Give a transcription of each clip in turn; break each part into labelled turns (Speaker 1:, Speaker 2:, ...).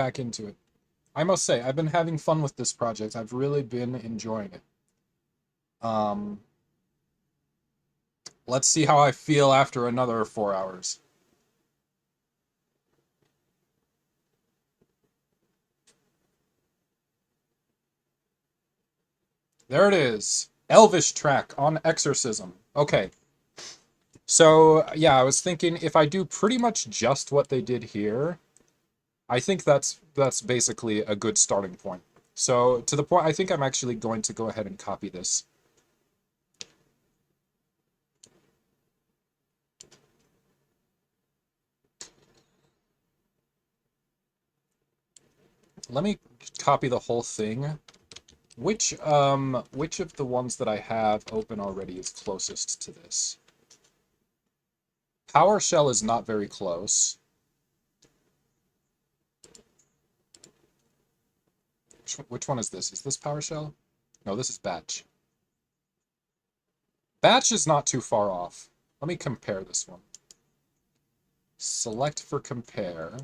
Speaker 1: back into it. I must say, I've been having fun with this project. I've really been enjoying it. Um, let's see how I feel after another 4 hours. There it is. Elvish track on exorcism. Okay. So, yeah, I was thinking if I do pretty much just what they did here, I think that's basically a good starting point. So, to the point, I think I'm actually going to go ahead and copy this. Let me copy the whole thing. Which of the ones that I have open already is closest to this? PowerShell is not very close. Which one is this? Is this PowerShell? No, this is Batch. Batch is not too far off. Let me compare this one. Select for compare.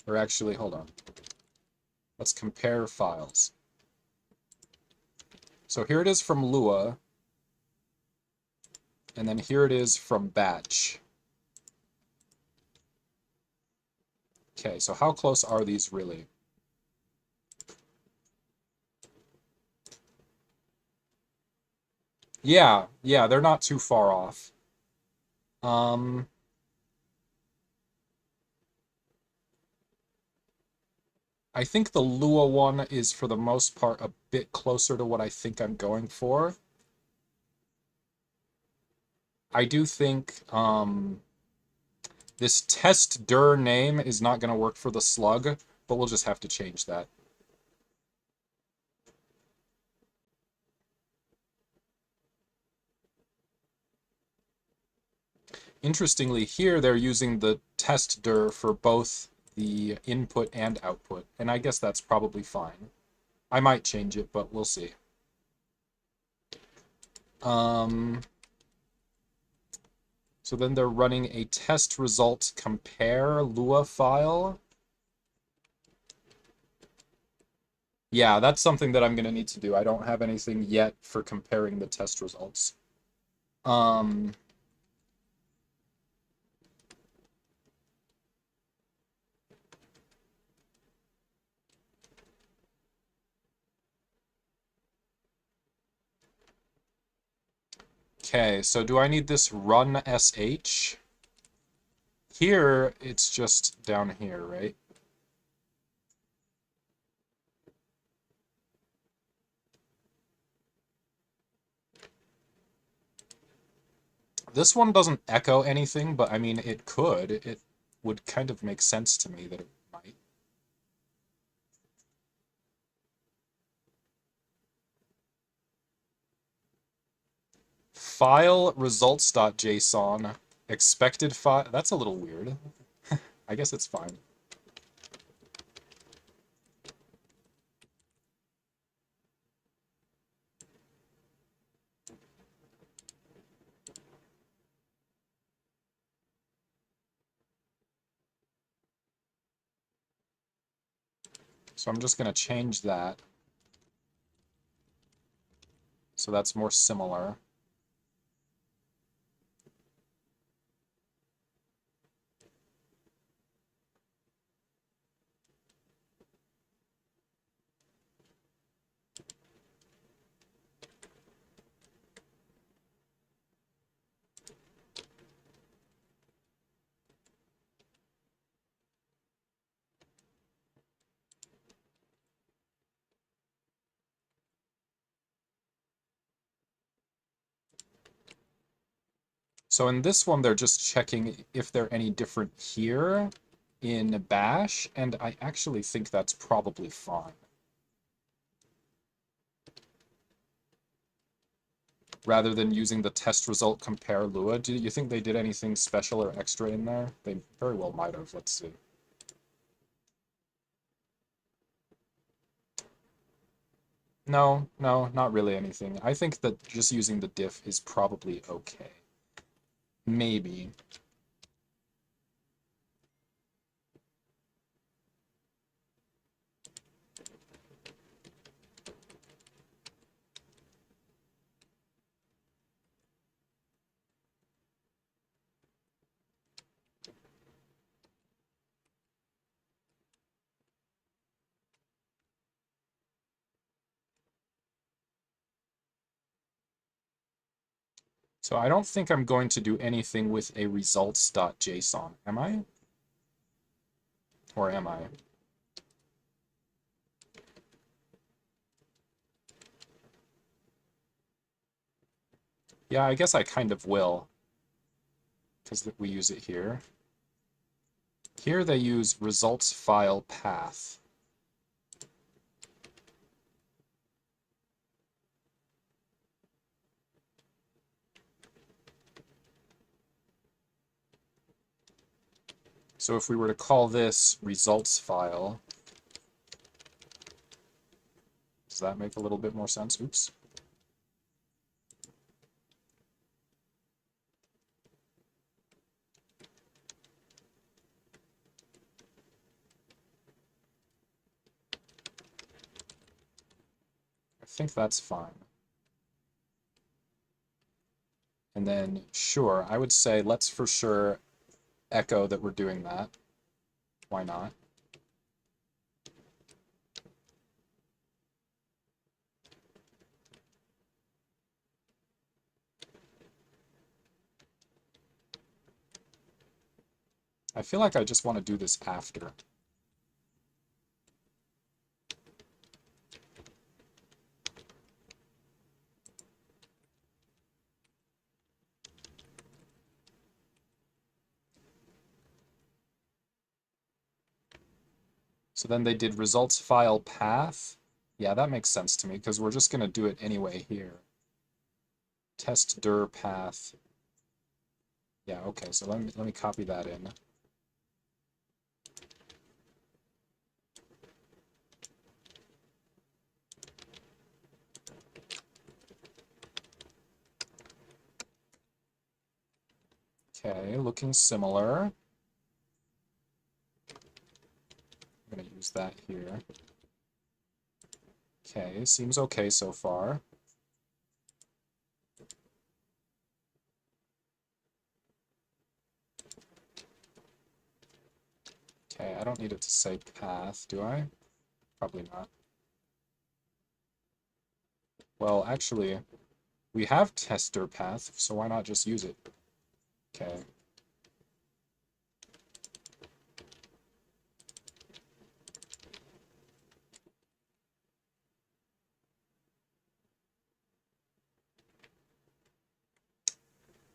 Speaker 1: Or actually, hold on. Let's compare files. So here it is from Lua. And then here it is from Batch. Okay, so how close are these really? Yeah, they're not too far off. Um, I think the Lua one is, for the most part, a bit closer to what I think I'm going for. I do think this test dir name is not going to work for the slug, but we'll just have to change that. Interestingly, here they're using the test dir for both the input and output, and I guess that's probably fine. I might change it, but we'll see. So then they're running a test result compare Lua file. Yeah, that's something that I'm going to need to do. I don't have anything yet for comparing the test results. Okay, so do I need this run sh? Here, it's just down here, right? This one doesn't echo anything, but I mean, it could. It would kind of make sense to me that it might. File results.json expected file. That's a little weird. I guess it's fine. So I'm just going to change that. So that's more similar. So in this one, they're just checking if they're any different here in Bash, and I actually think that's probably fine. Rather than using the test result compare Lua, do you think they did anything special or extra in there? They very well might have. Let's see. No, not really anything. I think that just using the diff is probably okay. Maybe. So I don't think I'm going to do anything with a results.json, am I? Or am I? Yeah, I guess I kind of will, because we use it here. Here they use results file path. So if we were to call this results file, does that make a little bit more sense? Oops. I think that's fine. And then, sure, I would say let's for sure echo that we're doing that. Why not? I feel like I just want to do this after. So then they did results file path. Yeah, that makes sense to me because we're just going to do it anyway here. Test dir path. Yeah, okay, so let me copy that in. Okay, looking similar. I'm going to use that here. Okay, seems okay so far. Okay, I don't need it to say path, do I? Probably not. Well, actually, we have tester path, so why not just use it? Okay.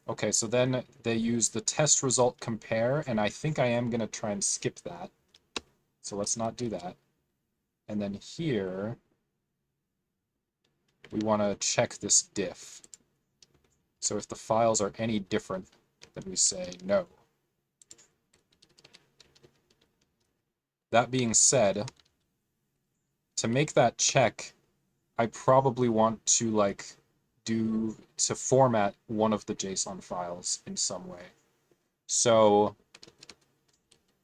Speaker 1: Okay, so then they use the test result compare, and I think I am going to try and skip that. So let's not do that. And then here, we want to check this diff. So if the files are any different, then we say no. That being said, to make that check, I probably want to format one of the JSON files in some way. So,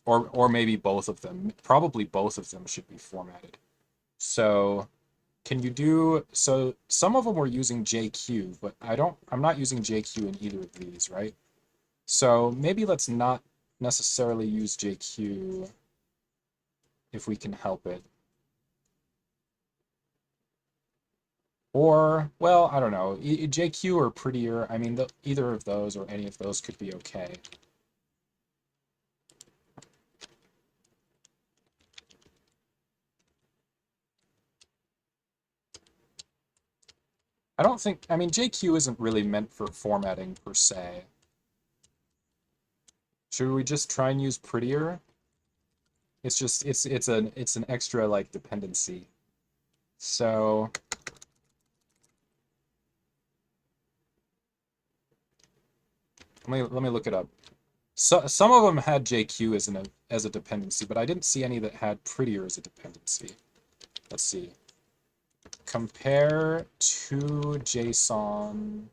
Speaker 1: or maybe both of them. Probably both of them should be formatted. So can you do, so some of them were using JQ, but I'm not using JQ in either of these, right? So maybe let's not necessarily use JQ if we can help it. Or, well, I don't know, JQ or prettier. I mean, either of those or any of those could be okay. I don't think, I mean, JQ isn't really meant for formatting per se. Should we just try and use prettier? It's just, it's an extra, like, dependency. So, let me look it up. So some of them had JQ as a dependency, but I didn't see any that had prettier as a dependency. Let's see. Compare two JSON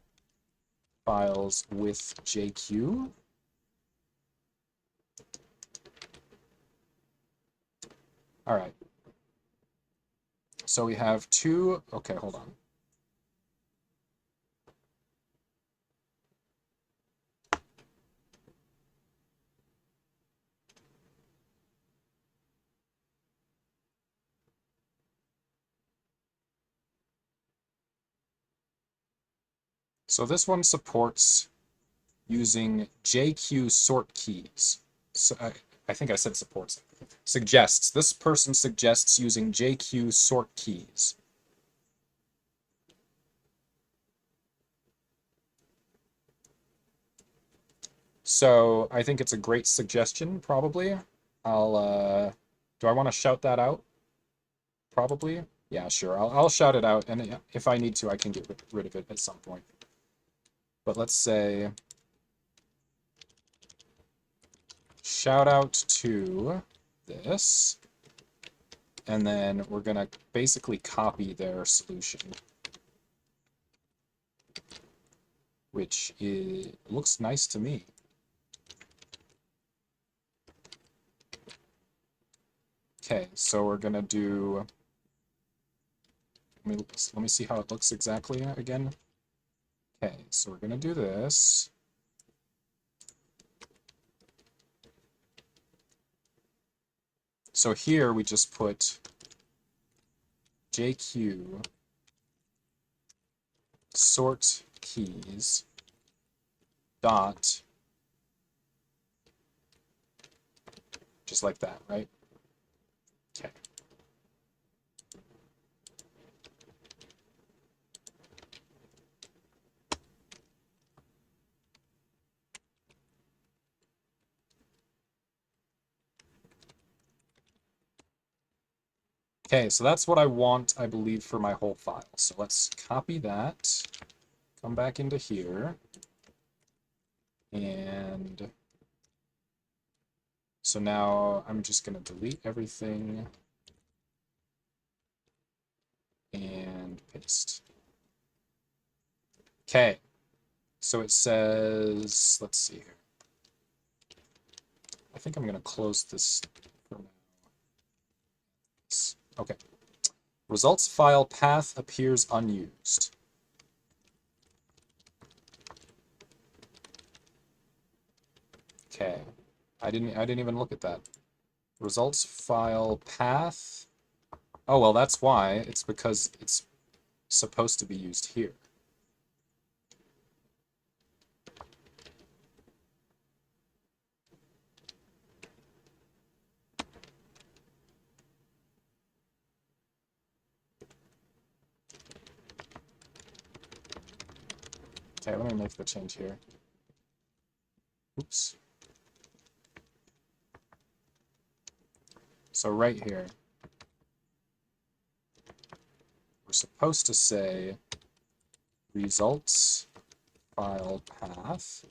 Speaker 1: files with JQ. All right. So we have two. Okay, hold on. So this one supports using JQ sort keys. So I think I said supports. Suggests. This person suggests using JQ sort keys. So I think it's a great suggestion, probably. Do I want to shout that out? Probably. Yeah, sure. I'll shout it out, and if I need to, I can get rid of it at some point. But let's say shout out to this, and then we're gonna basically copy their solution, which looks nice to me. Okay, so we're gonna do. Let me see how it looks exactly again. Okay, so we're gonna do this. So here we just put JQ sort keys dot, just like that, right? Okay. Okay, so that's what I want, I believe, for my whole file. So let's copy that, come back into here, and so now I'm just going to delete everything and paste. Okay, so it says, let's see here. I think I'm going to close this for now. Okay. Results file path appears unused. Okay. I didn't even look at that. Results file path. Oh, well, that's why. It's because it's supposed to be used here. Okay, let me make the change here. Oops. So right here, we're supposed to say results file path.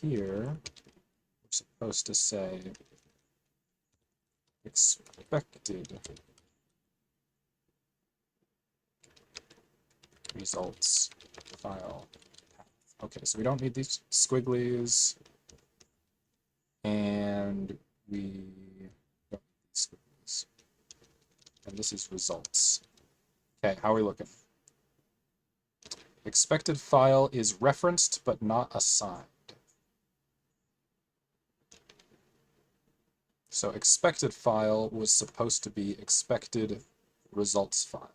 Speaker 1: And here, we're supposed to say expected results file path. Okay, so we don't need these squigglies, and we don't need these squigglies. And this is results. Okay, how are we looking? Expected file is referenced but not assigned. So expected file was supposed to be expected results file.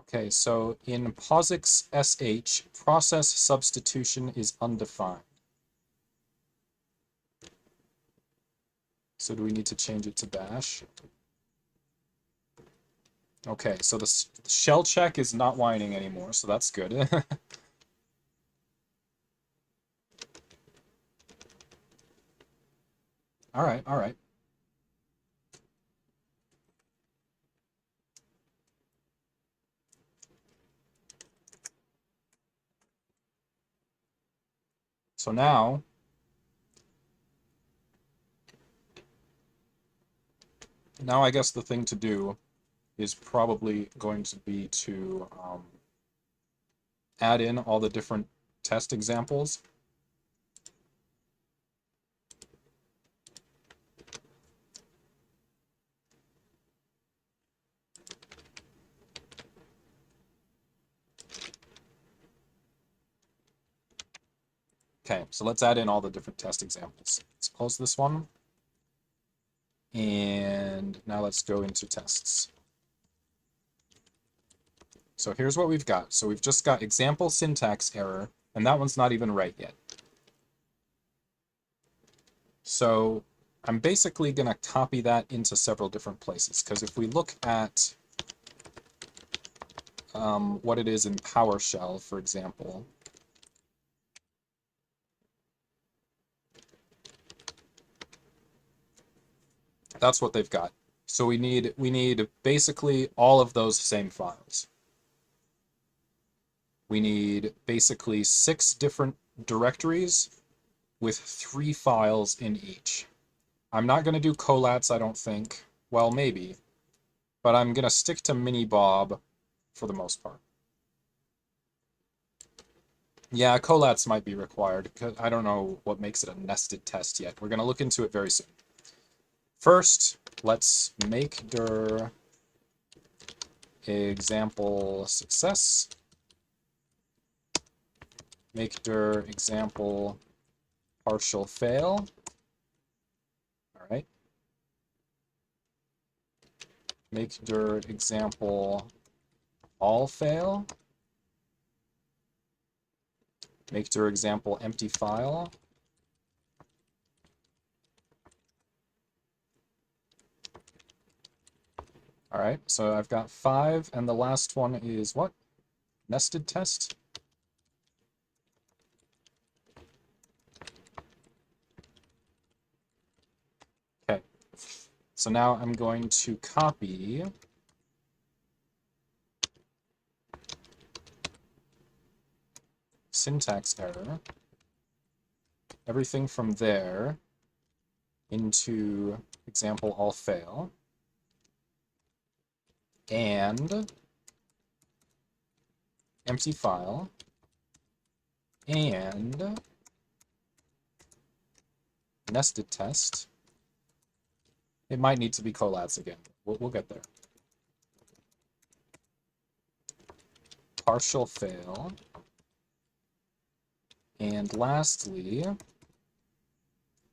Speaker 1: Okay, so in POSIX SH, process substitution is undefined. So do we need to change it to bash? Okay, so the shell check is not whining anymore, so that's good. All right, all right. So now, I guess the thing to do is probably going to be to add in all the different test examples. Okay, so let's add in all the different test examples. Let's close this one. And now let's go into tests. So here's what we've got. So we've just got example syntax error, and that one's not even right yet. So I'm basically going to copy that into several different places, because if we look at what it is in PowerShell, for example, that's what they've got. So we need basically all of those same files. We need basically 6 different directories with 3 files in each. I'm not going to do colats, I don't think. Well, maybe. But I'm going to stick to minibob for the most part. Yeah, colats might be required, because I don't know what makes it a nested test yet. We're going to look into it very soon. First, let's make dir example success. Make dir example partial fail. All right. Make dir example all fail. Make dir example empty file. All right, so I've got 5, and the last one is what? Nested test? Okay, so now I'm going to copy syntax error, everything from there into example all fail, and empty file, and nested test. It might need to be colats again. We'll get there. Partial fail. And lastly,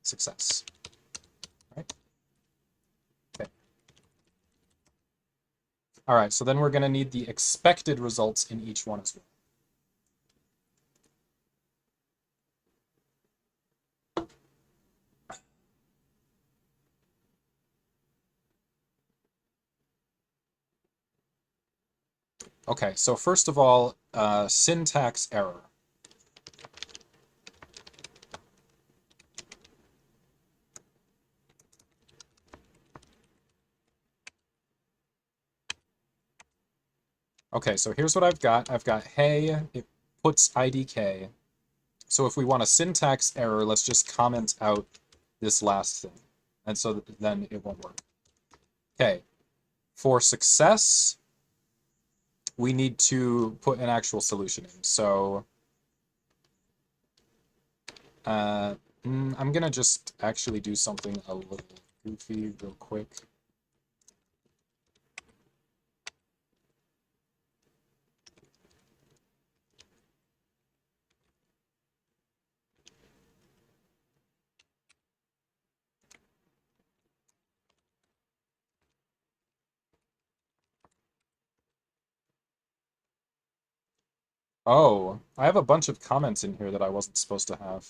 Speaker 1: success. Right? Okay. All right, so then we're going to need the expected results in each one as well. Okay, so first of all, syntax error. Okay, so here's what I've got. I've got hey, it puts IDK. So if we want a syntax error, let's just comment out this last thing. And so then it won't work. Okay, for success, we need to put an actual solution in. So I'm going to just actually do something a little goofy real quick. Oh, I have a bunch of comments in here that I wasn't supposed to have.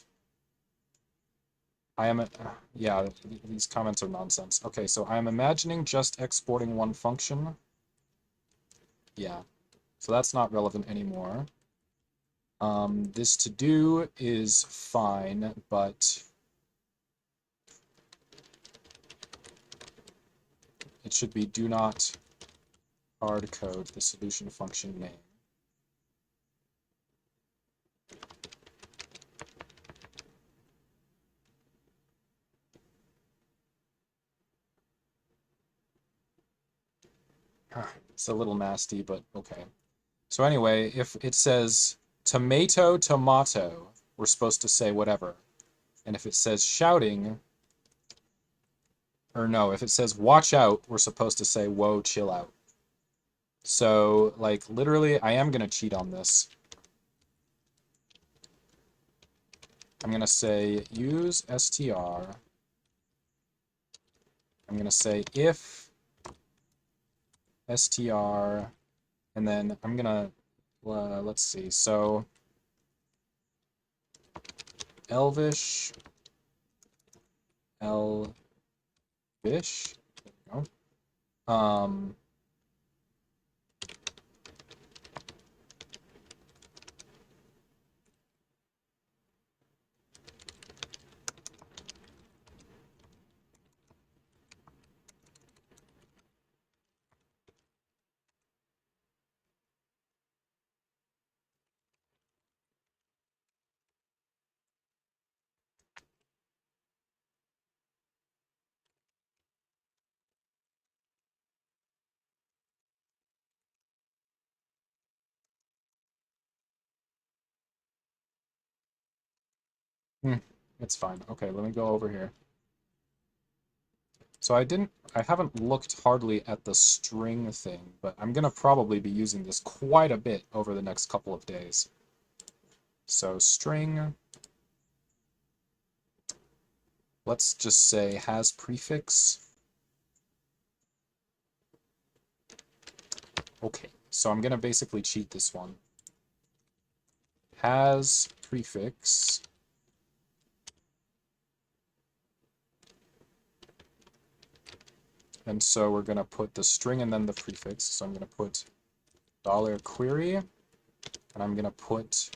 Speaker 1: Yeah, these comments are nonsense. Okay, so I am imagining just exporting one function. Yeah, so that's not relevant anymore. This to do is fine, but it should be do not hard code the solution function name. It's a little nasty, but okay. So anyway, if it says tomato, tomato, we're supposed to say whatever. And if it says shouting, or no, if it says watch out, we're supposed to say whoa, chill out. So, like, literally, I am going to cheat on this. I'm going to say use str. I'm going to say if str, and then I'm going to, let's see, so elvish, elvish, there we go. It's fine. Okay, let me go over here. So I haven't looked hardly at the string thing, but I'm gonna probably be using this quite a bit over the next couple of days. So string, let's just say has prefix. Okay, so I'm gonna basically cheat this one. Has prefix. And so we're gonna put the string and then the prefix. So I'm gonna put $query, and I'm gonna put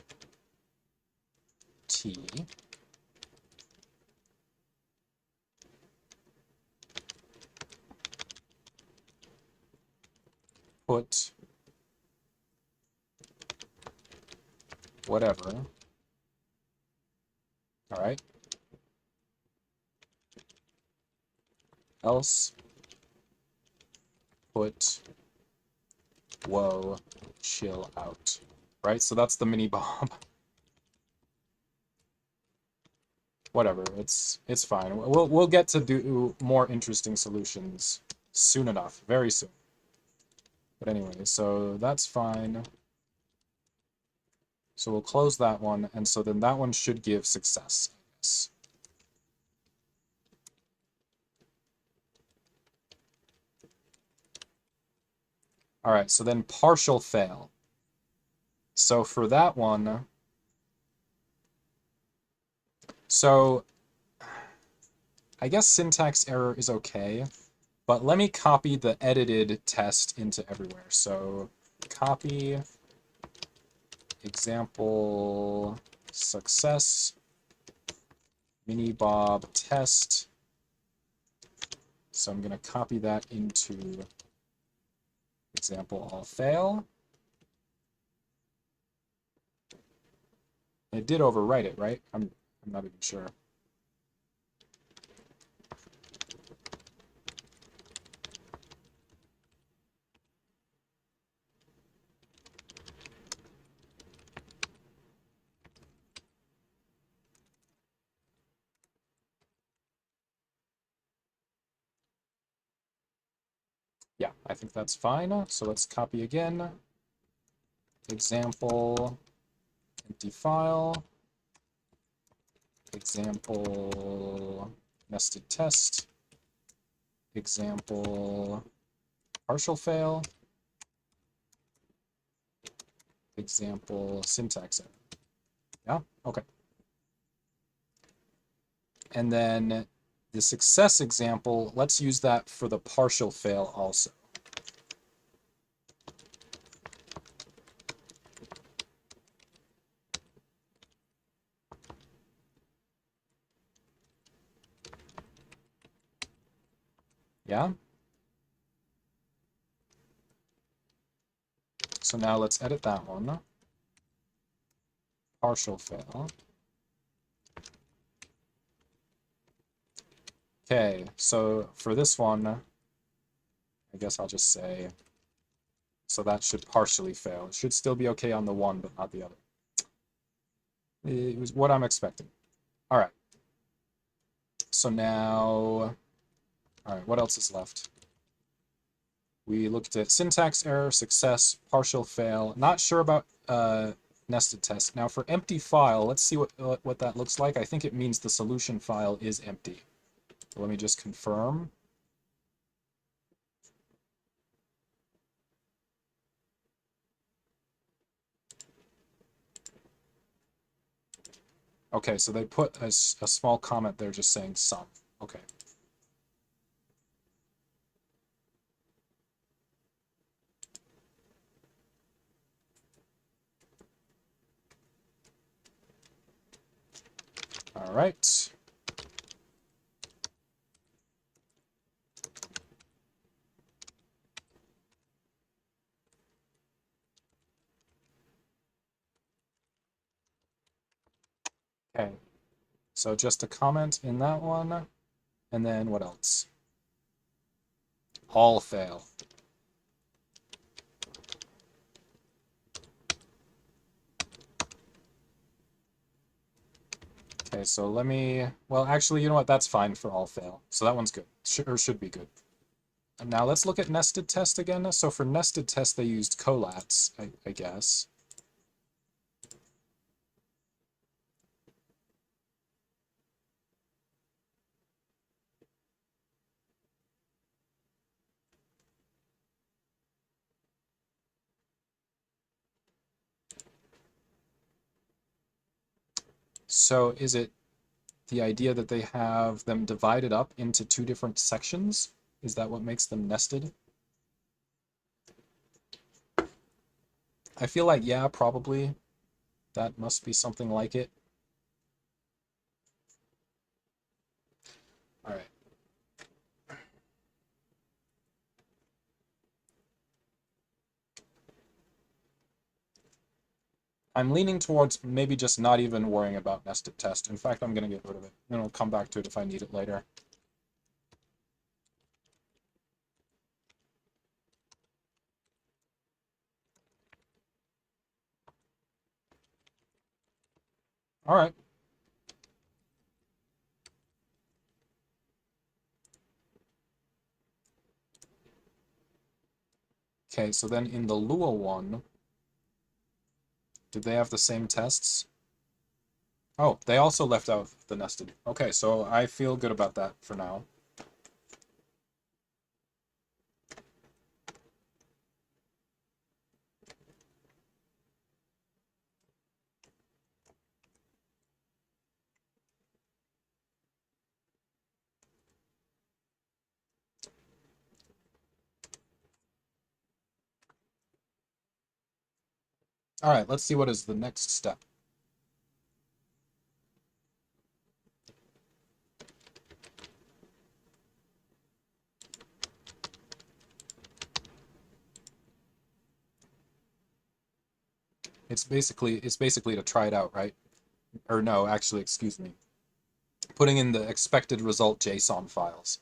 Speaker 1: t. Put whatever. All right. Else put whoa chill out. Right? So that's the mini Bob. Whatever. It's fine. We'll get to do more interesting solutions soon enough. Very soon. But anyway, so that's fine. So we'll close that one, and so then that one should give success, I guess. All right, so then partial fail. So for that one, so I guess syntax error is okay, but let me copy the edited test into everywhere. So copy example success mini Bob test. So I'm going to copy that into example all fail. It did overwrite it, right? I'm not even sure. Yeah, I think that's fine. So let's copy again. Example, empty file, example, nested test, example, partial fail, example, syntax error. Yeah, okay. And then the success example, let's use that for the partial fail also. Yeah? So now let's edit that one. Partial fail. Okay, so for this one, I guess I'll just say, so that should partially fail. It should still be okay on the one, but not the other. It was what I'm expecting. All right. So now, all right, what else is left? We looked at syntax error, success, partial fail. Not sure about nested test. Now for empty file, let's see what that looks like. I think it means the solution file is empty. So let me just confirm. Okay, so they put a small comment there just saying some. Okay. All right. Okay. So just a comment in that one. And then what else? All fail. Okay, so let me, well, actually, you know what? That's fine for all fail. So that one's good, or should be good. And now let's look at nested test again. So for nested test, they used collats, I guess. So is it the idea that they have them divided up into two different sections? Is that what makes them nested? I feel like, yeah, probably. That must be something like it. All right. I'm leaning towards maybe just not even worrying about nested test. In fact, I'm going to get rid of it. And I'll come back to it if I need it later. All right. Okay, so then in the Lua one, did they have the same tests? Oh, they also left out the nested. Okay, so I feel good about that for now. All right, let's see what is the next step. It's basically to try it out, right? Or no, actually, excuse me. Putting in the expected result JSON files.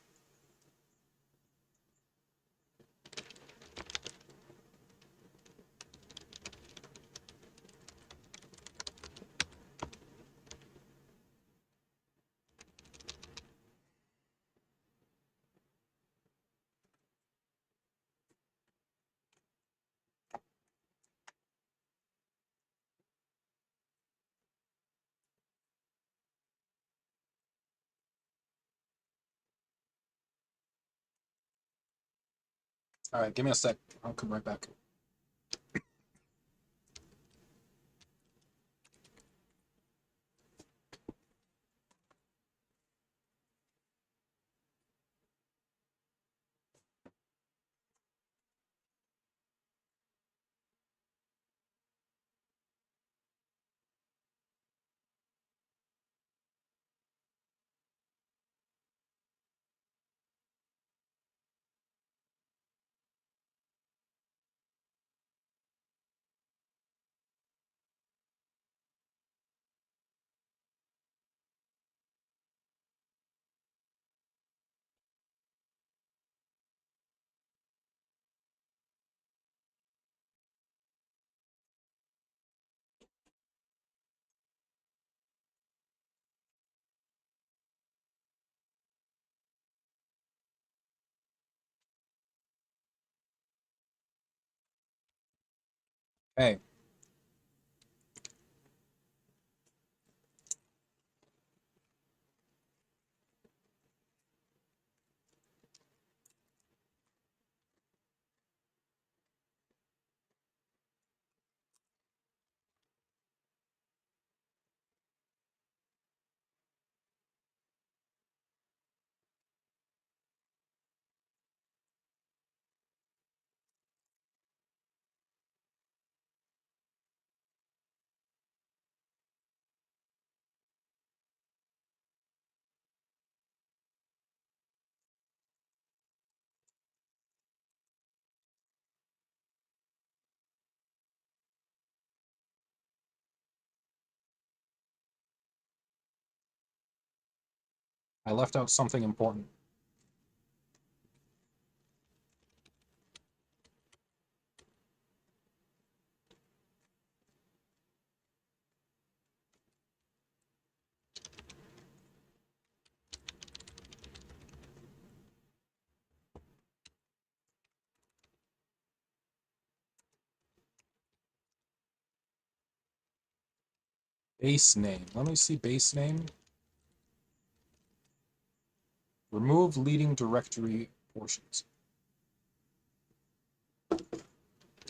Speaker 1: All right, give me a sec. I'll come right back. Hey, I left out something important. Base name. Let me see base name. Remove leading directory portions.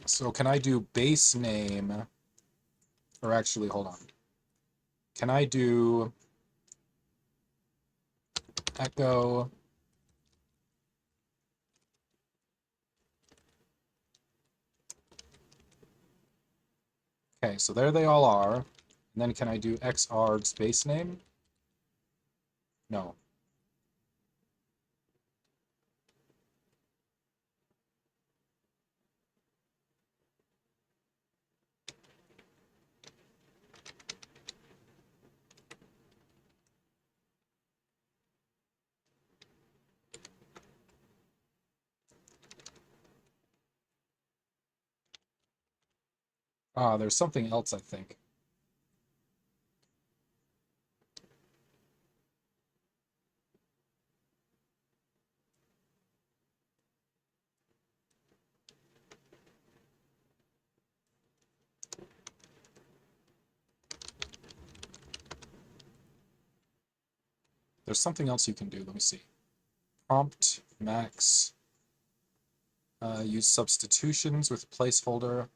Speaker 1: So can I do base name, or actually, hold on. Can I do echo okay, so there they all are. And then can I do xargs base name? No. Ah, there's something else, I think. There's something else you can do. Let me see. Prompt max. Use substitutions with placeholder.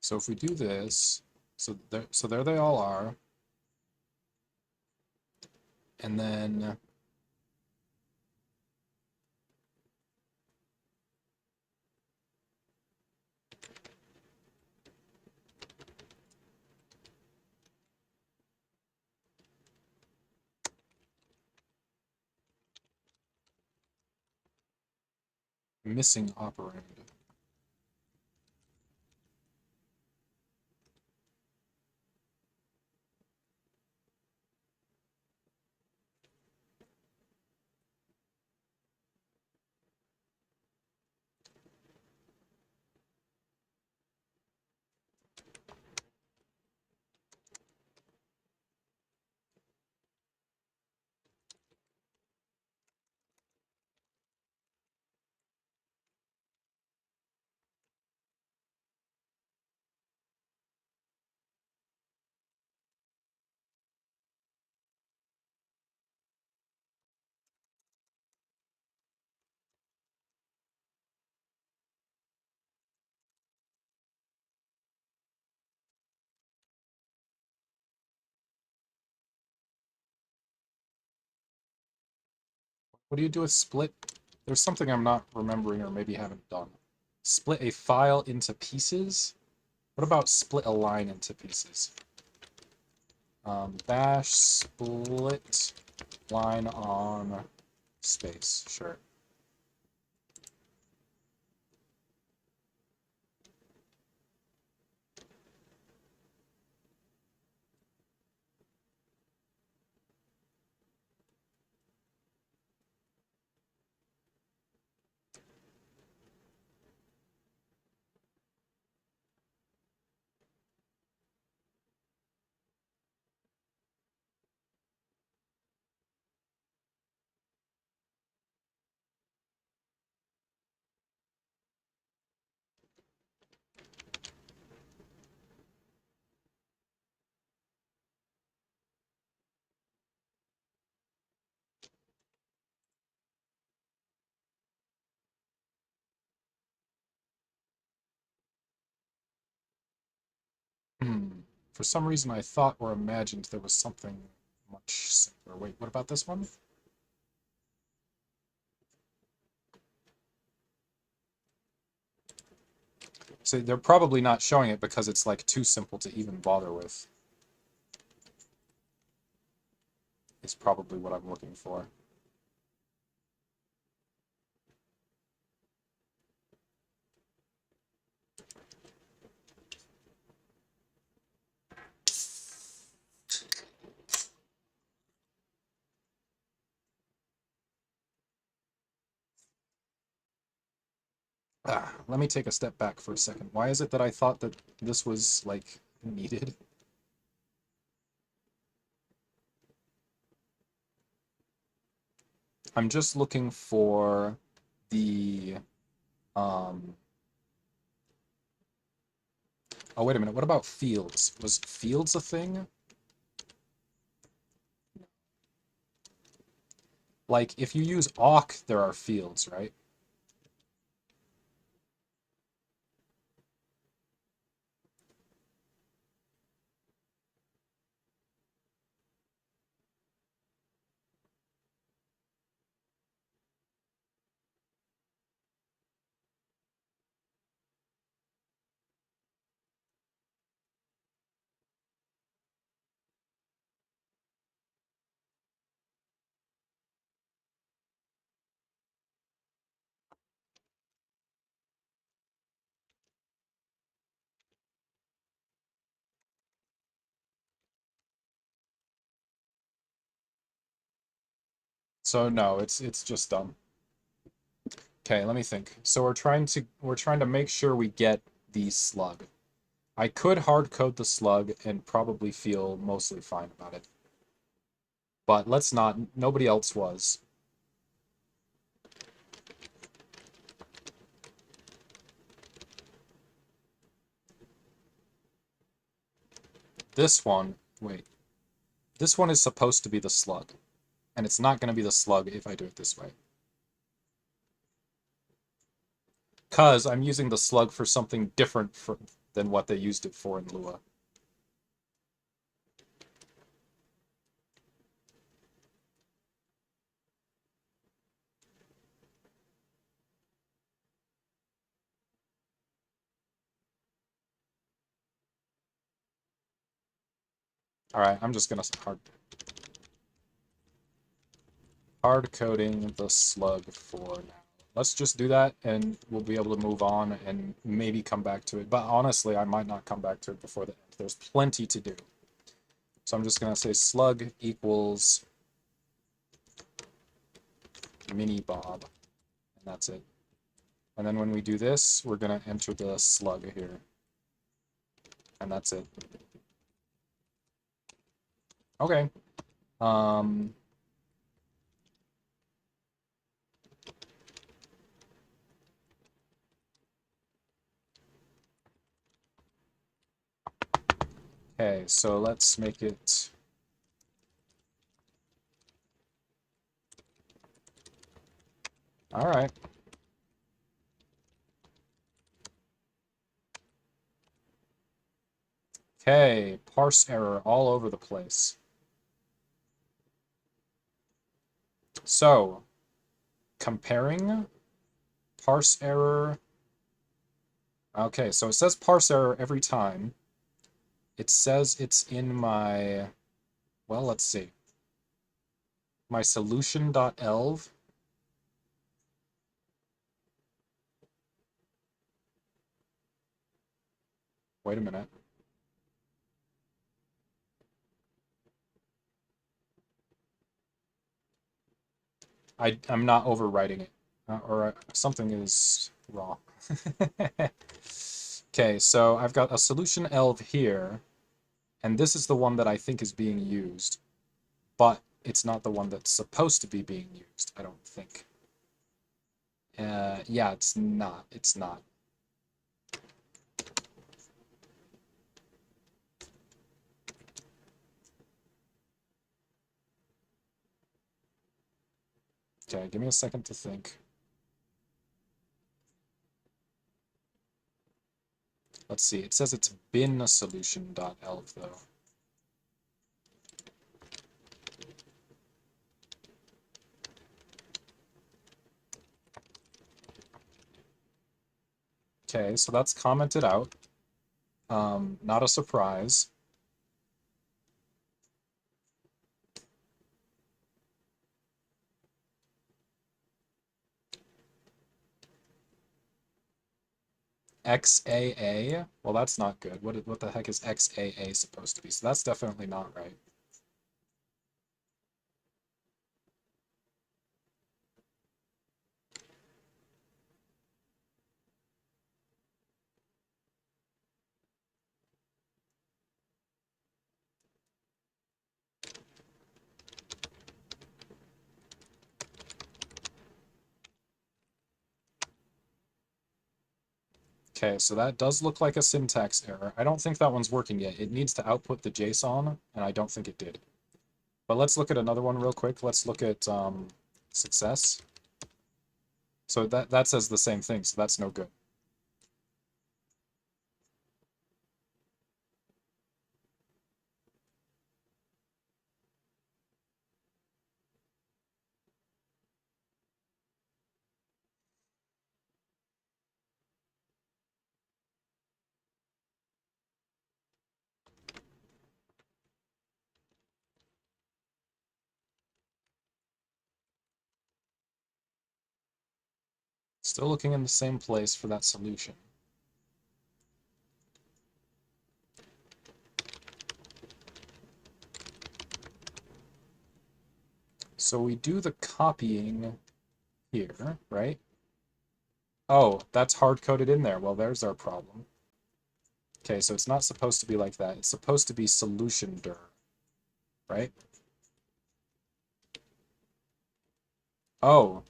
Speaker 1: So if we do this, so there they all are. And then missing operand. What do you do with split? There's something I'm not remembering or maybe haven't done. Split a file into pieces? What about split a line into pieces? Bash split line on space, sure. For some reason I thought or imagined there was something much simpler. Wait, what about this one? So they're probably not showing it because it's like too simple to even bother with. is probably what I'm looking for. Let me take a step back for a second. Why is it that I thought that this was, like, needed? I'm just looking for the, um... Oh, wait a minute. What about fields? Was fields a thing? Like, if you use awk, there are fields, right? So no, it's just dumb. Okay, let me think. So we're trying to make sure we get the slug. I could hard code the slug and probably feel mostly fine about it. But let's not. Nobody else was. This one, wait. This one is supposed to be the slug. And it's not going to be the slug if I do it this way. Because I'm using the slug for something different than what they used it for in Lua. Alright, I'm just going to hard coding the slug for now. Let's just do that, and we'll be able to move on and maybe come back to it. But honestly, I might not come back to it before the end. There's plenty to do. So I'm just going to say slug equals mini bob, and that's it. And then when we do this, we're going to enter the slug here. And that's it. Okay. Okay, so let's make it... Alright. Okay, parse error all over the place. So, comparing parse error. Okay, so it says parse error every time. It says it's in my, well, let's see. My solution.elv. Wait a minute. I'm not overwriting it. Or something is wrong. Okay, so I've got a solution elv here, and this is the one that I think is being used, but it's not the one that's supposed to be being used, I don't think. Yeah, it's not. It's not. Okay, give me a second to think. Let's see, it says it's been a solution.elv though. Okay, so that's commented out. Not a surprise. XAA? Well, that's not good. What the heck is XAA supposed to be? So that's definitely not right. Okay, so that does look like a syntax error. I don't think that one's working yet. It needs to output the JSON, and I don't think it did. But let's look at another one real quick. Let's look at success. So that says the same thing, so that's no good. Still looking in the same place for that solution. So we do the copying here, right? Oh, that's hard-coded in there. Well, there's our problem. Okay, so it's not supposed to be like that. It's supposed to be solution dir, right? Oh,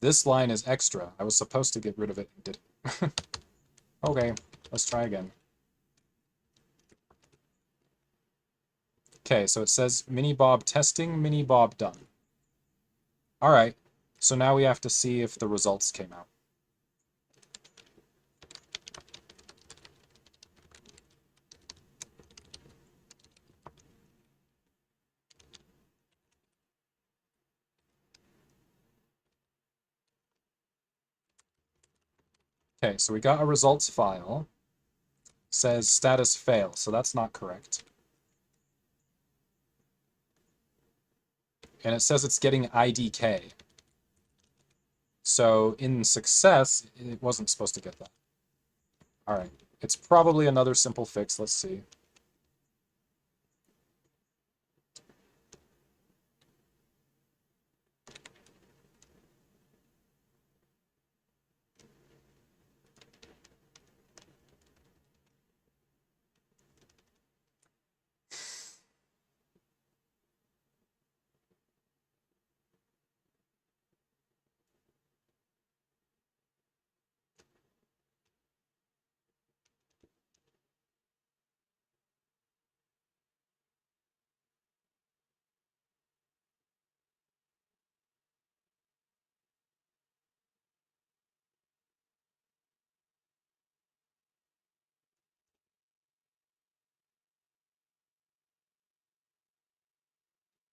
Speaker 1: this line is extra. I was supposed to get rid of it and didn't. Okay, let's try again. Okay, so it says mini-bob testing, mini-bob done. All right, so now we have to see if the results came out. Okay, so we got a results file. Says status fail, so that's not correct. And it says it's getting IDK. So in success, it wasn't supposed to get that. All right, it's probably another simple fix. Let's see.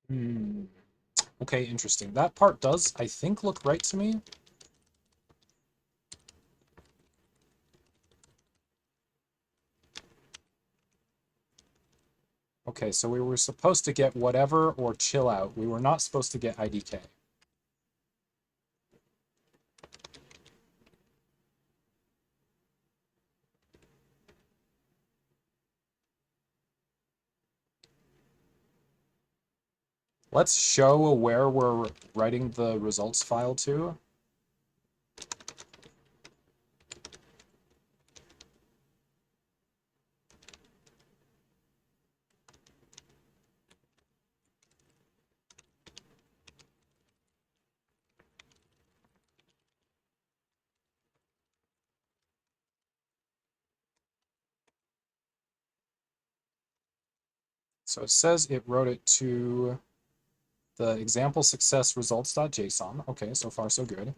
Speaker 1: Hmm. Okay, interesting. That part does, I think, look right to me. Okay, so we were supposed to get whatever or chill out. We were not supposed to get IDK. Let's show where we're writing the results file to. So it says it wrote it to the example success results.json. Okay, so far so good.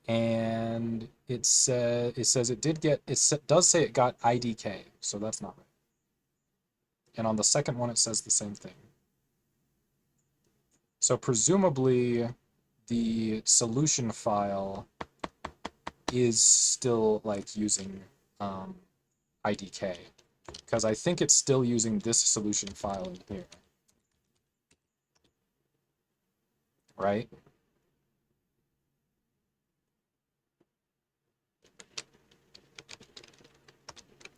Speaker 1: And it says it did get, does say it got IDK, so that's not right. And on the second one, it says the same thing. So presumably the solution file is still like using IDK. because I think it's still using this solution file in here. Right?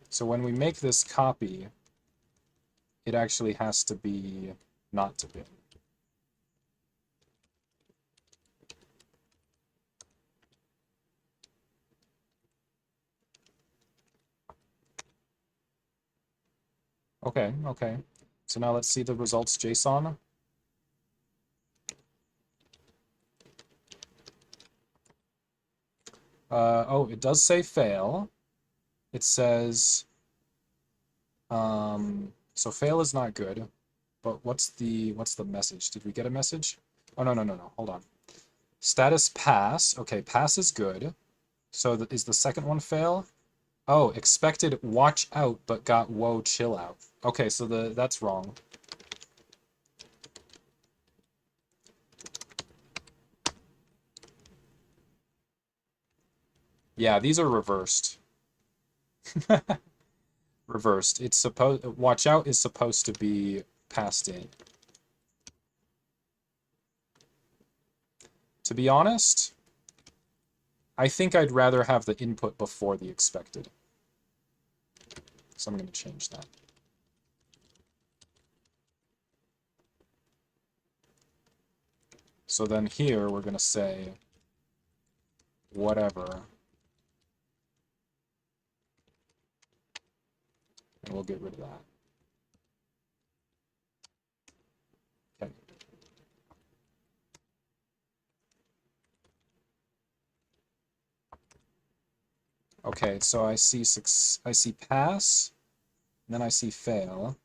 Speaker 1: So when we make this copy, it actually has to be not to bin. Okay, okay. So now let's see the results JSON. Oh, it does say fail. It says, so fail is not good, but what's the message? Did we get a message? Oh, no, hold on. Status pass. Okay, pass is good. So is the second one fail? Oh, expected watch out, but got whoa chill out. Okay, so that's wrong. Yeah, these are reversed. Reversed. It's supposed watch out is supposed to be passed in. To be honest, I think I'd rather have the input before the expected. So I'm going to change that. So then here we're going to say whatever. And we'll get rid of that. Okay. Okay, so I see pass, and then I see fail.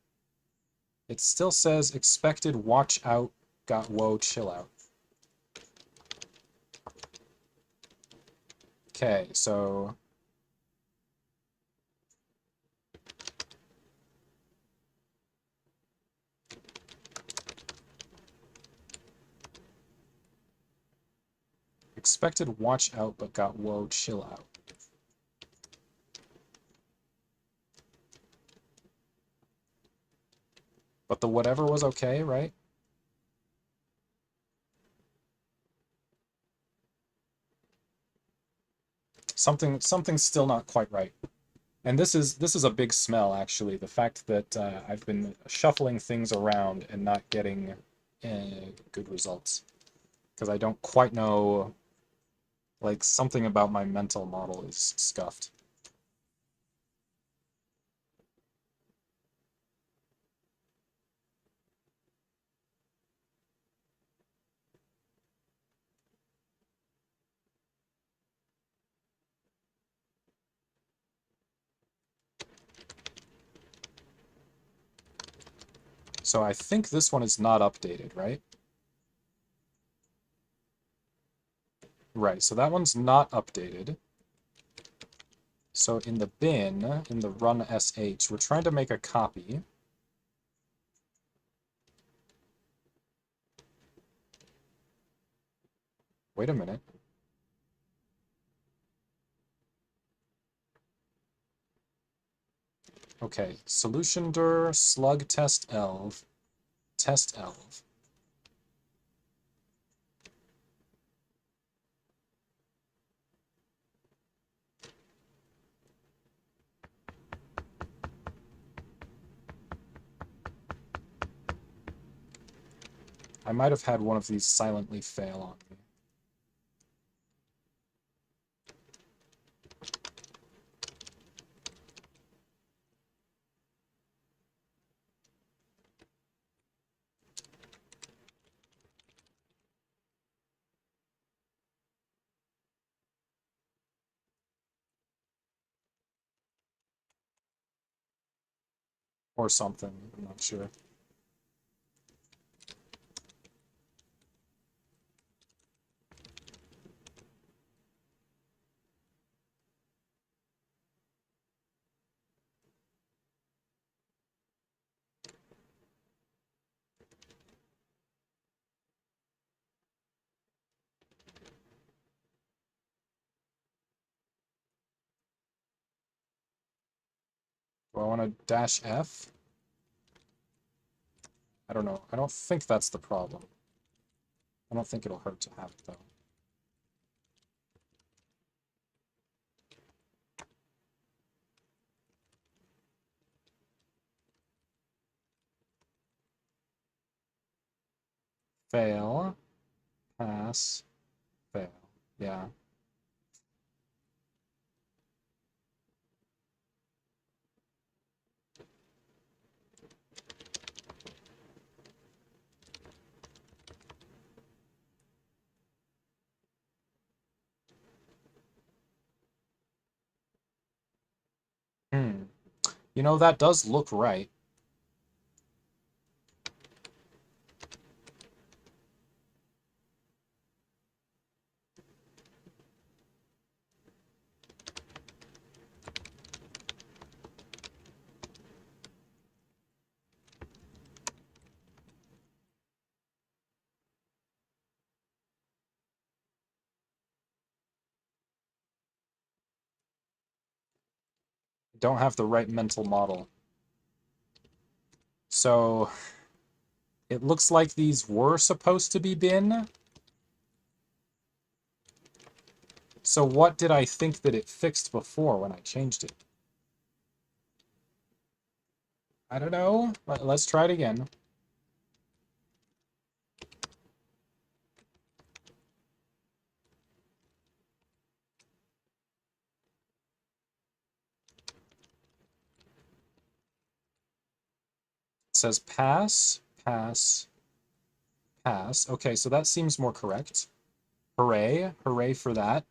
Speaker 1: It still says expected watch out, got whoa chill out. Okay, so expected watch out, but got whoa chill out. But the whatever was okay, right? Something's still not quite right. And this is a big smell, actually. The fact that I've been shuffling things around and not getting good results. Because I don't quite know, like, something about my mental model is scuffed. So I think this one is not updated, right? Right, so that one's not updated. So in the bin, in the run sh, we're trying to make a copy. Wait a minute. Okay, solution dir slug test elv, test elv. I might have had one of these silently fail on me. Or something, I'm not sure. Do I want to dash F? I don't know. I don't think that's the problem. I don't think it'll hurt to have it, though. Fail, pass, fail. Yeah. You know, that does look right. Don't have the right mental model. So it looks like these were supposed to be bin. So what did I think that it fixed before when I changed it? I don't know. Let's try it again. It says pass, pass, pass. Okay, so that seems more correct. Hooray. Hooray for that.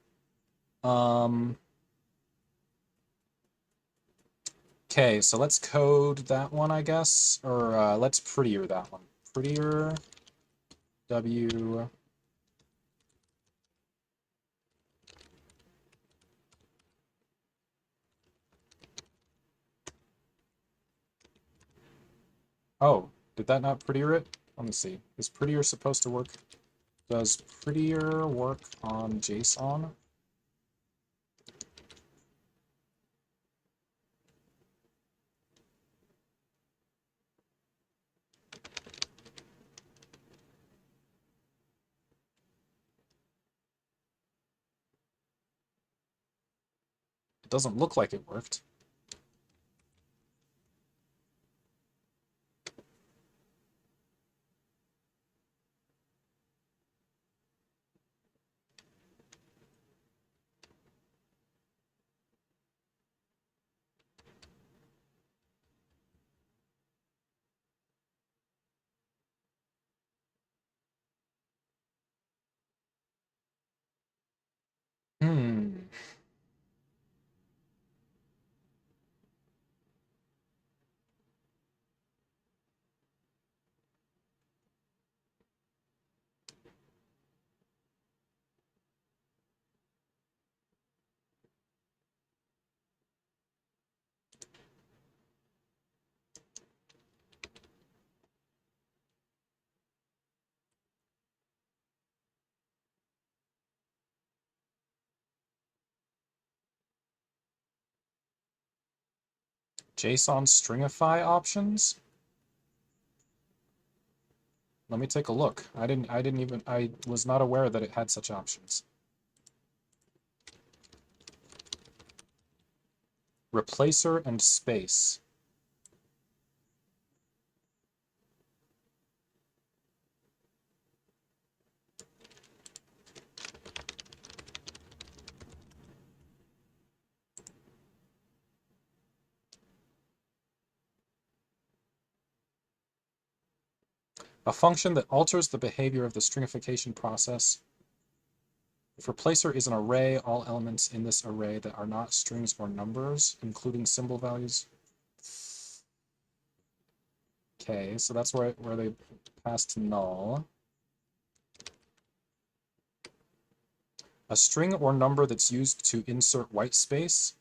Speaker 1: Okay, so let's code that one, I guess. Or let's prettier that one. Prettier W. Oh, did that not prettier it? Let me see. Is prettier supposed to work? Does prettier work on JSON? It doesn't look like it worked. Hmm. JSON stringify options? Let me take a look. I was not aware that it had such options. Replacer and space. A function that alters the behavior of the stringification process. If replacer is an array, all elements in this array that are not strings or numbers, including symbol values. Okay, so that's where they passed null. A string or number that's used to insert white space.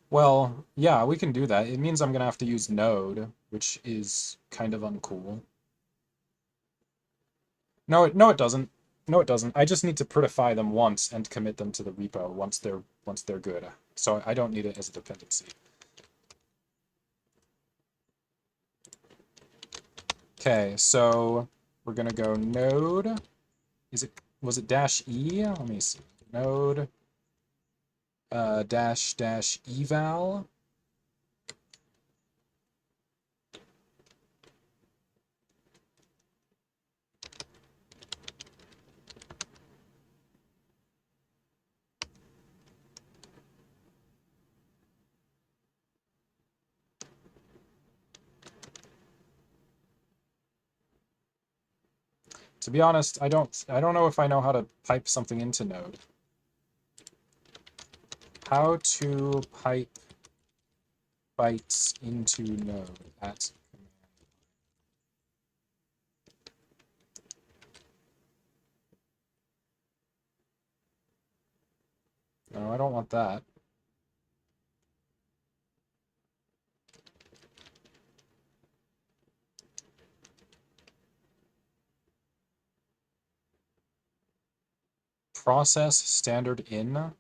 Speaker 1: Well, yeah, we can do that. It means I'm gonna have to use node, which is kind of uncool. No, it doesn't. No, it doesn't. I just need to prettify them once and commit them to the repo once they're good. So I don't need it as a dependency. Okay, so we're gonna go node. Was it dash E? Let me see. Node dash eval. To be honest, I don't know if I know how to pipe something into node. How to pipe bytes into node at command. No, I don't want that. Process standard in.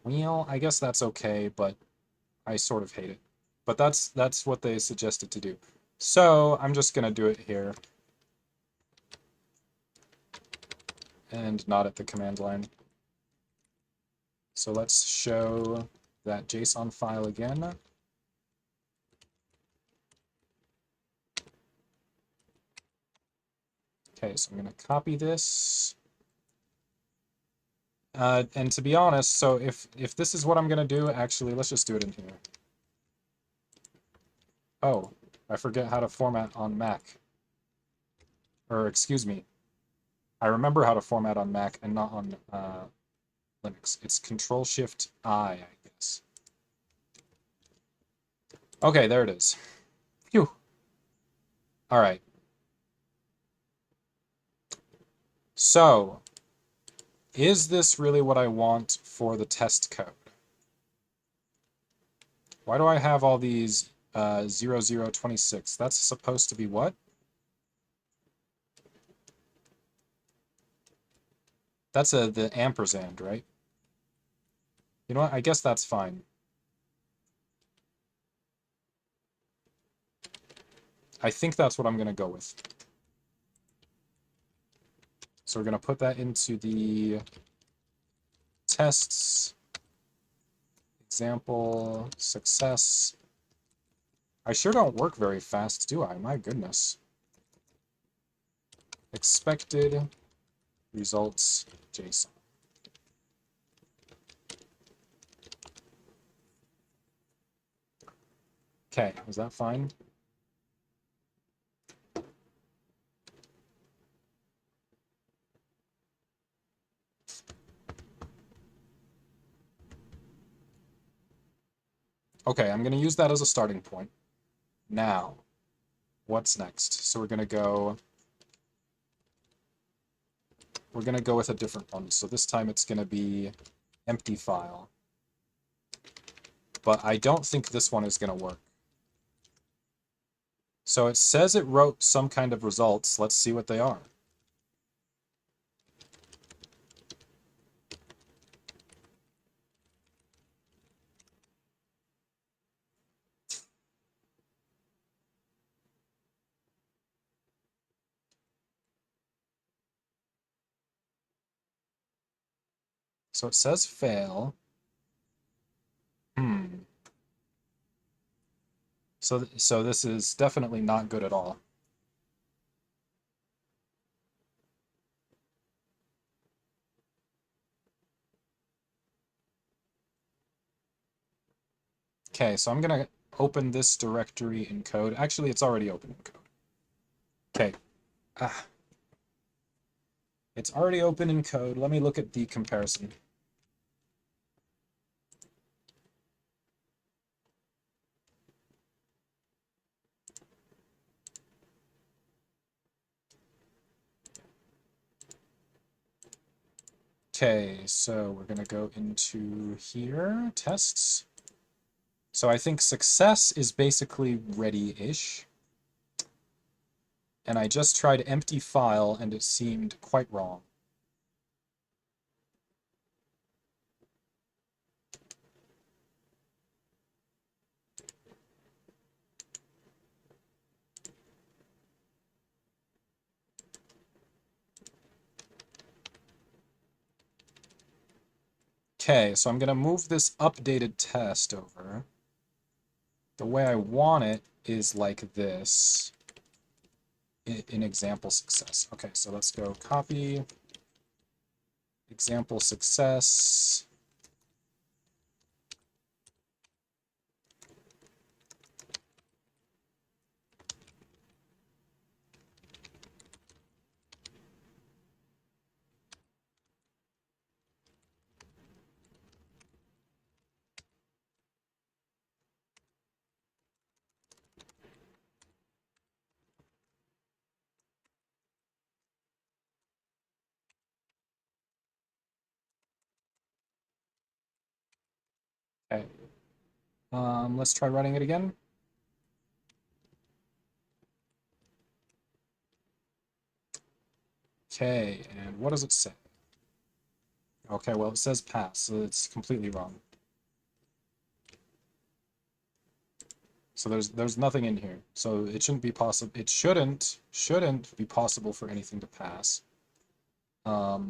Speaker 1: Well, I guess that's okay, but I sort of hate it. But that's what they suggested to do. So I'm just gonna do it here. And not at the command line. So let's show that JSON file again. Okay, so I'm gonna copy this. And to be honest, so if this is what I'm gonna do, actually, let's just do it in here. Oh, I forget how to format on Mac. Or excuse me, I remember how to format on Mac and not on Linux. It's Control-Shift-I guess. Okay, there it is. Phew. All right. So, is this really what I want for the test code? Why do I have all these 0026? That's supposed to be what? That's the ampersand, right? You know what? I guess that's fine. I think that's what I'm going to go with. So we're going to put that into the tests, example, success. I sure don't work very fast, do I? My goodness. Expected results JSON. Okay, is that fine? Okay, I'm going to use that as a starting point. Now, what's next? So we're going to go with a different one. So this time it's going to be empty file. But I don't think this one is going to work. So it says it wrote some kind of results. Let's see what they are. So it says fail. So this is definitely not good at all. Okay, so I'm going to open this directory in code. Actually, it's already open in code. Okay. It's already open in code. Let me look at the comparison. Okay, so we're going to go into here, tests. So I think success is basically ready-ish. And I just tried empty file and it seemed quite wrong. Okay, so I'm going to move this updated test over. The way I want it is like this in example success. Okay, so let's go copy example success. Okay. Let's try running it again. Okay, and what does it say? Okay, well, it says pass, so it's completely wrong. So there's nothing in here. So it shouldn't be possible. It shouldn't be possible for anything to pass. Um,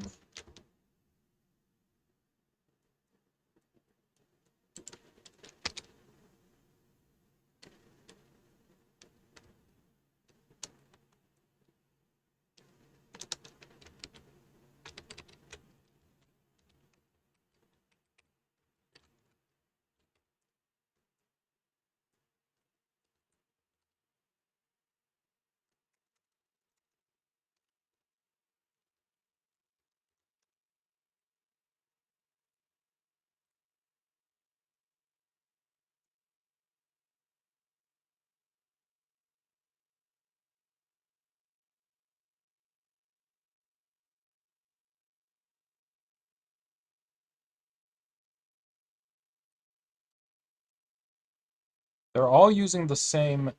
Speaker 1: they're all using the same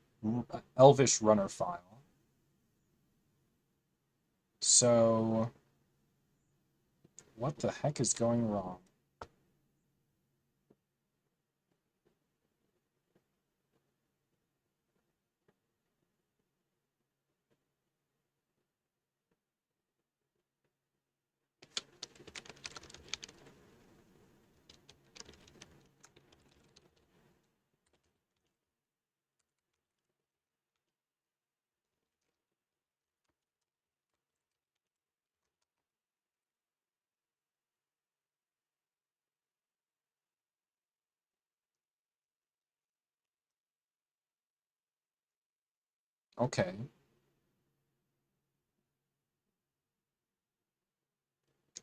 Speaker 1: Elvish runner file. So what the heck is going wrong? Okay.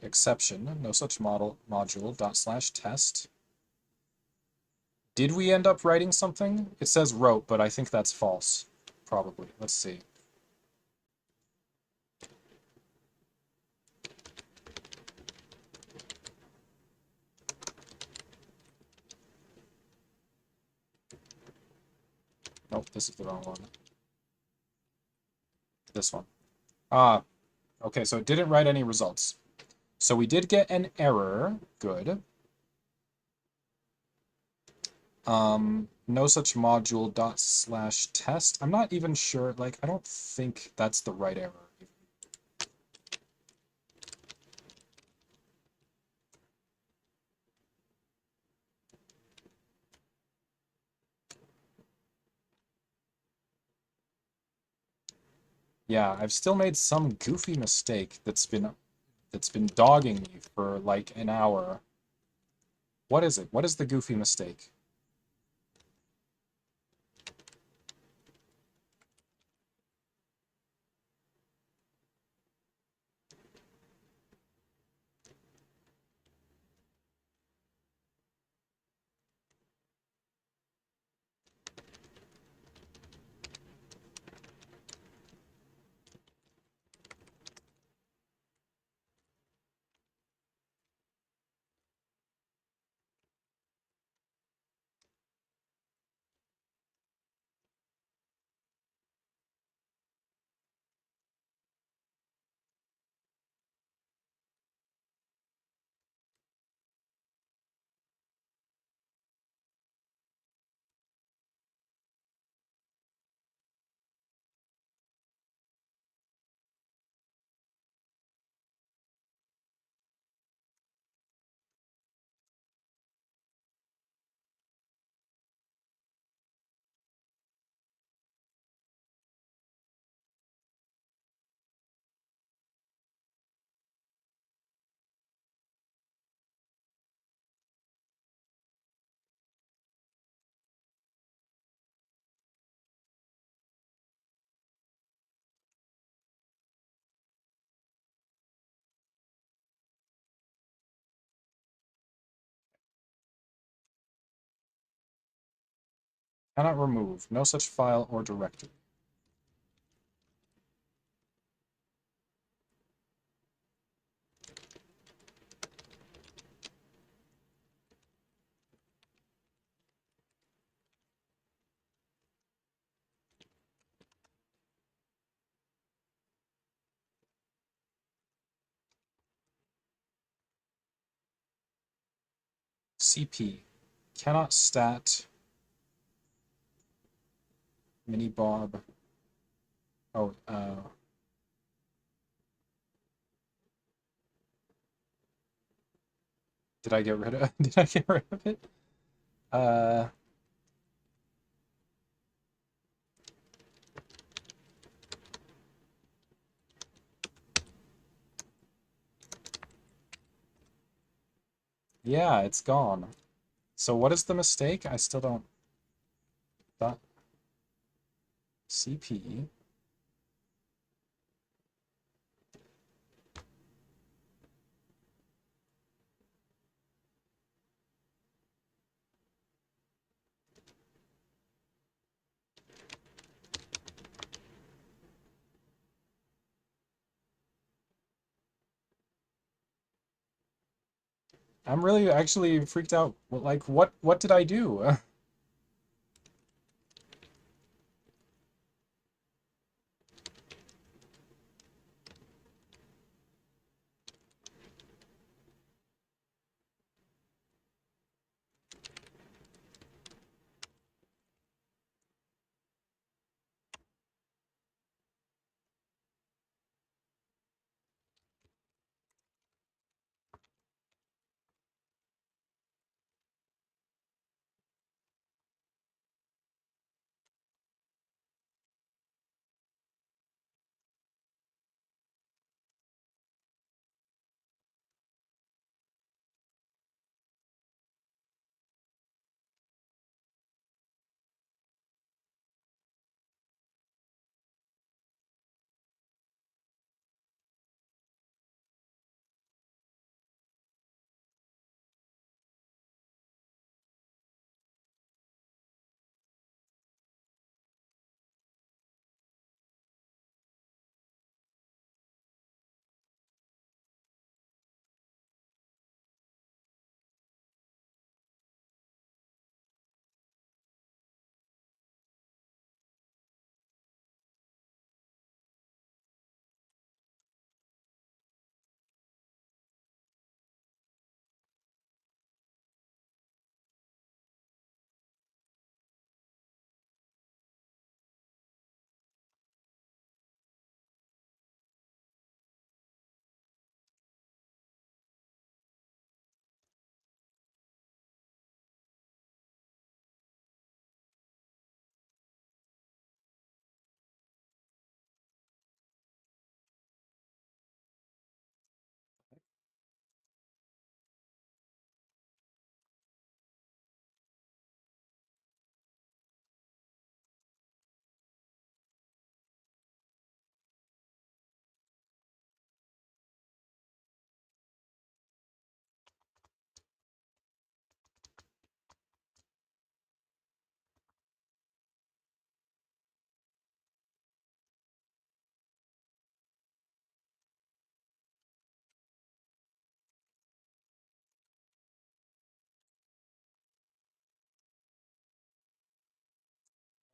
Speaker 1: Exception, no such module dot slash test. Did we end up writing something? It says wrote, but I think that's false. Probably. Let's see. Nope, this is the wrong one. This one. Ah, okay, so it didn't write any results. So we did get an error. Good. No such module dot slash test. I'm not even sure, like, I don't think that's the right error. Yeah, I've still made some goofy mistake that's been dogging me for like an hour. What is it? What is the goofy mistake? Cannot remove. No such file or directory. CP. Cannot stat minibob. Oh, did I get rid of did I get rid of it? Uh yeah, it's gone. So what is the mistake? I still don't dot CP. I'm really actually freaked out. Like what did I do?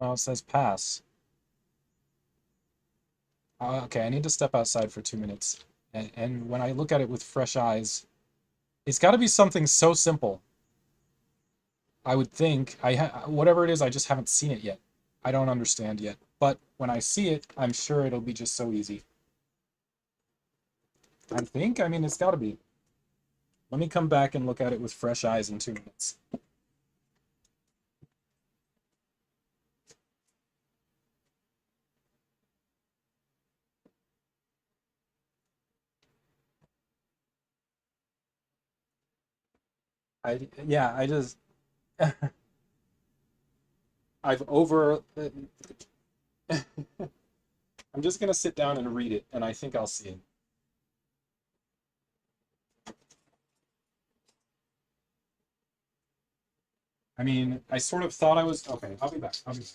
Speaker 1: Oh, it says pass. Okay, I need to step outside for 2 minutes. And when I look at it with fresh eyes, it's got to be something so simple. I would think whatever it is, I just haven't seen it yet. I don't understand yet. But when I see it, I'm sure it'll be just so easy. I think, I mean, it's got to be. Let me come back and look at it with fresh eyes in 2 minutes. Yeah, I just, I've over, I'm just gonna sit down and read it, and I think I'll see it. I mean, I sort of thought I was... Okay, I'll be back. I'll be back.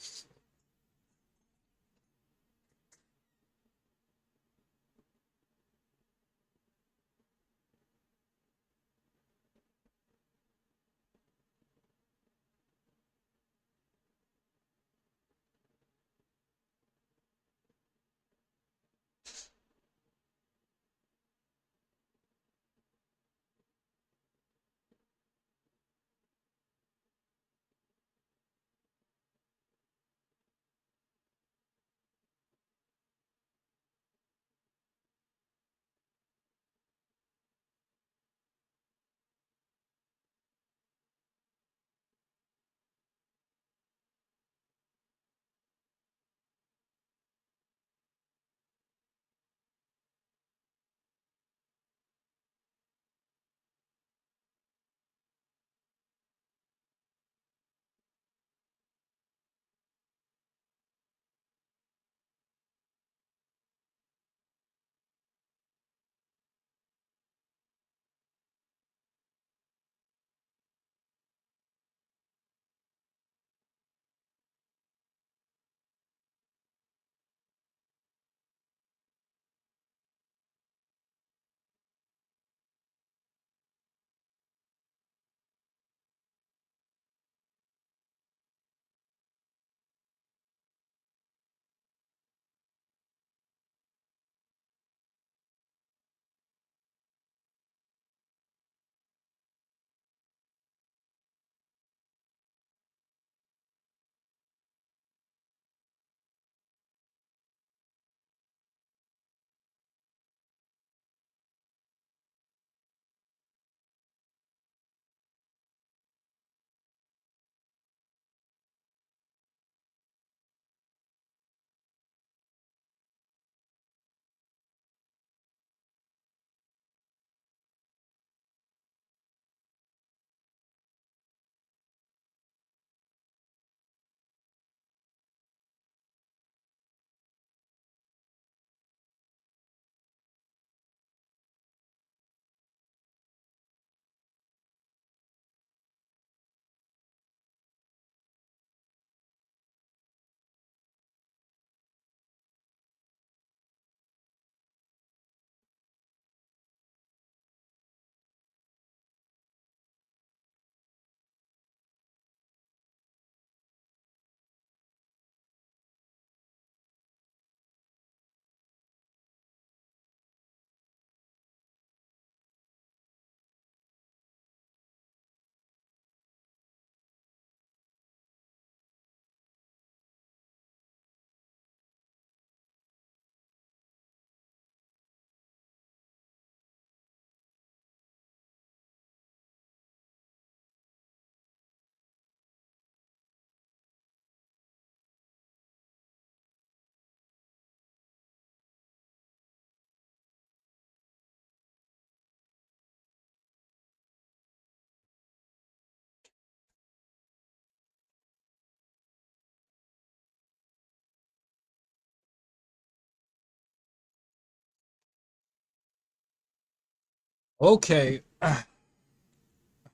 Speaker 1: Okay.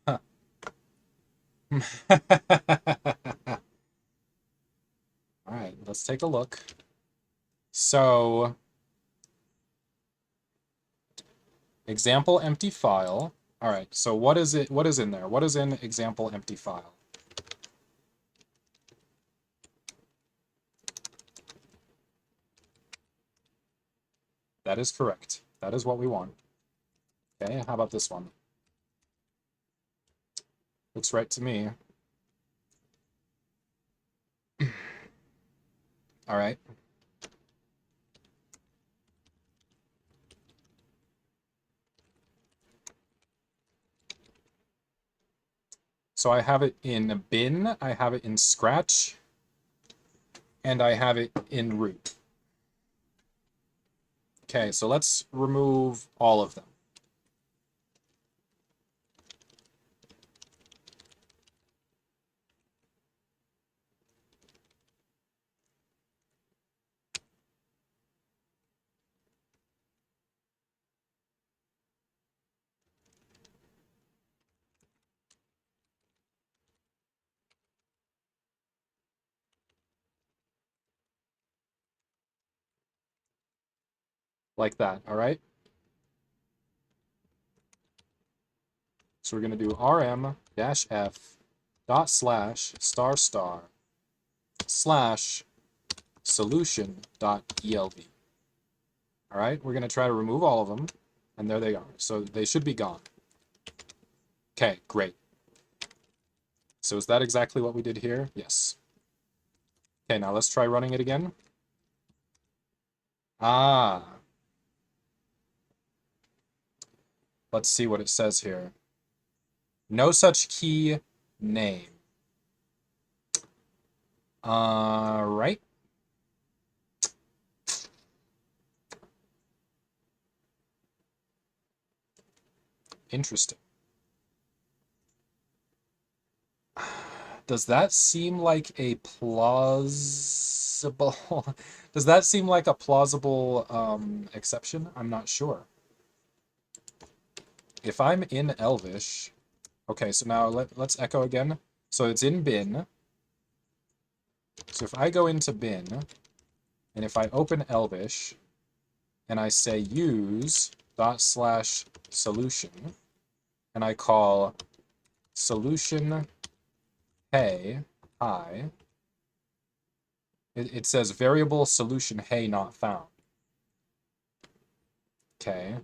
Speaker 1: All right, let's take a look. So, example empty file. All right, so what is it? What is in there? What is in example empty file? That is correct. That is what we want. Okay, how about this one? Looks right to me. All right. So I have it in bin, I have it in scratch, and I have it in root. Okay, so let's remove all of them. like that, all right? So we're going to do rm-f dot slash star star slash solution dot elv. All right, we're going to try to remove all of them, and there they are. So they should be gone. Okay, great. So is that exactly what we did here? Yes. Okay, now let's try running it again. Ah. Let's see what it says here. No such key name. Right. Interesting. Does that seem like a plausible... Does that seem like a plausible exception? I'm not sure. If I'm in Elvish... Okay, so now let's echo again. So it's in bin. So if I go into bin, and if I open Elvish, and I say use dot slash solution, and I call solution hey hi, it says variable solution hey not found. Okay,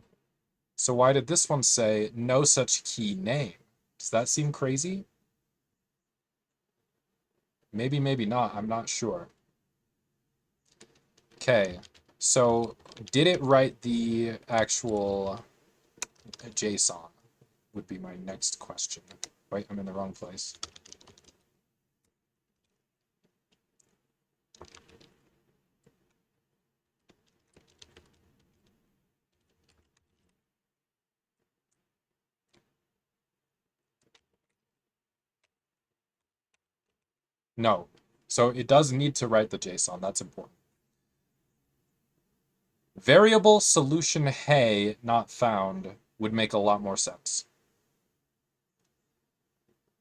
Speaker 1: so why did this one say no such key name? Does that seem crazy? Maybe, maybe not, I'm not sure. Okay, so did it write the actual JSON would be my next question. Wait, I'm in the wrong place. No. So it does need to write the JSON. That's important. Variable solution hey not found would make a lot more sense.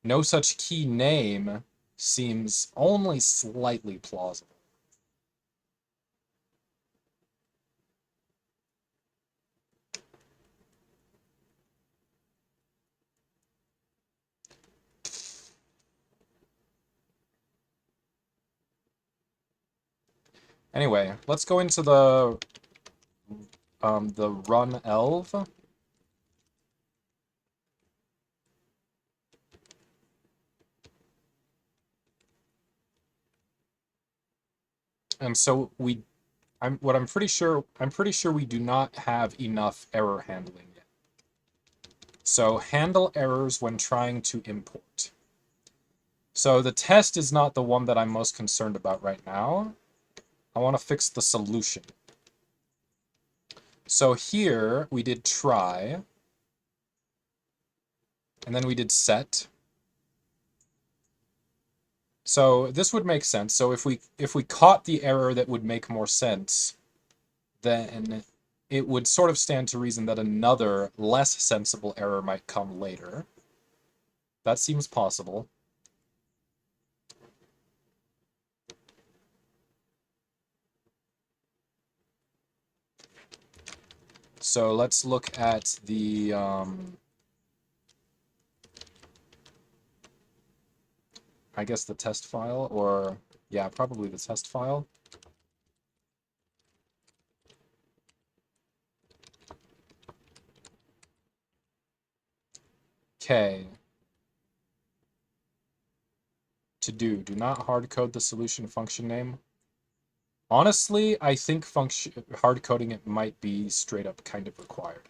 Speaker 1: No such key name seems only slightly plausible. Anyway, let's go into the run elv. And so I'm pretty sure we do not have enough error handling yet. So handle errors when trying to import. So the test is not the one that I'm most concerned about right now. I want to fix the solution. So here we did try, and then we did set. So this would make sense. So if we caught the error that would make more sense, then it would sort of stand to reason that another less sensible error might come later. That seems possible. So let's look at the I guess the test file, or yeah, probably the test file. Okay. Do not hard code the solution function name. Honestly, I think hard coding it might be straight up kind of required.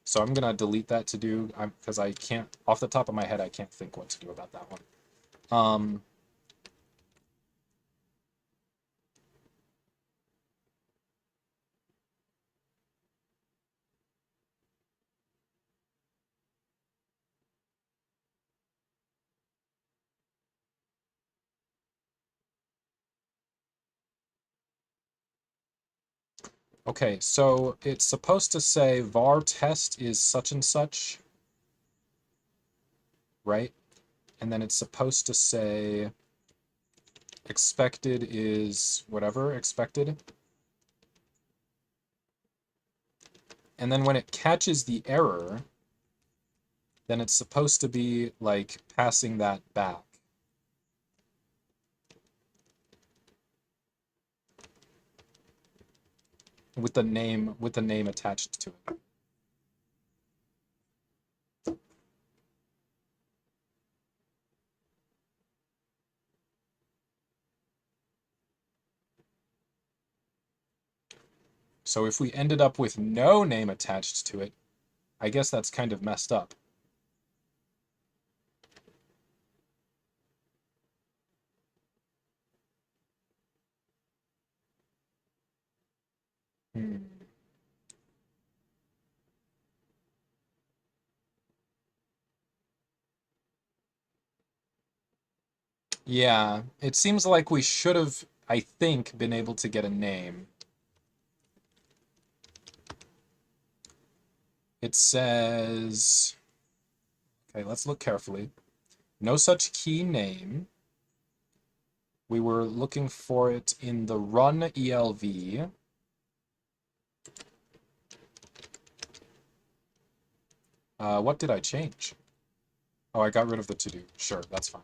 Speaker 1: So I'm gonna delete that to do, because I can't, off the top of my head, I can't think what to do about that one. Okay, so it's supposed to say var test is such and such, right? And then it's supposed to say expected is whatever expected. And then when it catches the error, then it's supposed to be like passing that back. With the name attached to it. So if we ended up with no name attached to it, I guess that's kind of messed up. Yeah, it seems like we should have, I think, been able to get a name. It says, okay, let's look carefully. No such key name. We were looking for it in the run ELV. What did I change? Oh, I got rid of the to-do. Sure, that's fine.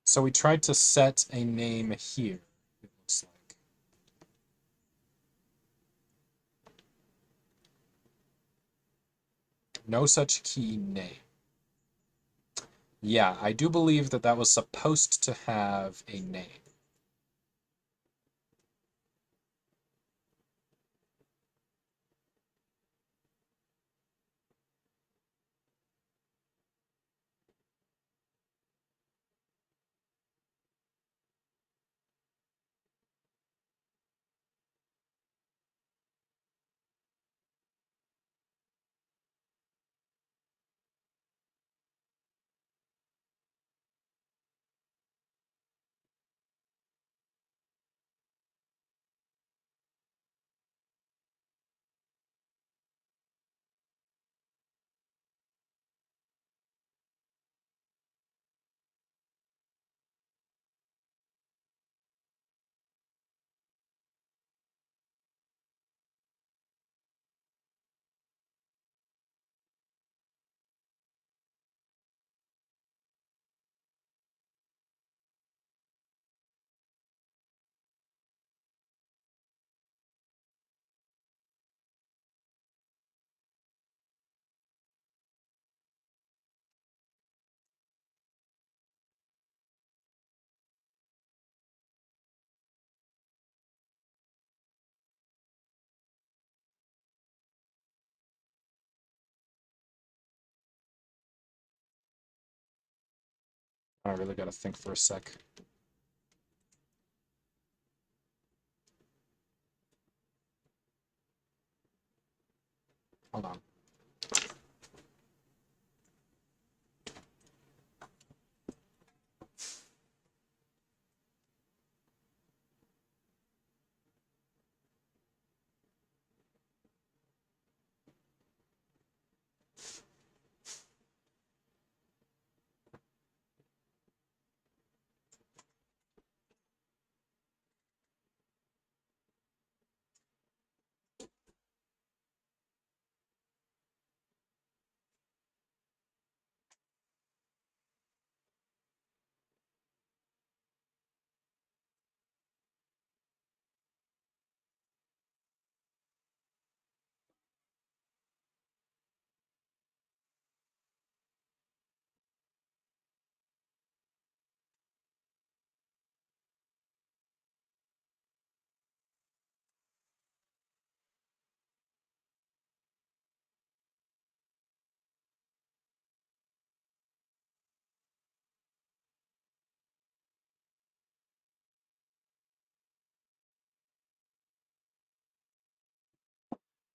Speaker 1: So we tried to set a name here, it looks like. No such key name. Yeah, I do believe that that was supposed to have a name. I really gotta think for a sec. Hold on.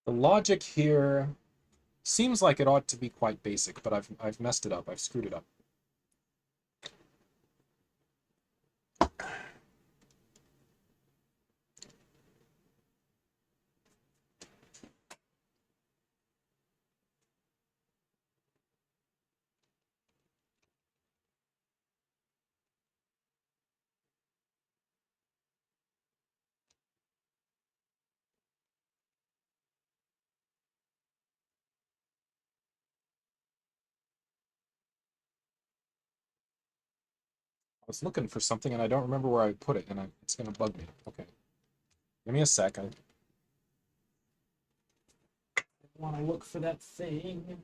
Speaker 1: The logic here seems like it ought to be quite basic, but I've messed it up. I've screwed it up. was looking for something and I don't remember where I put it, and it's gonna bug me. Okay. Give me a sec. I want to look for that thing.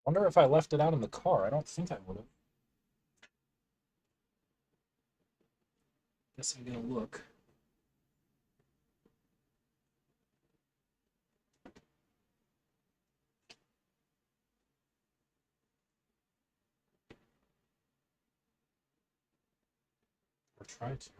Speaker 1: Wonder if I left it out in the car. I don't think I would have. Guess I'm gonna look. Or try to.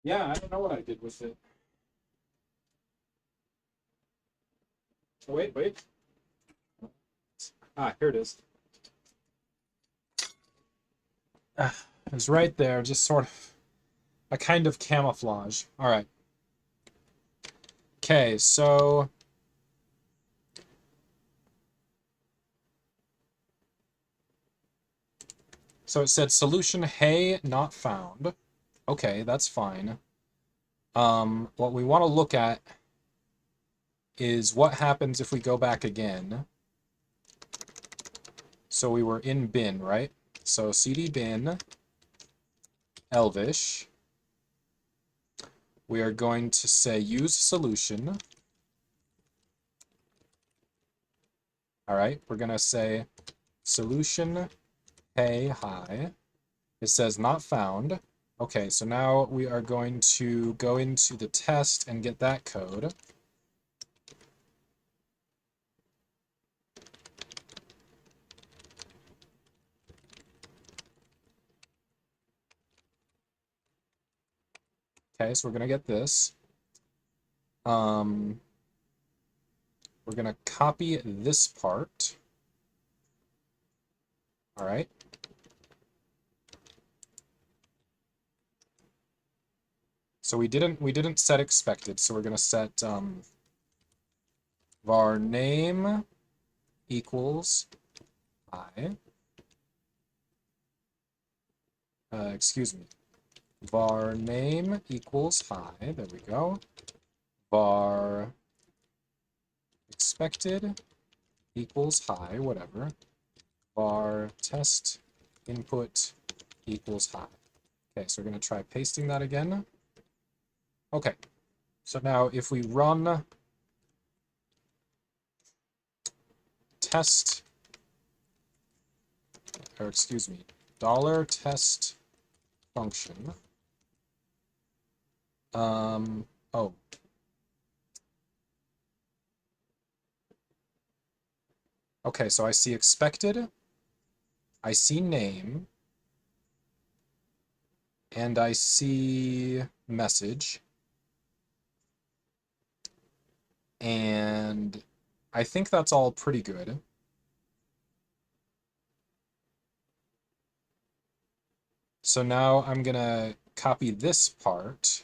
Speaker 1: Yeah, I don't know what I did with it. Oh, wait. Ah, here it is. It's right there, just sort of a kind of camouflage. All right. Okay, so it said solution, hey, not found. Okay, that's fine. What we want to look at is what happens if we go back again. So we were in bin, right? So cd bin, elvish. we are going to say use solution. All right, we're going to say solution hey hi. It says not found. Okay, so now we are going to go into the test and get that code. Okay, so we're going to get this. We're going to copy this part. All right. So we didn't set expected, so we're going to set var name equals I. Excuse me. Var name equals hi. There we go. Var expected equals hi, whatever. Var test input equals hi. Okay, so we're going to try pasting that again. Okay, so now if we run test, or excuse me, $test function. Oh. Okay, so I see expected, I see name, and I see message. And I think that's all pretty good. So now I'm gonna copy this part.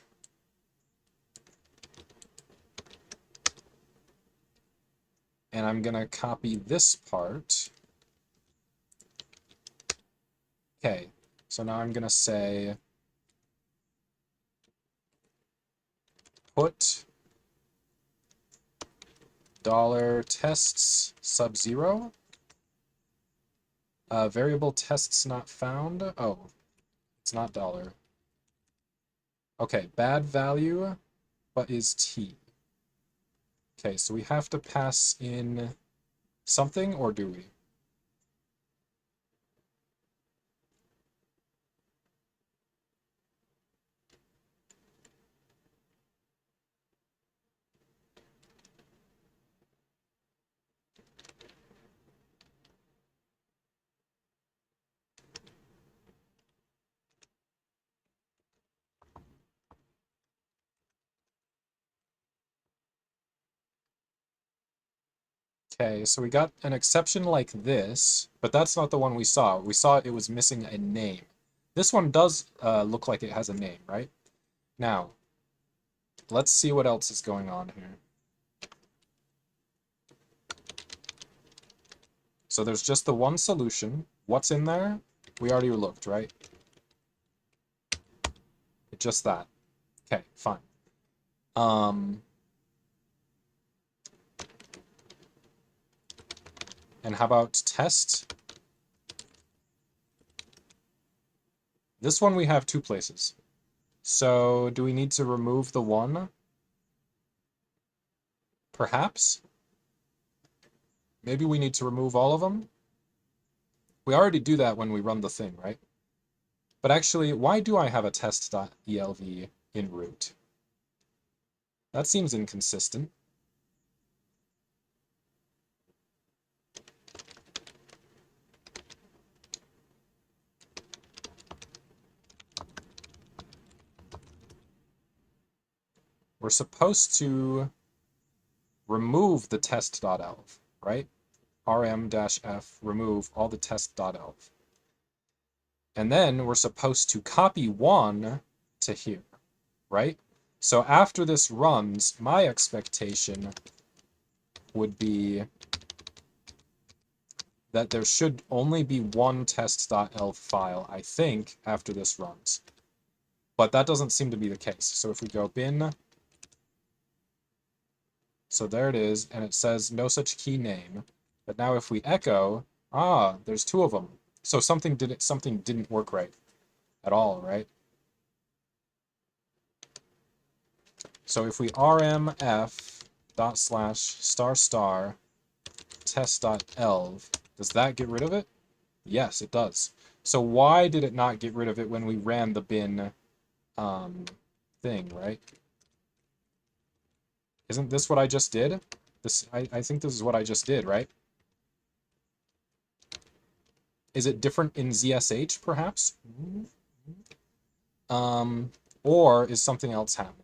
Speaker 1: And I'm gonna copy this part. Okay, so now I'm gonna say put $tests sub 0. Variable tests not found. Oh, it's not dollar. Okay, bad value, but is t. Okay, so we have to pass in something, or do we? Okay, so we got an exception like this, but that's not the one we saw. We saw it was missing a name. This one does look like it has a name, right? Now, let's see what else is going on here. So there's just the one solution. What's in there? We already looked, right? Just that. Okay, fine. And how about test? This one we have two places. So do we need to remove the one? Perhaps? Maybe we need to remove all of them? We already do that when we run the thing, right? But actually, why do I have a test.elv in root? That seems inconsistent. We're supposed to remove the test.elv, right? rm-f remove all the test.elv. And then we're supposed to copy one to here, right? So after this runs, my expectation would be that there should only be one test.elv file, I think, after this runs. But that doesn't seem to be the case. So if we go bin, so there it is, and it says no such key name. But now if we echo, there's two of them. So something didn't work right at all, right? So if we rmf dot slash star star test.elv, does that get rid of it? Yes, it does. So why did it not get rid of it when we ran the bin thing, right? Isn't this what I just did? I think this is what I just did, right? Is it different in ZSH, perhaps? Or is something else happening?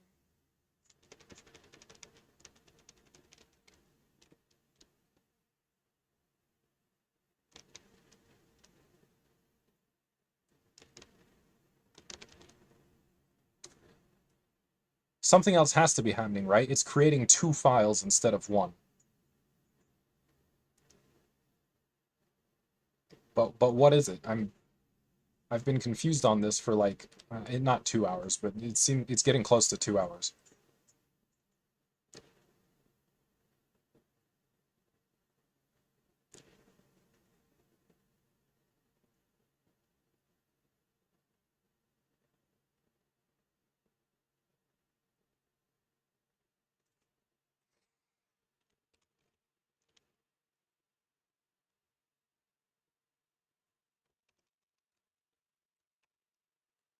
Speaker 1: Something else has to be happening, right? It's creating 2 files instead of 1. But what is it? I've been confused on this for like not 2 hours, but it's getting close to 2 hours.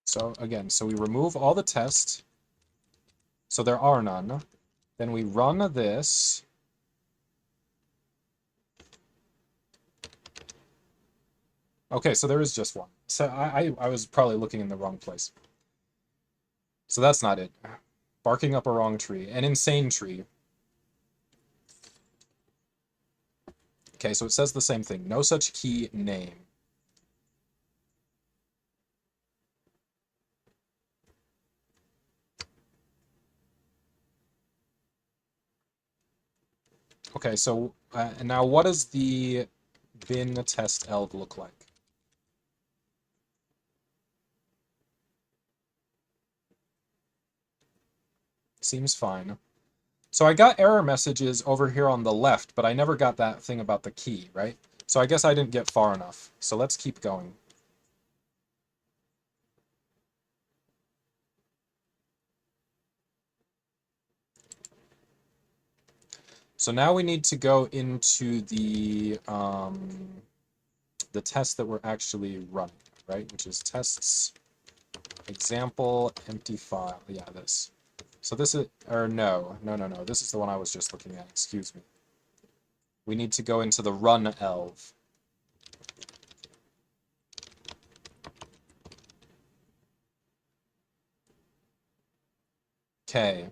Speaker 1: So again, so we remove all the tests, so there are none. Then we run this. Okay, so there is just one. So I was probably looking in the wrong place. So that's not it. Barking up a wrong tree. An insane tree. Okay, so it says the same thing. No such key name. Okay, so and now what does the bin test elg look like? Seems fine. So I got error messages over here on the left, but I never got that thing about the key, right? So I guess I didn't get far enough. So let's keep going. So now we need to go into the test that we're actually running, right? Which is tests example empty file. Yeah, this. So this is, or no. This is the one I was just looking at. Excuse me. We need to go into the run elv. Okay.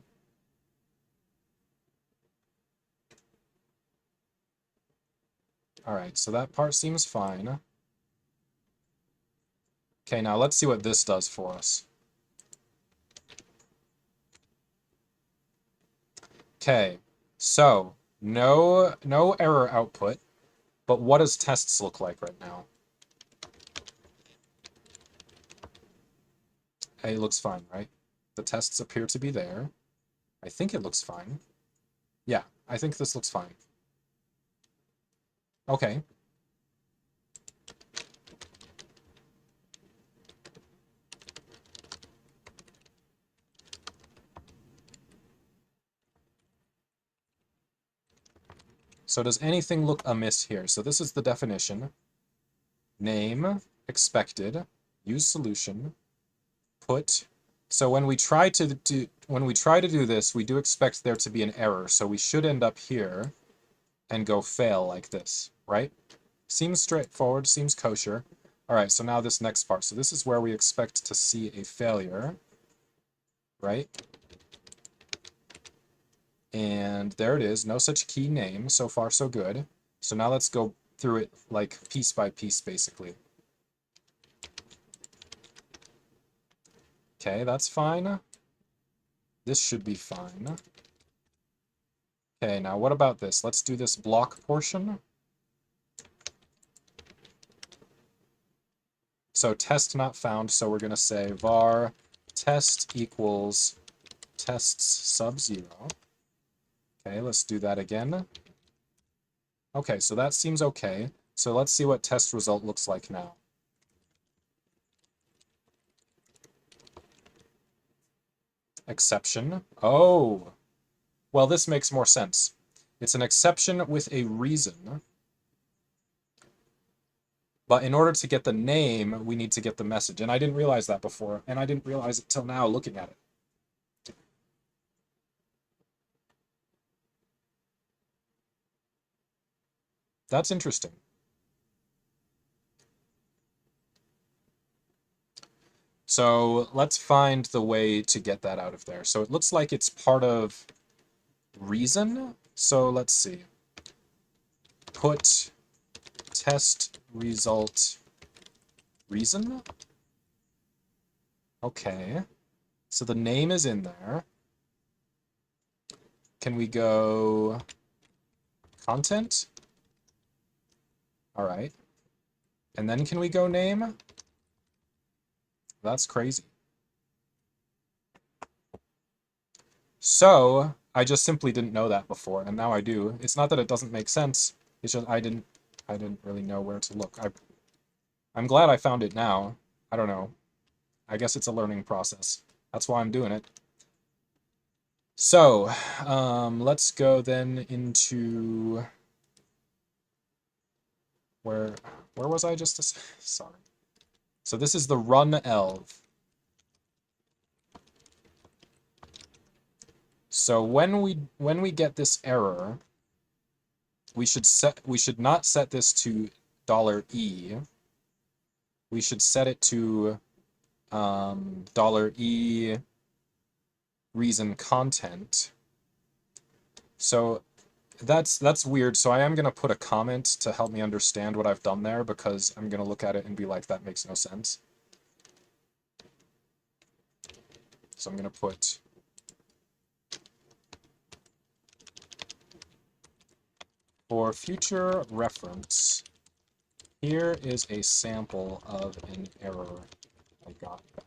Speaker 1: All right, so that part seems fine. Okay, now let's see what this does for us. Okay, so no error output, but what does tests look like right now? Hey, it looks fine, right? The tests appear to be there. I think it looks fine. Yeah, I think this looks fine. Okay. So does anything look amiss here? So this is the definition. Name, expected, use solution, put. So when we try to do this, we do expect there to be an error. So we should end up here and go fail like this, right? Seems straightforward, seems kosher. All right, so now this next part. So this is where we expect to see a failure, right? And there it is, no such key name. So far, so good. So now let's go through it like piece by piece, basically. Okay, that's fine. This should be fine. Okay, now what about this? Let's do this block portion. So test not found, so we're going to say var test equals tests sub 0. Okay, let's do that again. Okay, so that seems okay. So let's see what test result looks like now. Exception. Oh, well, this makes more sense. It's an exception with a reason. But in order to get the name, we need to get the message. And I didn't realize that before, and I didn't realize it till now looking at it. That's interesting. So let's find the way to get that out of there. So it looks like it's part of reason. So let's see. Put test result reason. Okay. So the name is in there. Can we go content? All right. And then can we go name? That's crazy. So I just simply didn't know that before, and now I do. It's not that it doesn't make sense. It's just I didn't really know where to look. I'm glad I found it now. I don't know. I guess it's a learning process. That's why I'm doing it. So, let's go then into where was I just? Sorry. So this is the run elv. So when we get this error, we should not set this to $E. We should set it to $E reason content. So that's weird. So I am going to put a comment to help me understand what I've done there, because I'm going to look at it and be like, that makes no sense. So I'm going to put for future reference, here is a sample of an error I got back.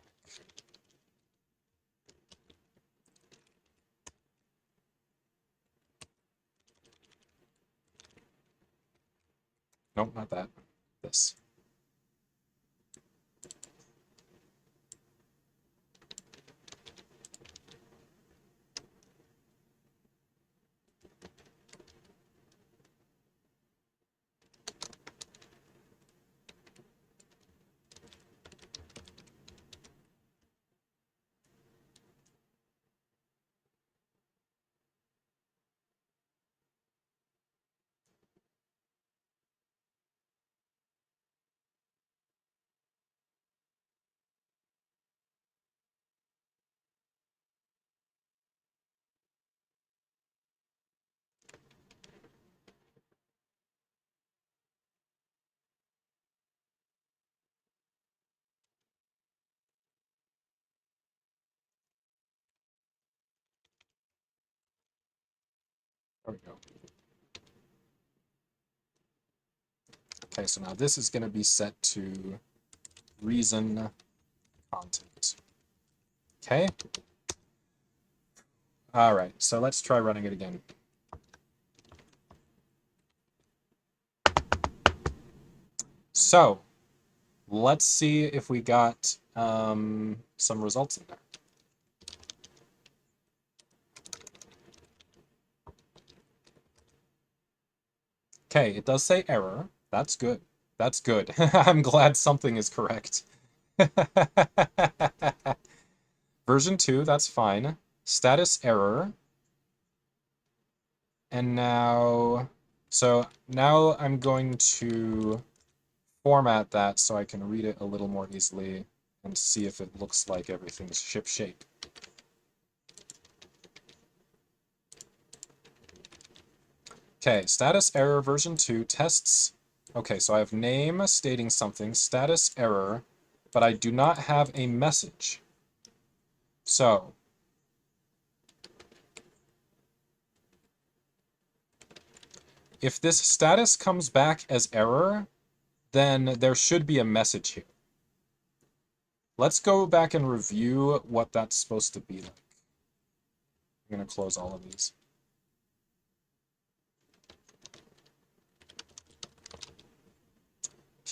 Speaker 1: Nope, not that. This. There we go. Okay, so now this is going to be set to reason content. Okay. All right, so let's try running it again. So let's see if we got some results in there. Okay, it does say error. That's good. That's good. I'm glad something is correct. Version 2, that's fine. Status error. And now, so now I'm going to format that so I can read it a little more easily and see if it looks like everything's shipshape. Okay, status error version 2 tests. Okay, so I have name stating something, status error, but I do not have a message. So if this status comes back as error, then there should be a message here. Let's go back and review what that's supposed to be like. I'm going to close all of these.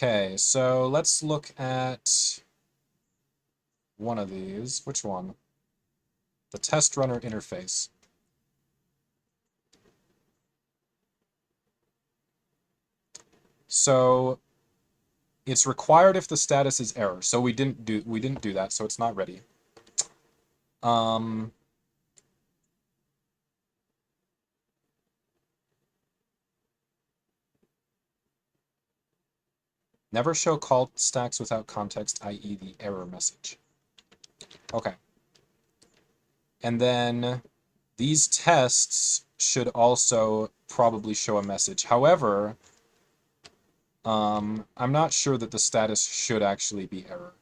Speaker 1: Okay, so let's look at one of these. Which one? the test runner interface. So it's required if the status is error. So we didn't do that, so it's not ready. Never show call stacks without context, i.e. the error message. Okay. And then these tests should also probably show a message. However, I'm not sure that the status should actually be error.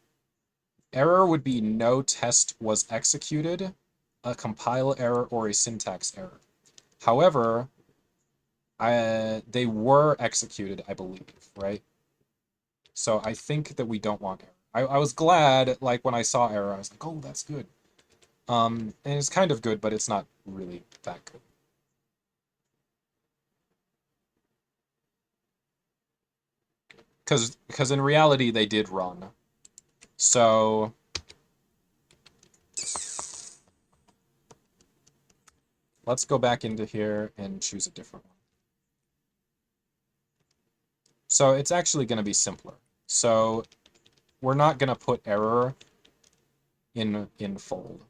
Speaker 1: Error would be no test was executed, a compile error, or a syntax error. However, they were executed, I believe, right? So I think that we don't want error. I was glad, like, when I saw error, I was like, oh, that's good. And it's kind of good, but it's not really that good. Because in reality, they did run. So let's go back into here and choose a different one. So it's actually going to be simpler. So we're not going to put error in fold.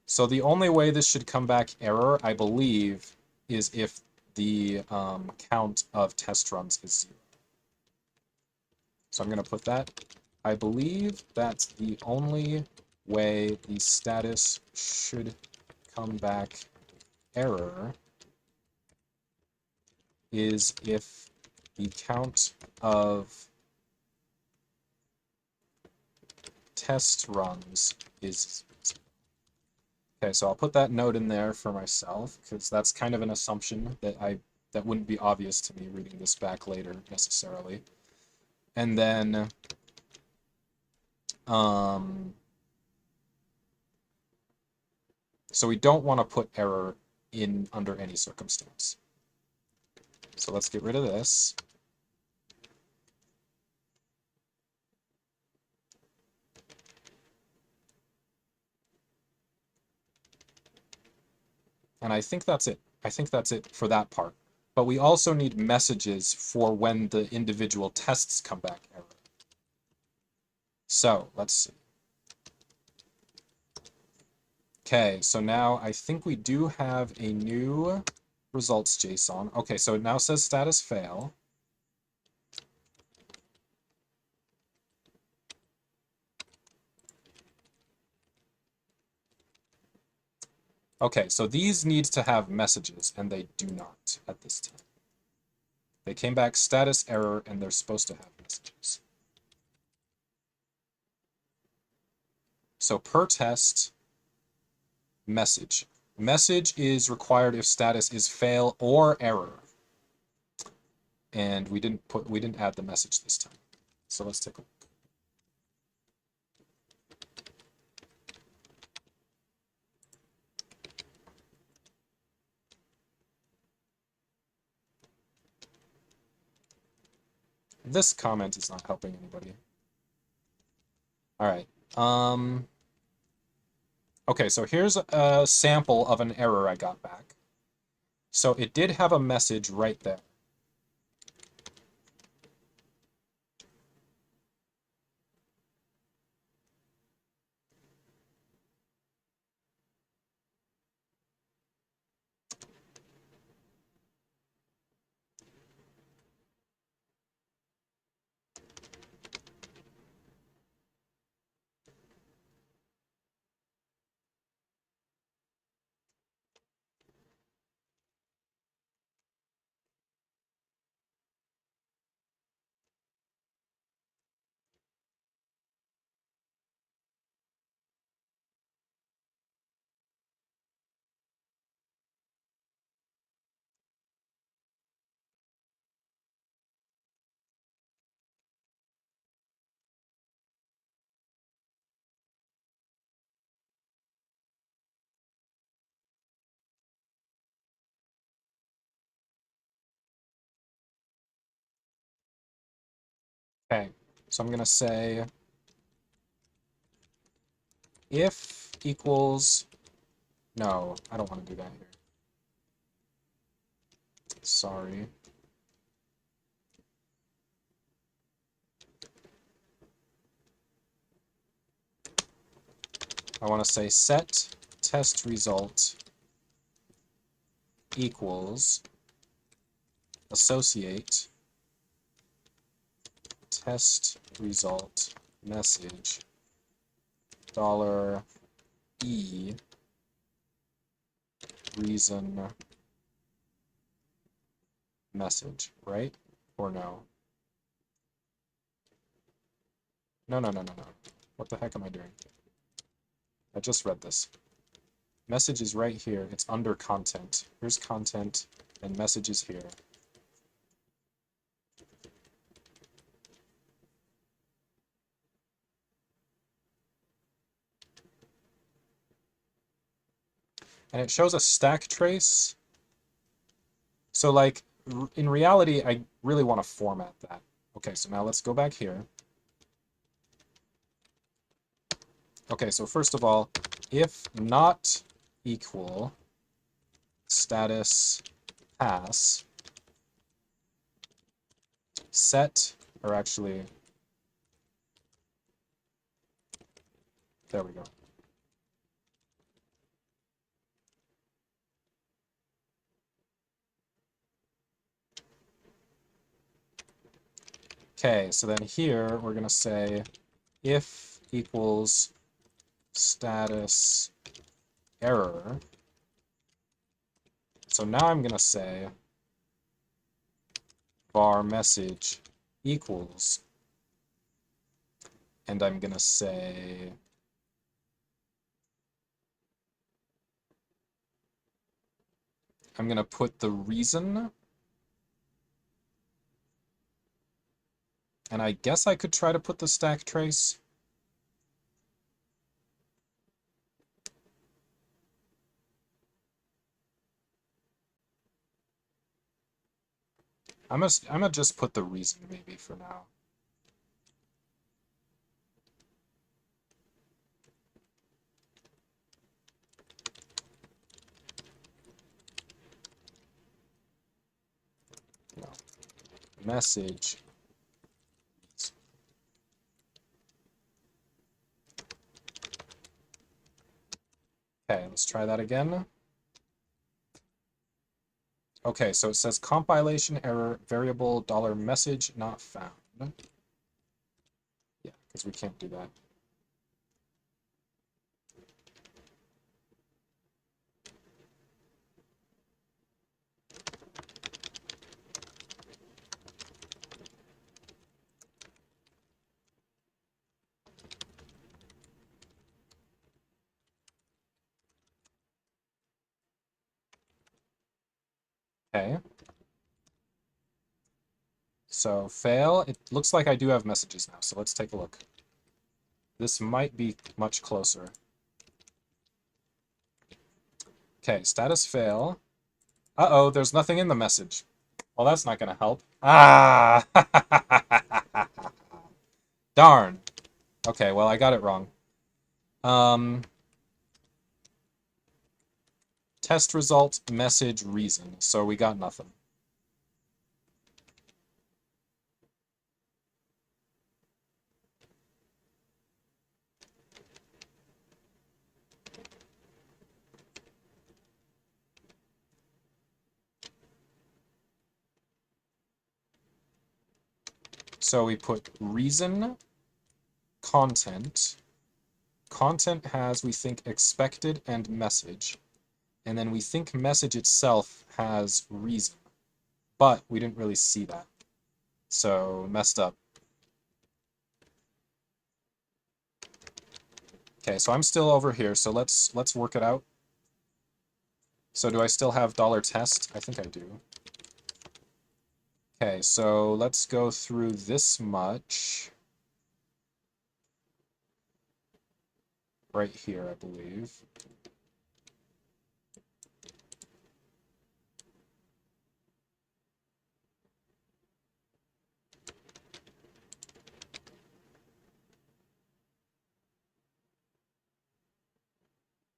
Speaker 1: So the only way this should come back error, I believe, is if the count of test runs is 0. So I'm going to put that. I believe that's the only way the status should come back error is if the count of test runs is 0. Okay, so I'll put that note in there for myself, because that's kind of an assumption that wouldn't be obvious to me reading this back later, necessarily. And then, so we don't want to put error in under any circumstance. So let's get rid of this. And I think that's it. I think that's it for that part. But we also need messages for when the individual tests come back error. So let's see. Okay, so now I think we do have a new results JSON. Okay, so it now says status fail. Okay, so these need to have messages, and they do not at this time. They came back status error, and they're supposed to have messages. So per test, message. Message is required if status is fail or error. And we didn't add the message this time. So let's take a look. This comment is not helping anybody. All right. Okay, so here's a sample of an error I got back. So it did have a message right there. Okay, so I'm gonna say if equals, no, I don't want to do that here. Sorry. I want to say set test result equals associate test result message $e reason message, right? Or no? No. What the heck am I doing? I just read this. Message is right here. It's under content. Here's content, and message is here. And it shows a stack trace. So like, in reality, I really want to format that. Okay, so now let's go back here. Okay, so first of all, if not equal status pass set, or actually, there we go. Okay, so then here we're going to say if equals status error. So now I'm going to say var message equals, and I'm going to say I'm going to put the reason, and I guess I could try to put the stack trace. I'm gonna just put the reason maybe for now. No. Message. Okay, let's try that again. Okay, so it says compilation error variable $message not found. Yeah, because we can't do that. Okay. So fail. It looks like I do have messages now, so let's take a look. This might be much closer. Okay, status fail. Uh-oh, there's nothing in the message. Well, that's not going to help. Ah! Darn. Okay, well, I got it wrong. Test result, message, reason. So we got nothing. So we put reason, content. Content has, we think, expected and message. And then we think message itself has reason. But we didn't really see that. So messed up. Okay, so I'm still over here, so let's work it out. So do I still have $test? I think I do. Okay, so let's go through this much. Right here, I believe.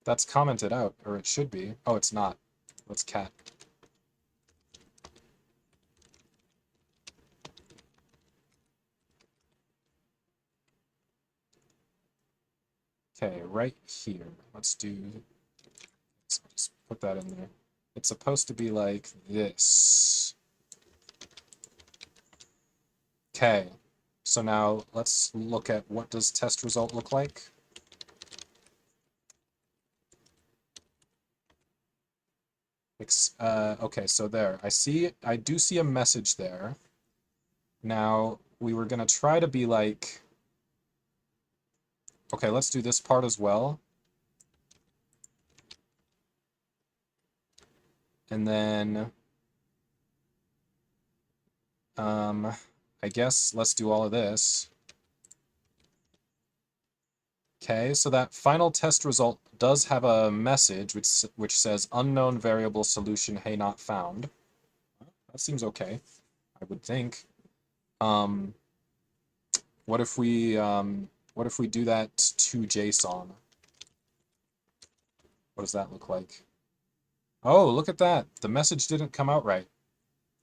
Speaker 1: That's commented out, or it should be. Oh, it's not. Let's cat. Okay, right here. Let's just put that in there. It's supposed to be like this. Okay, so now let's look at what does test result look like. Okay, so there. I do see a message there. Now, we were gonna try to be like, okay, let's do this part as well. And then, I guess let's do all of this. Okay, so that final test result does have a message which says unknown variable solution hey not found. That seems okay, I would think. Um, what if we do that to JSON? What does that look like? Oh, look at that. The message didn't come out right.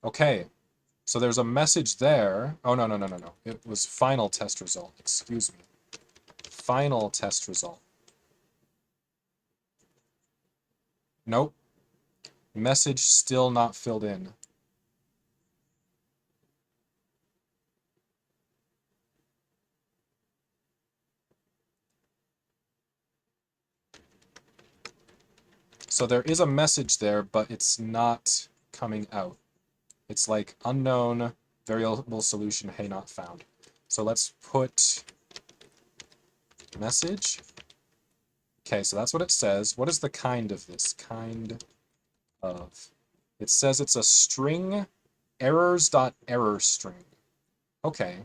Speaker 1: Okay, so there's a message there. Oh, no. It was final test result. Excuse me. Final test result. Nope. Message still not filled in. So there is a message there, but it's not coming out. It's like unknown variable solution hey not found. So let's put message. Okay, so that's what it says. What is the kind of this? Kind of. It says it's a string errors.error string. Okay.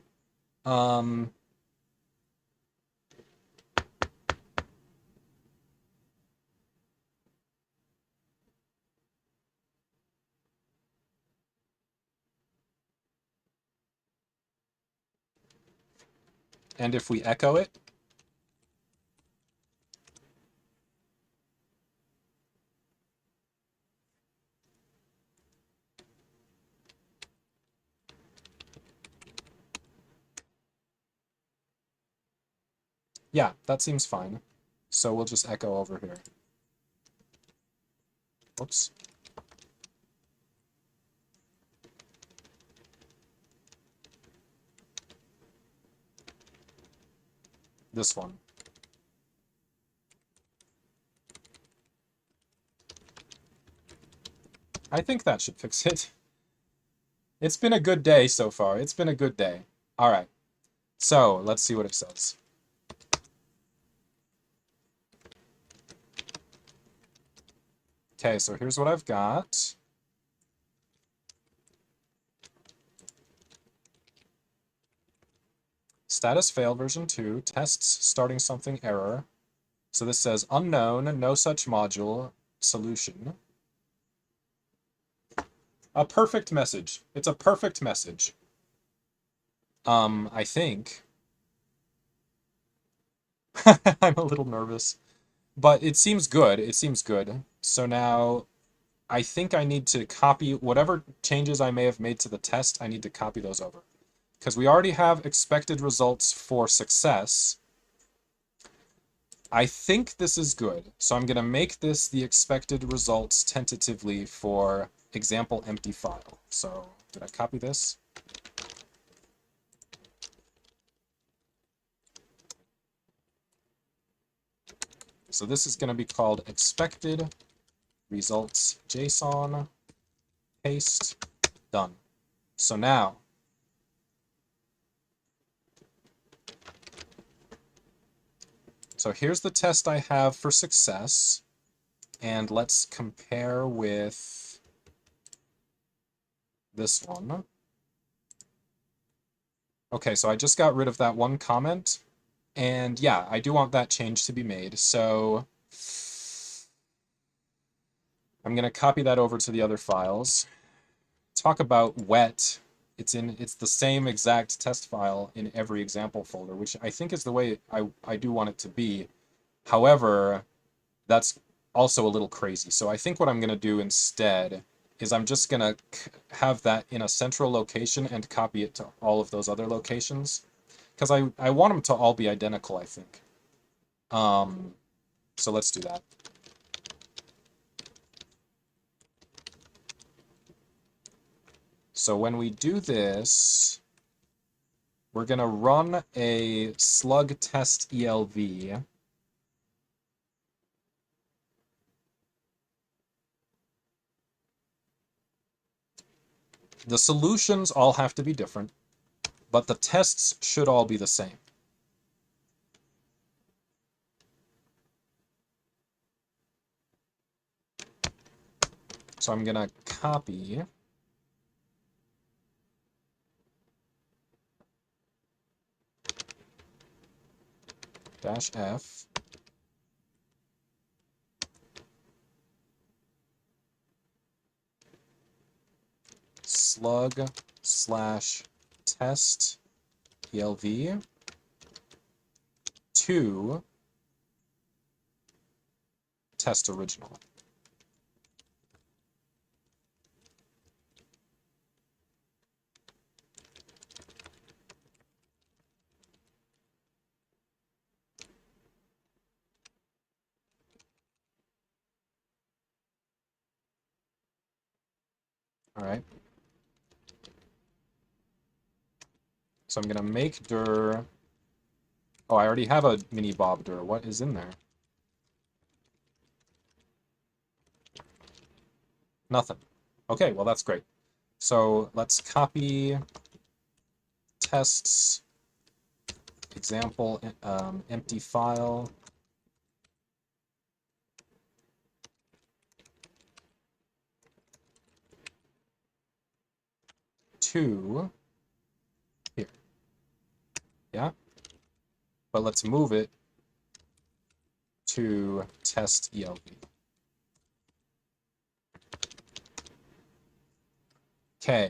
Speaker 1: And if we echo it, yeah, that seems fine. So we'll just echo over here. Whoops. This one. I think that should fix it. It's been a good day so far. It's been a good day. All right. So let's see what it says. Okay, so here's what I've got. Status fail version 2, tests starting something error. So this says unknown, no such module, solution. A perfect message. It's a perfect message. I think. I'm a little nervous. But it seems good. It seems good. So now I think I need to copy whatever changes I may have made to the test. I need to copy those over. Because we already have expected results for success. I think this is good. So I'm going to make this the expected results tentatively for example empty file. So did I copy this? So this is going to be called expected results JSON, paste, done. So now, so here's the test I have for success, and let's compare with this one. Okay, so I just got rid of that one comment, and yeah, I do want that change to be made, so I'm going to copy that over to the other files. Talk about wet. It's the same exact test file in every example folder, which I think is the way I do want it to be. However, that's also a little crazy. So I think what I'm going to do instead is I'm just going to have that in a central location and copy it to all of those other locations. Because I want them to all be identical, I think. So let's do that. So when we do this, we're going to run a slug test ELV. The solutions all have to be different, but the tests should all be the same. So I'm going to copy -f slug/test ELV to test original. All right. So I'm going to make dir. Oh, I already have a mini bob dir. What is in there? Nothing. Okay, well, that's great. So let's copy tests example empty file to here. Yeah? But let's move it to test ELV. Okay.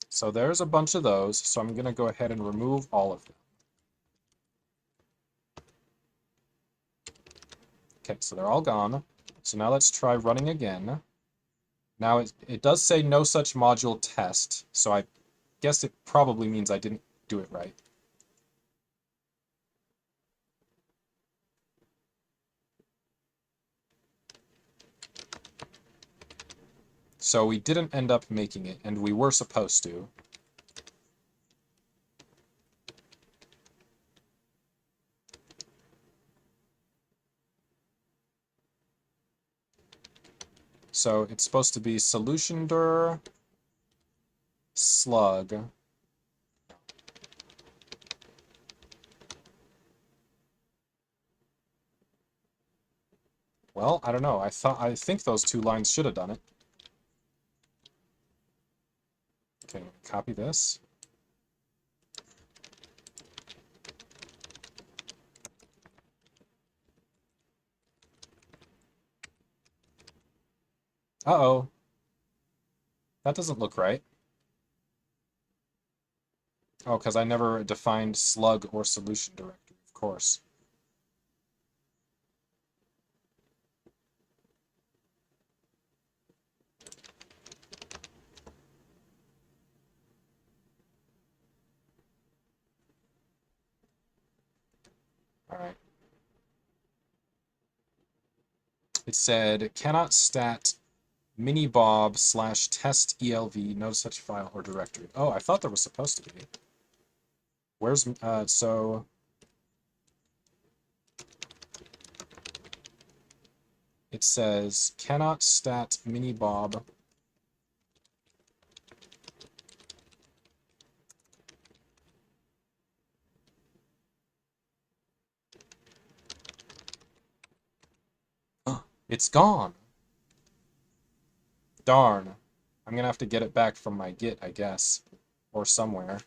Speaker 1: So there's a bunch of those, so I'm going to go ahead and remove all of them. Okay, so they're all gone. So now let's try running again. Now it does say no such module test, so I guess it probably means I didn't do it right. So we didn't end up making it, and we were supposed to. So it's supposed to be solution dir slug. Well, I don't know. I think those two lines should have done it. Okay, copy this. Uh-oh. That doesn't look right. Oh, because I never defined slug or solution directory, of course. All right. It said cannot stat minibob/test ELV, no such file or directory. Oh, I thought there was supposed to be. Where's, so... It says cannot stat minibob. It's gone. Darn. I'm gonna have to get it back from my Git, I guess. Or somewhere.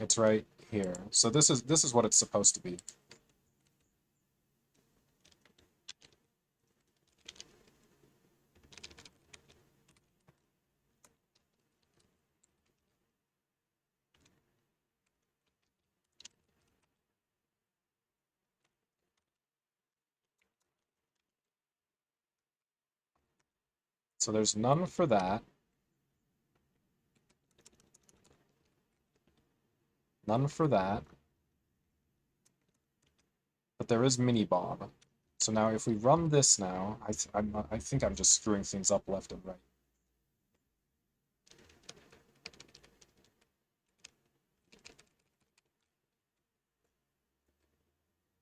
Speaker 1: It's right here. So this is what it's supposed to be. So there's none for that. None for that. But there is mini-bob. So now if we run this now, I think I'm just screwing things up left and right.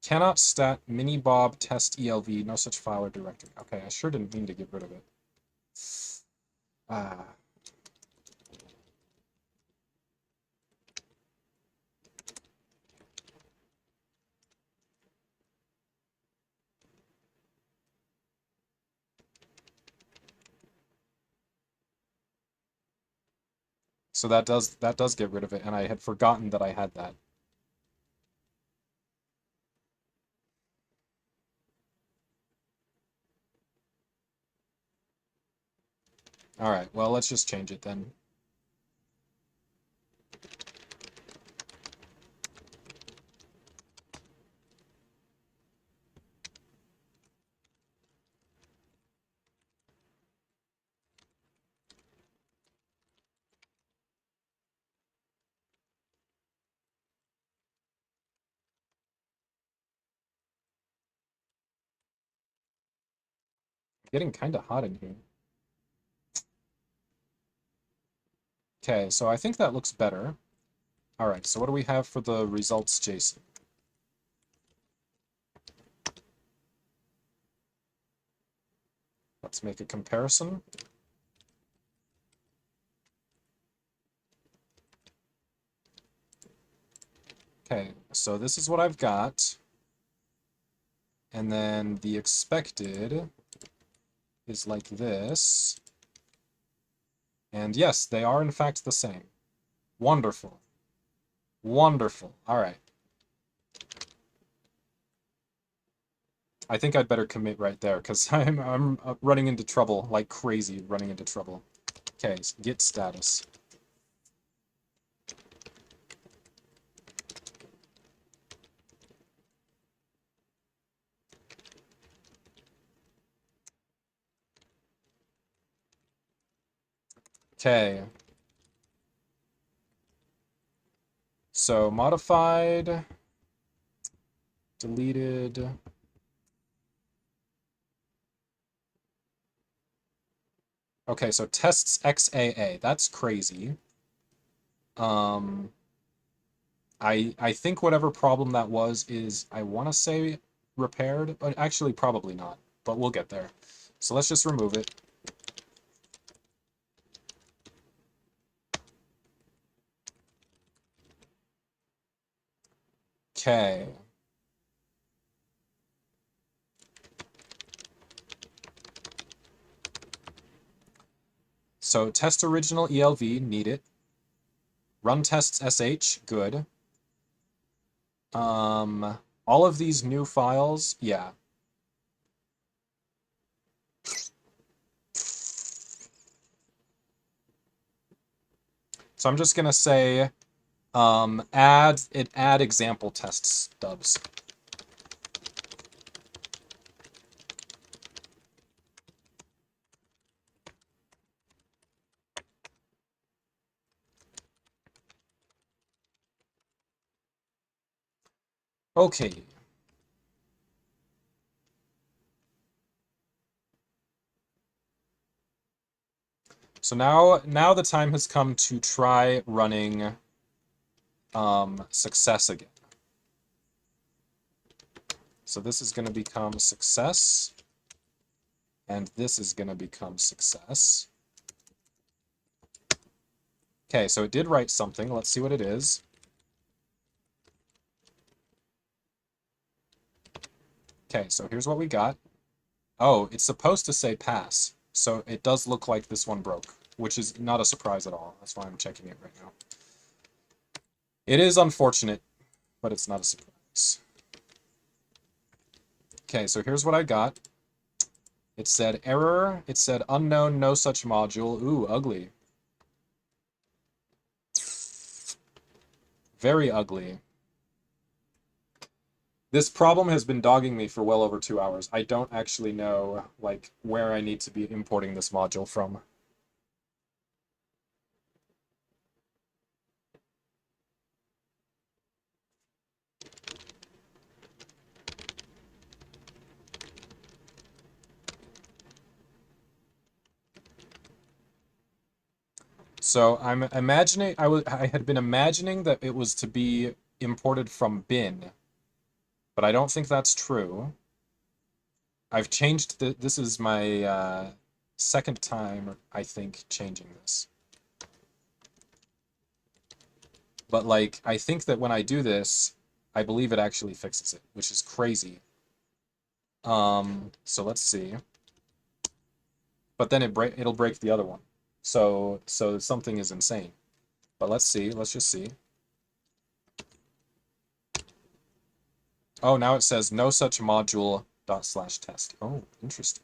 Speaker 1: Cannot stat mini-bob test ELV, no such file or directory. Okay, I sure didn't mean to get rid of it. Ah. So that does get rid of it, and I had forgotten that I had that. All right, well, let's just change it then. Getting kind of hot in here. Okay, so I think that looks better. All right, so what do we have for the results JSON? Let's make a comparison. Okay, so this is what I've got. And then the expected is like this. And yes, they are in fact the same. Wonderful. Wonderful. All right. I think I'd better commit right there because I'm running into trouble like crazy, running into trouble. Okay, so git status. Okay. So modified, deleted. Okay, so tests XAA. That's crazy. I think whatever problem that was is, I want to say repaired, but actually probably not, but we'll get there. So let's just remove it. Okay. So test original ELV, need it. Run tests sh, good. All of these new files, yeah. So I'm just gonna say add example test stubs. Okay. So now the time has come to try running success again. So this is going to become success, and this is going to become success. Okay, so it did write something. Let's see what it is. Okay, so here's what we got. Oh, it's supposed to say pass. So it does look like this one broke, which is not a surprise at all. That's why I'm checking it right now. It is unfortunate, but it's not a surprise. Okay, so here's what I got. It said error. It said unknown, no such module. Ooh, ugly. Very ugly. This problem has been dogging me for well over 2 hours. I don't actually know, like, where I need to be importing this module from. So I'm imagining, I had been imagining that it was to be imported from bin, but I don't think that's true. I've changed this is my second time, I think, changing this. But like, I think that when I do this, I believe it actually fixes it, which is crazy. So let's see. But then it'll break the other one. So something is insane. But let's see. Let's just see. Oh, now it says no such module /test. Oh, interesting.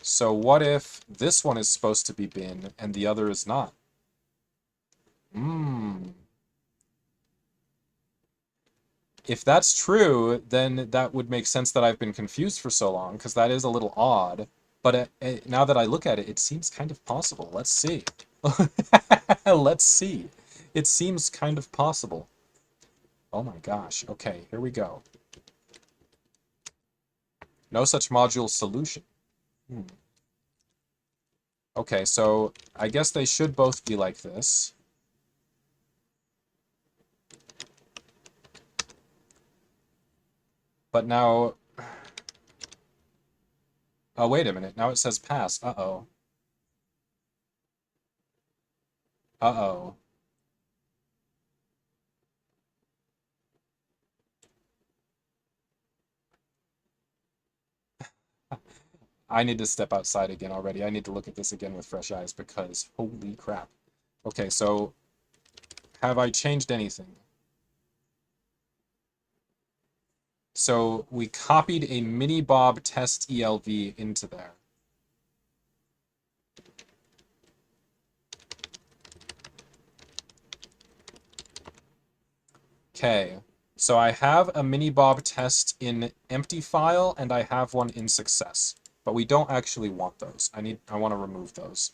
Speaker 1: So what if this one is supposed to be bin and the other is not? If that's true, then that would make sense that I've been confused for so long, because that is a little odd. But now that I look at it, it seems kind of possible. Let's see. Let's see. It seems kind of possible. Oh my gosh. Okay, here we go. No such module solution. Okay, so I guess they should both be like this. But now... Oh, wait a minute. Now it says pass. Uh-oh. Uh-oh. I need to step outside again already. I need to look at this again with fresh eyes because holy crap. Okay, so have I changed anything? So we copied a mini bob test ELV into there. Okay, so I have a mini bob test in empty file and I have one in success, but we don't actually want those. I want to remove those.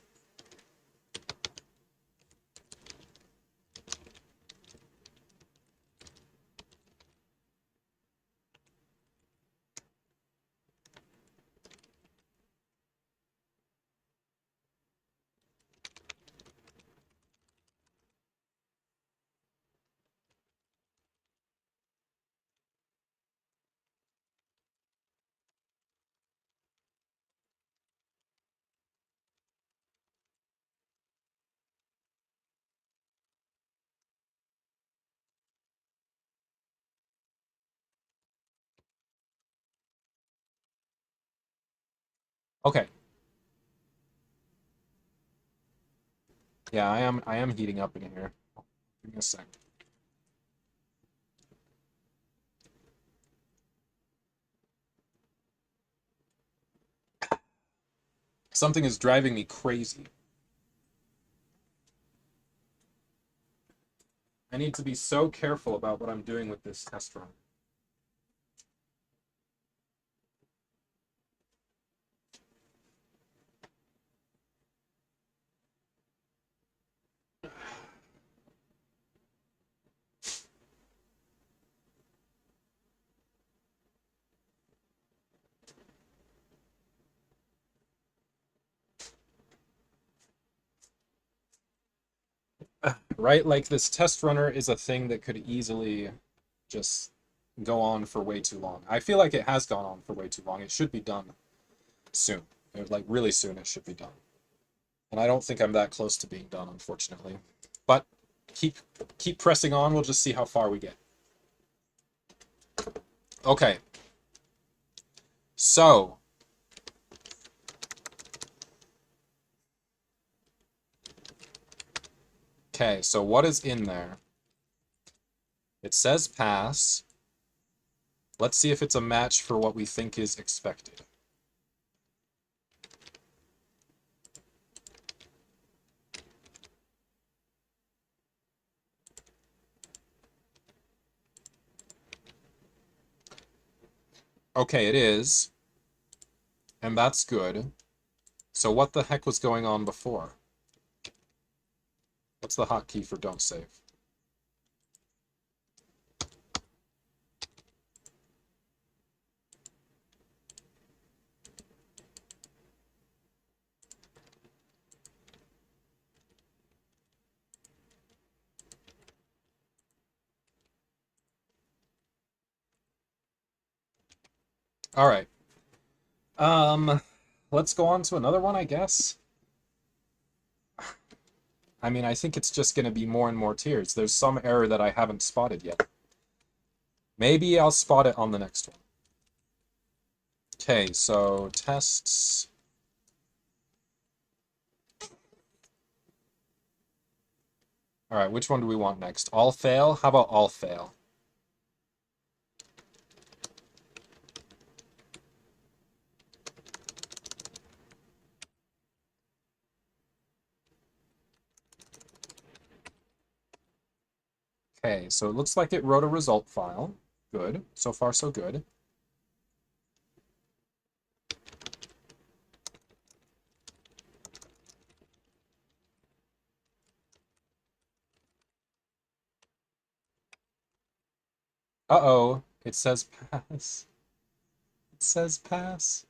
Speaker 1: Okay. Yeah, I am heating up in here. Give me a sec. Something is driving me crazy. I need to be so careful about what I'm doing with this test run. Right? Like this test runner is a thing that could easily just go on for way too long. I feel like it has gone on for way too long. It should be done soon. Like really soon it should be done. And I don't think I'm that close to being done, unfortunately. But keep pressing on. We'll just see how far we get. Okay. So Okay, so what is in there? It says pass. Let's see if it's a match for what we think is expected. Okay, it is. And that's good. So what the heck was going on before? What's the hotkey for don't save? All right. Let's go on to another one, I guess. I mean, I think it's just going to be more and more tiers. There's some error that I haven't spotted yet. Maybe I'll spot it on the next one. Okay, so tests. All right, which one do we want next? All fail? How about all fail? Okay, so it looks like it wrote a result file. Good. So far, so good. Uh-oh. It says pass. It says pass.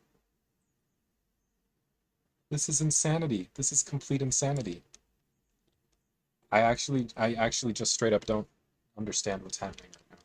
Speaker 1: This is insanity. This is complete insanity. I actually just straight up don't understand what's happening right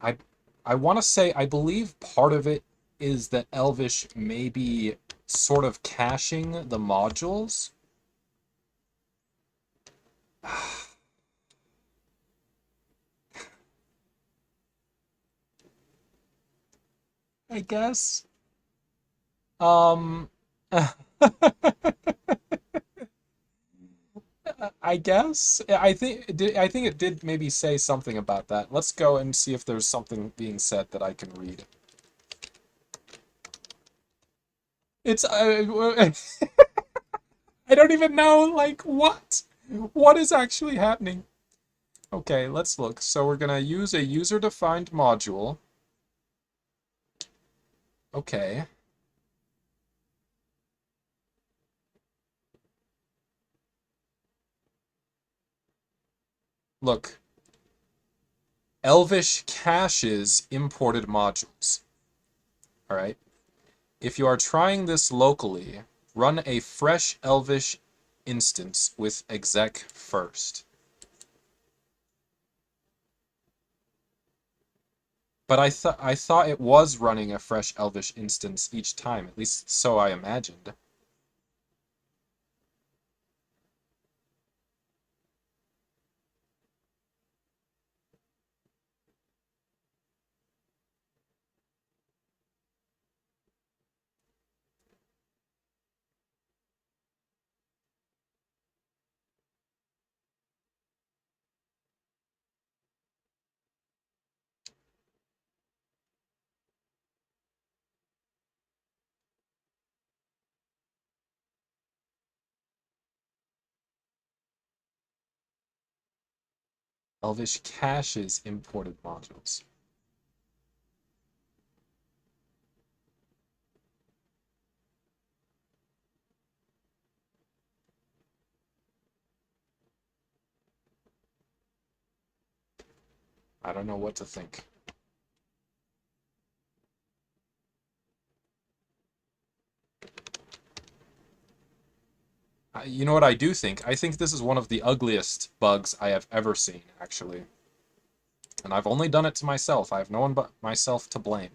Speaker 1: now. I want to say, I believe part of it is that Elvish may be sort of caching the modules. I guess. Um, I guess. I think it did maybe say something about that. Let's go and see if there's something being said that I can read. It's I don't even know, like, what? What is actually happening? Okay, let's look. So we're gonna use a user-defined module. Okay. Look. Elvish caches imported modules. All right. If you are trying this locally, run a fresh Elvish instance with exec first. But I thought it was running a fresh Elvish instance each time, at least so I imagined. Elvish caches imported modules. I don't know what to think. You know what I do think? I think this is one of the ugliest bugs I have ever seen, actually. And I've only done it to myself. I have no one but myself to blame.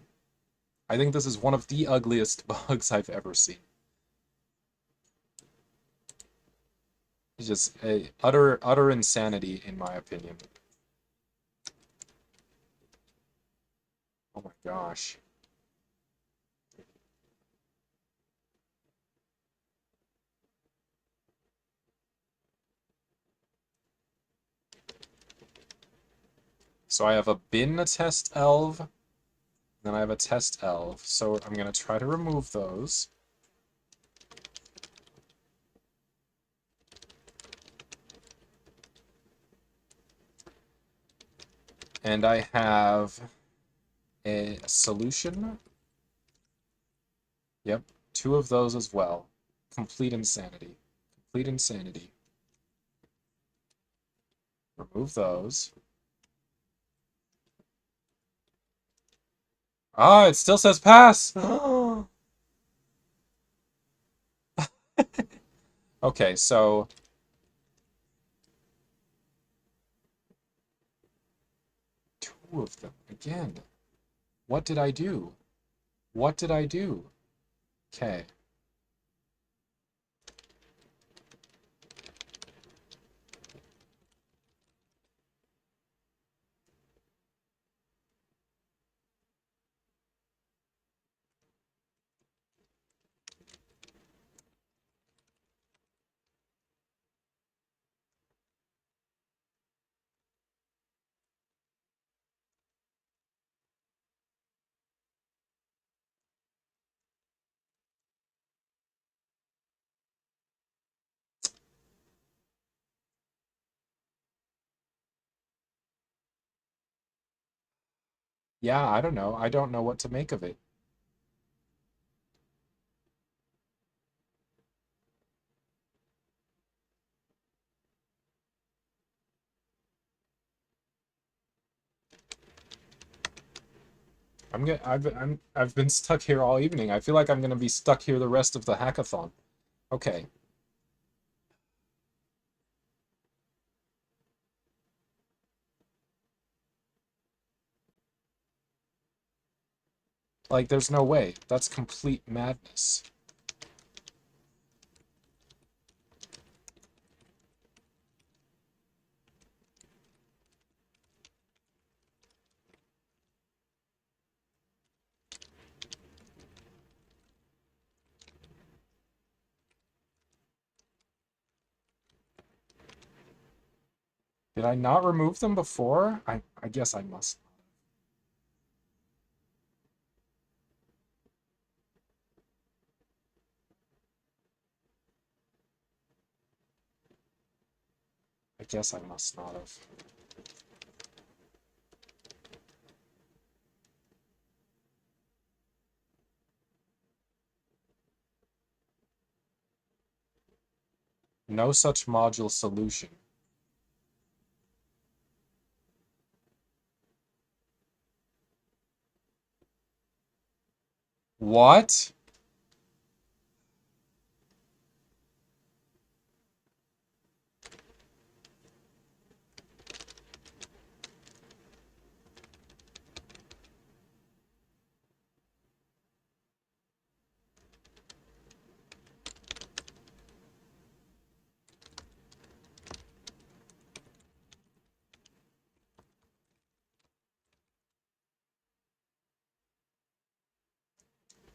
Speaker 1: I think this is one of the ugliest bugs I've ever seen. It's just a utter insanity, in my opinion. Oh my gosh. So I have a bin test elv, then I have a test elv. So I'm going to try to remove those. And I have a solution. Yep, 2 of those as well. Complete insanity. Complete insanity. Remove those. Ah, it still says pass! Okay, so... 2 of them. Again. What did I do? What did I do? Okay. Yeah, I don't know. I don't know what to make of it. I've been stuck here all evening. I feel like I'm gonna be stuck here the rest of the hackathon. Okay. Like, there's no way. That's complete madness. Did I not remove them before? I guess I must. I guess I must not have. No such module solution. What?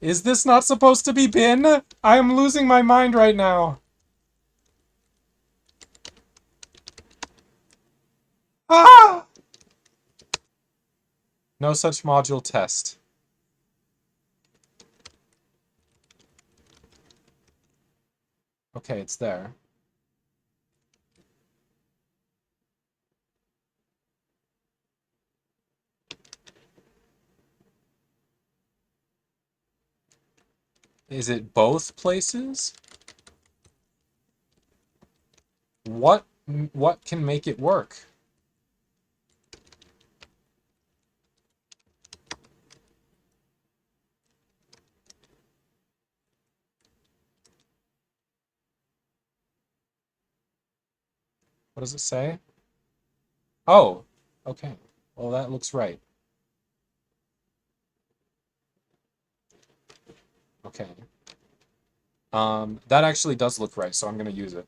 Speaker 1: Is this not supposed to be bin? I am losing my mind right now. Ah! No such module test. Okay, it's there. Is it both places? What can make it work? What does it say? Oh, okay. Well, that looks right. Okay. That actually does look right, so I'm gonna use it.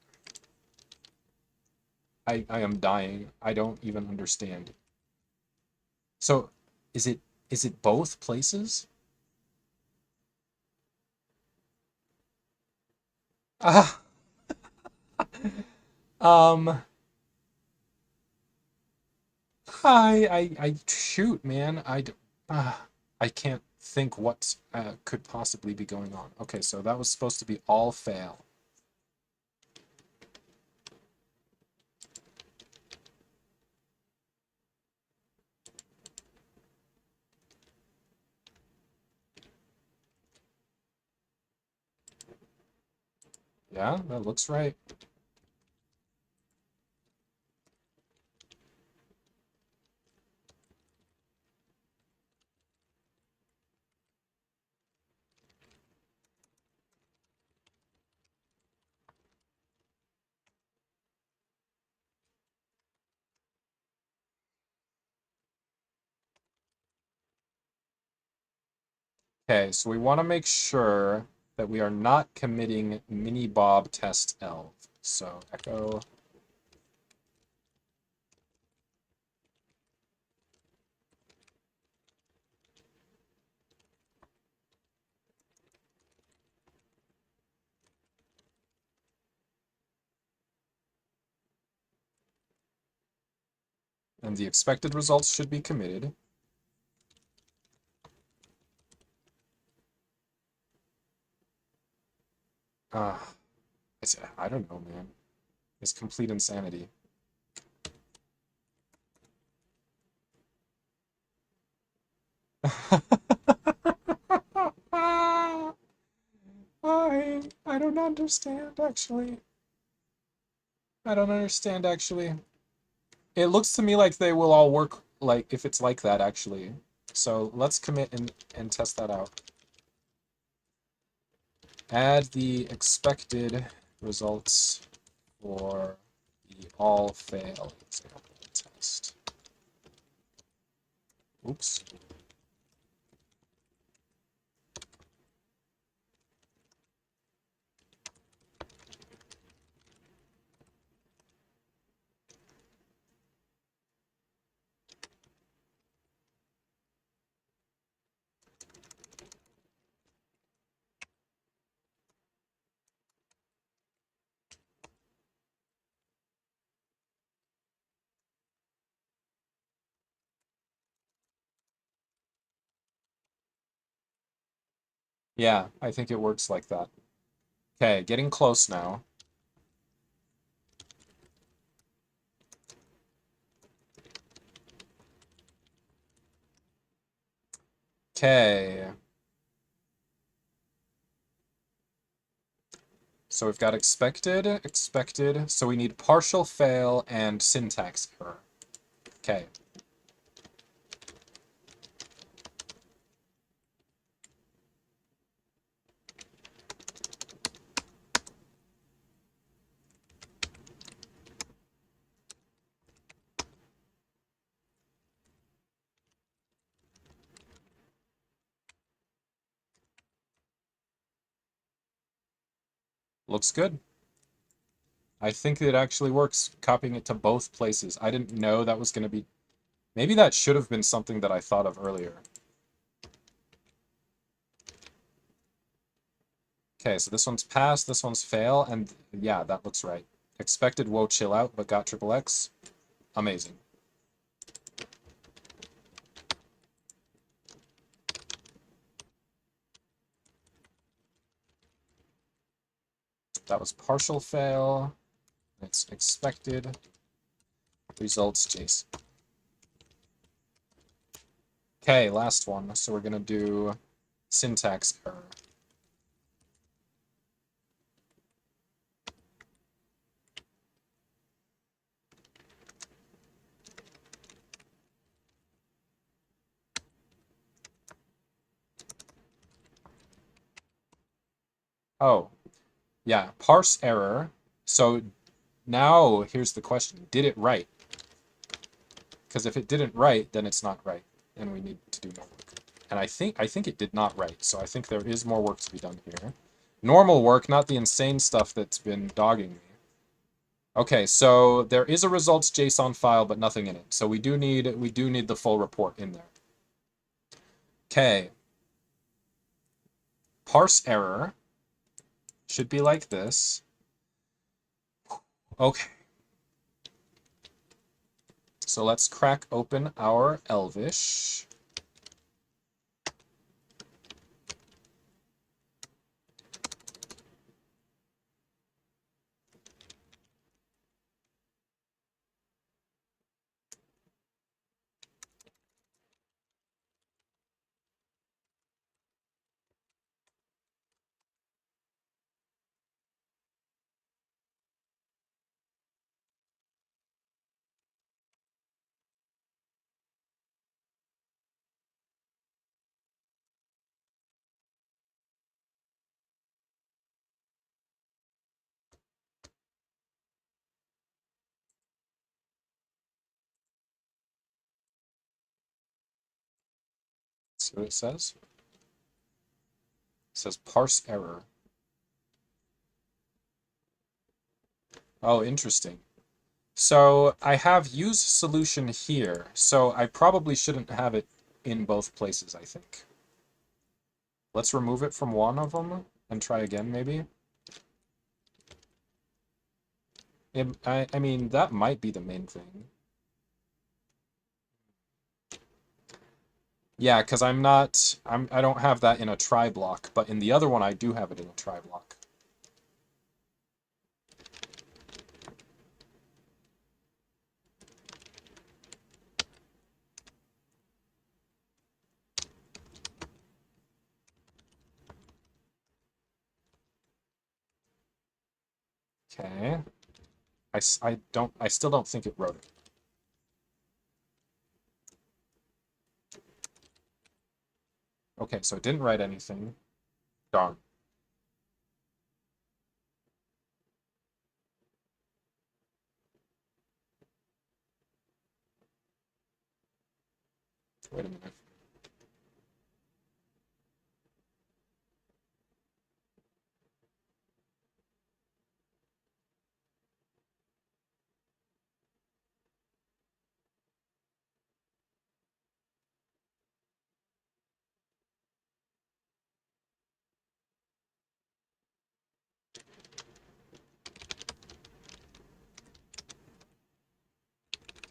Speaker 1: I am dying. I don't even understand. So, is it Is it both places? Ah, um, shoot, man. I can't think what could possibly be going on. Okay, so that was supposed to be all fail. Yeah, that looks right. Okay, so we want to make sure that we are not committing mini bob test elv. So echo. And the expected results should be committed. Uh, I don't know, man. It's complete insanity. I don't understand, actually. I don't understand, actually. It looks to me like they will all work, like, if it's like that, actually. So let's commit and test that out. Add the expected results for the all fail example test. Oops. Yeah, I think it works like that. Okay, getting close now. Okay. So we've got expected, expected. So we need partial fail and syntax error. Okay. Looks good. I think it actually works, copying it to both places. I didn't know that was going to be... Maybe that should have been something that I thought of earlier. Okay, so this one's pass, this one's fail, and yeah, that looks right. Expected whoa chill out, but got triple X. Amazing. That was partial fail. It's expected results JSON. Okay, last one. So we're gonna do syntax error. Oh, yeah, parse error. So now here's the question. Did it write? Because if it didn't write, then it's not right. And we need to do more work. And I think it did not write, so I think there is more work to be done here. Normal work, not the insane stuff that's been dogging me. Okay, so there is a results JSON file, but nothing in it. So we do need the full report in there. Okay. Parse error should be like this. Okay. So let's crack open our Elvish. See what it says? It says parse error. Oh, interesting. So I have use solution here, so I probably shouldn't have it in both places, I think. Let's remove it from one of them and try again, maybe. I mean, that might be the main thing. Yeah, because I don't have that in a try block, but in the other one I do have it in a try block. Okay. I still don't think it wrote it. Okay, so it didn't write anything. Darn. Wait a minute.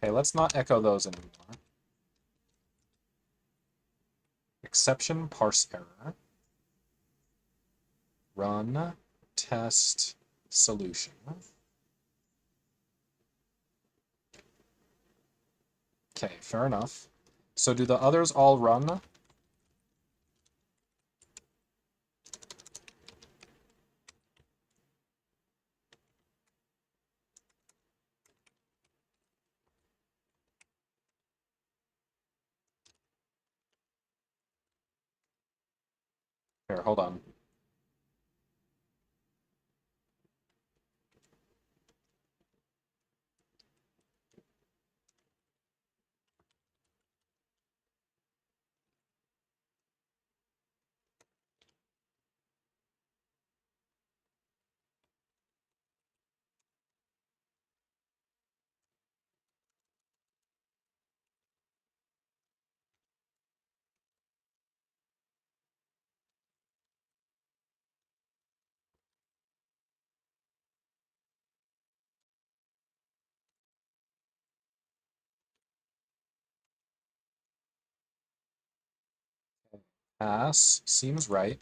Speaker 1: Okay, let's not echo those anymore. Exception parse error. Run test solution. Okay, fair enough. So do the others all run? Here, hold on. Pass seems right.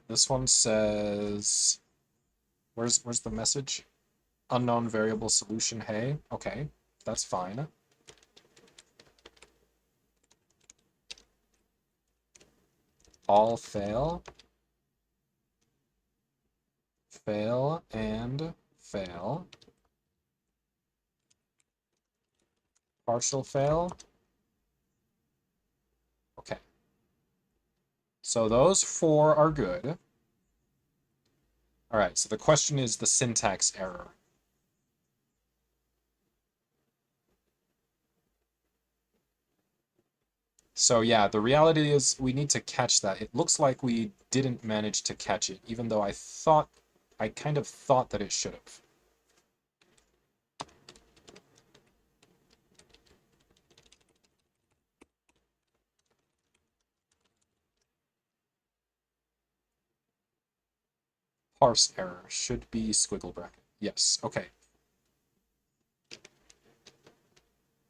Speaker 1: This one says, where's the message? Unknown variable solution, hey. Okay, that's fine. All fail. Fail and fail. Partial fail. Okay. So those four are good. All right, so the question is the syntax error. So yeah, the reality is we need to catch that. It looks like we didn't manage to catch it, even though I kind of thought that it should have. Parse error should be squiggle bracket. Yes, okay.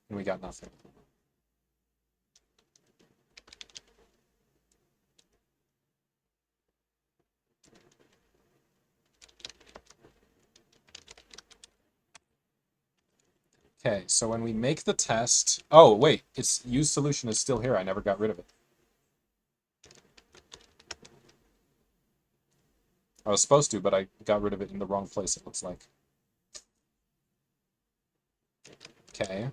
Speaker 1: And we got nothing. Okay, so when we make the test... Oh, wait, its use solution is still here. I never got rid of it. I was supposed to, but I got rid of it in the wrong place, it looks like. Okay.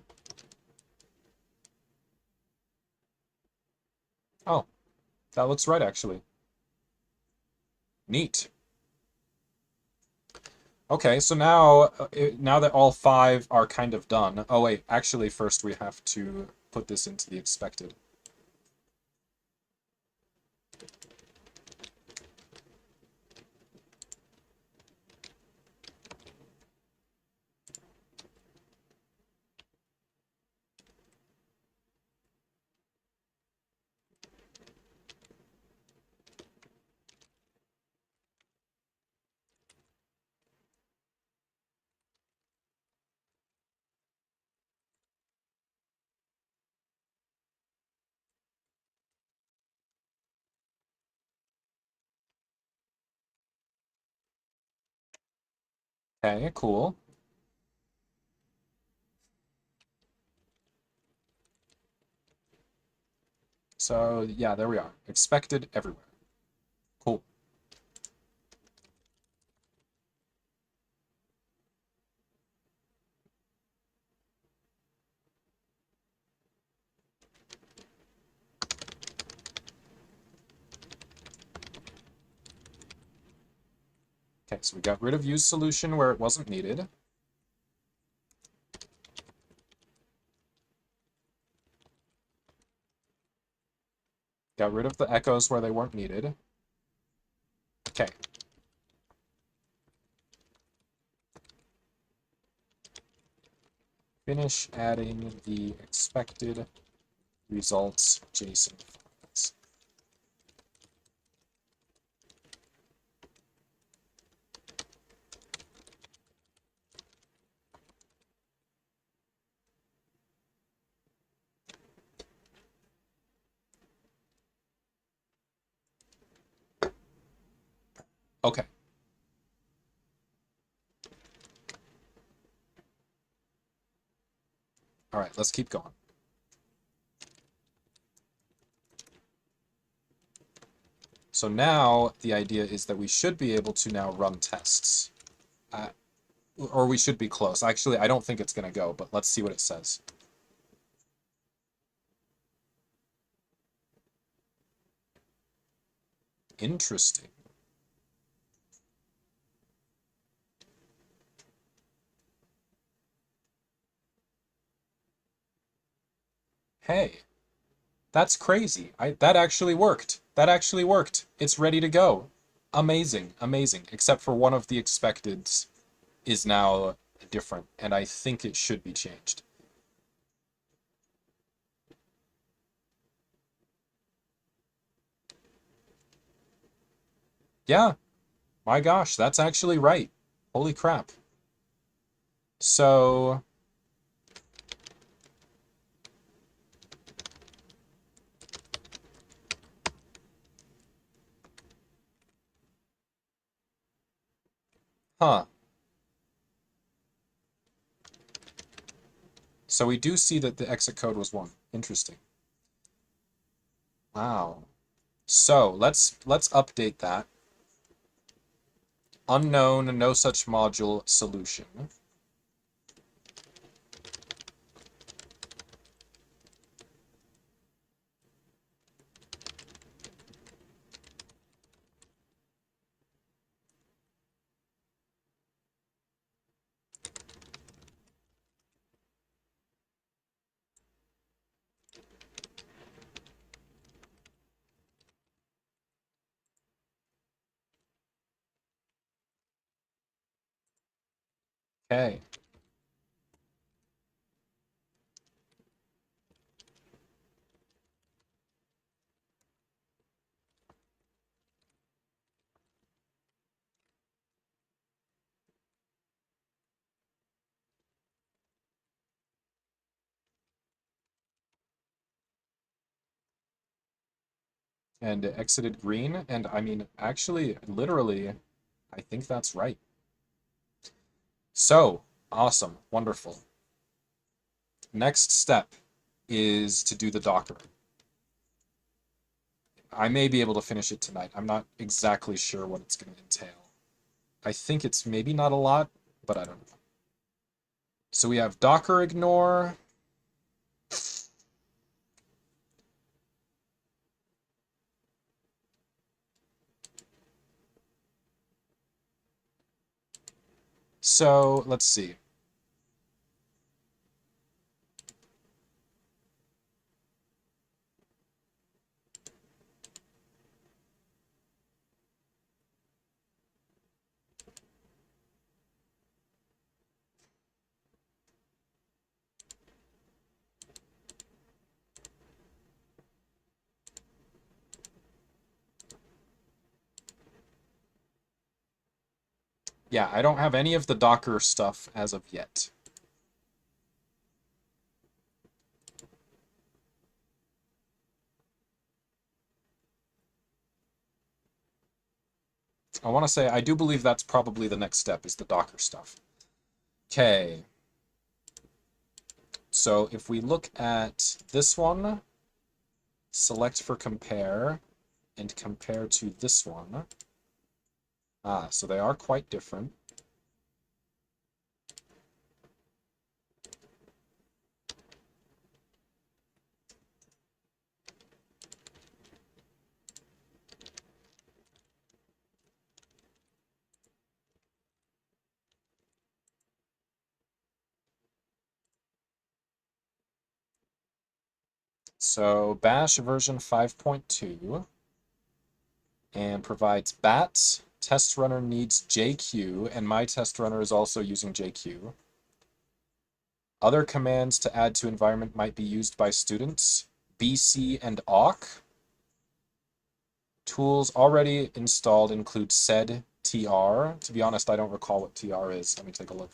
Speaker 1: Oh, that looks right, actually. Neat. Okay, so now, now that all 5 are kind of done... Oh, wait, actually, first we have to put this into the expected. Okay, cool. So, yeah, there we are. Expected everywhere. Cool. Okay, so we got rid of use solution where it wasn't needed. Got rid of the echoes where they weren't needed. Okay. Finish adding the expected results JSON files. Okay. All right, let's keep going. So now the idea is that we should be able to now run tests. Or we should be close. Actually, I don't think it's going to go, but let's see what it says. Interesting. Hey, that's crazy. That actually worked. That actually worked. It's ready to go. Amazing, amazing. Except for one of the expecteds is now different, and I think it should be changed. Yeah, my gosh, that's actually right. Holy crap. So, huh. So we do see that the exit code was 1. Interesting. Wow. So, let's update that. Unknown, no such module solution. Okay. And it exited green, and I mean, actually, literally, I think that's right. So, awesome, wonderful. Next step is to do the Docker. I may be able to finish it tonight. I'm not exactly sure what it's going to entail. I think it's maybe not a lot, but I don't know. So we have Docker ignore. So let's see. Yeah, I don't have any of the Docker stuff as of yet. I want to say I do believe that's probably the next step is the Docker stuff. Okay. So if we look at this one, select for compare, and compare to this one. So they are quite different. So Bash version 5.2 and provides bats. Test runner needs JQ, and my test runner is also using JQ. Other commands to add to environment might be used by students. BC and awk. Tools already installed include sed tr. To be honest, I don't recall what tr is. Let me take a look.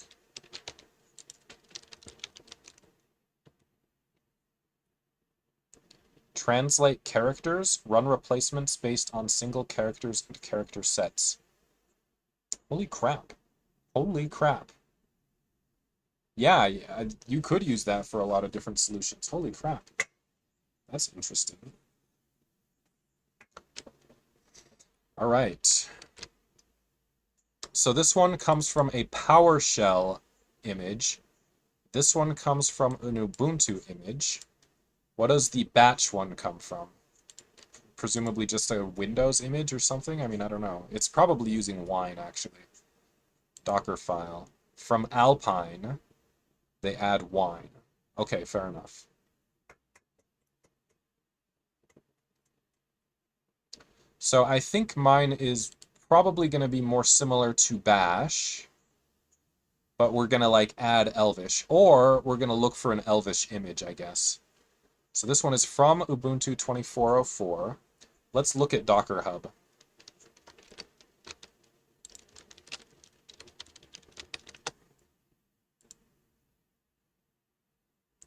Speaker 1: Translate characters, run replacements based on single characters and character sets. Holy crap. Holy crap. Yeah, you could use that for a lot of different solutions. Holy crap. That's interesting. All right. So this one comes from a PowerShell image. This one comes from an Ubuntu image. What does the batch one come from? Presumably just a Windows image or something? I mean, I don't know. It's probably using Wine, actually. Docker file. From Alpine, they add Wine. Okay, fair enough. So I think mine is probably going to be more similar to Bash, but we're going to like add Elvish, or we're going to look for an Elvish image, I guess. So this one is from Ubuntu 2404. Let's look at Docker Hub.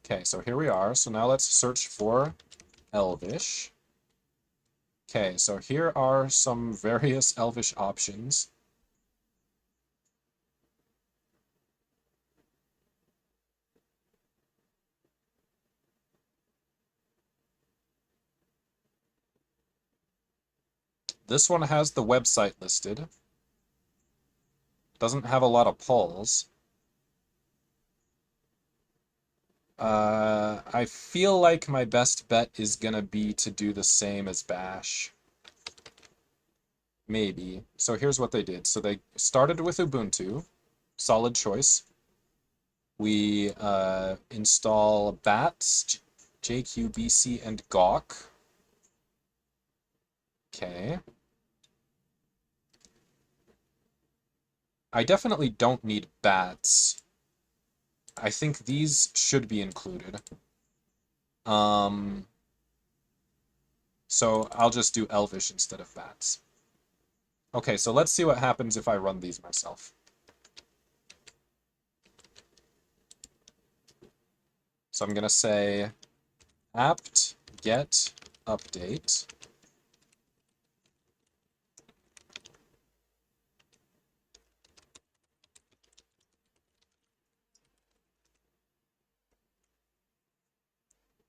Speaker 1: Okay, so here we are. So now let's search for Elvish. Okay, so here are some various Elvish options. This one has the website listed. Doesn't have a lot of polls. I feel like my best bet is gonna be to do the same as Bash. Maybe. So here's what they did. So they started with Ubuntu. Solid choice. We install bats, JQBC, and Gawk. Okay. I definitely don't need bats. I think these should be included. Um, so I'll just do Elvish instead of bats. Okay, so let's see what happens if I run these myself. So I'm gonna say apt get update.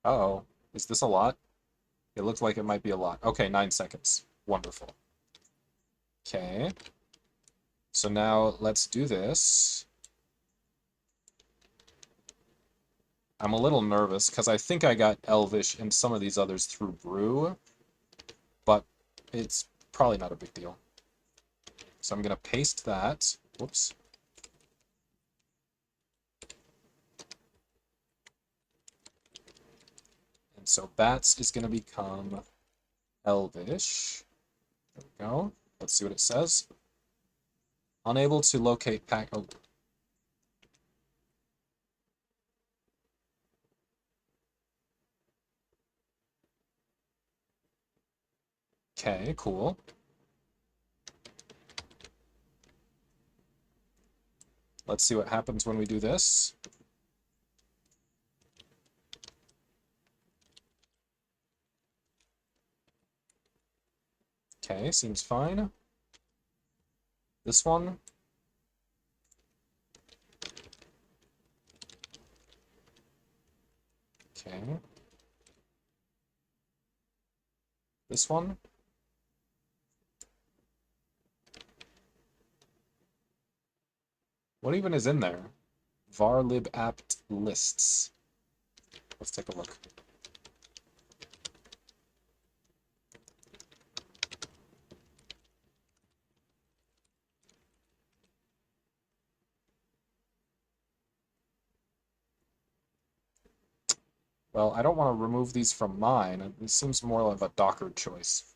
Speaker 1: Uh-oh, is this a lot? It looks like it might be a lot. Okay, 9 seconds. Wonderful. Okay. So now let's do this. I'm a little nervous because I think I got Elvish and some of these others through Brew, but it's probably not a big deal. So I'm going to paste that. Whoops. And so Bats is going to become Elvish. There we go. Let's see what it says. Unable to locate pack. Oh. Okay, cool. Let's see what happens when we do this. Okay, seems fine. This one. Okay. This one. What even is in there? var lib apt lists. Let's take a look. Well, I don't want to remove these from mine. It seems more of a Docker choice.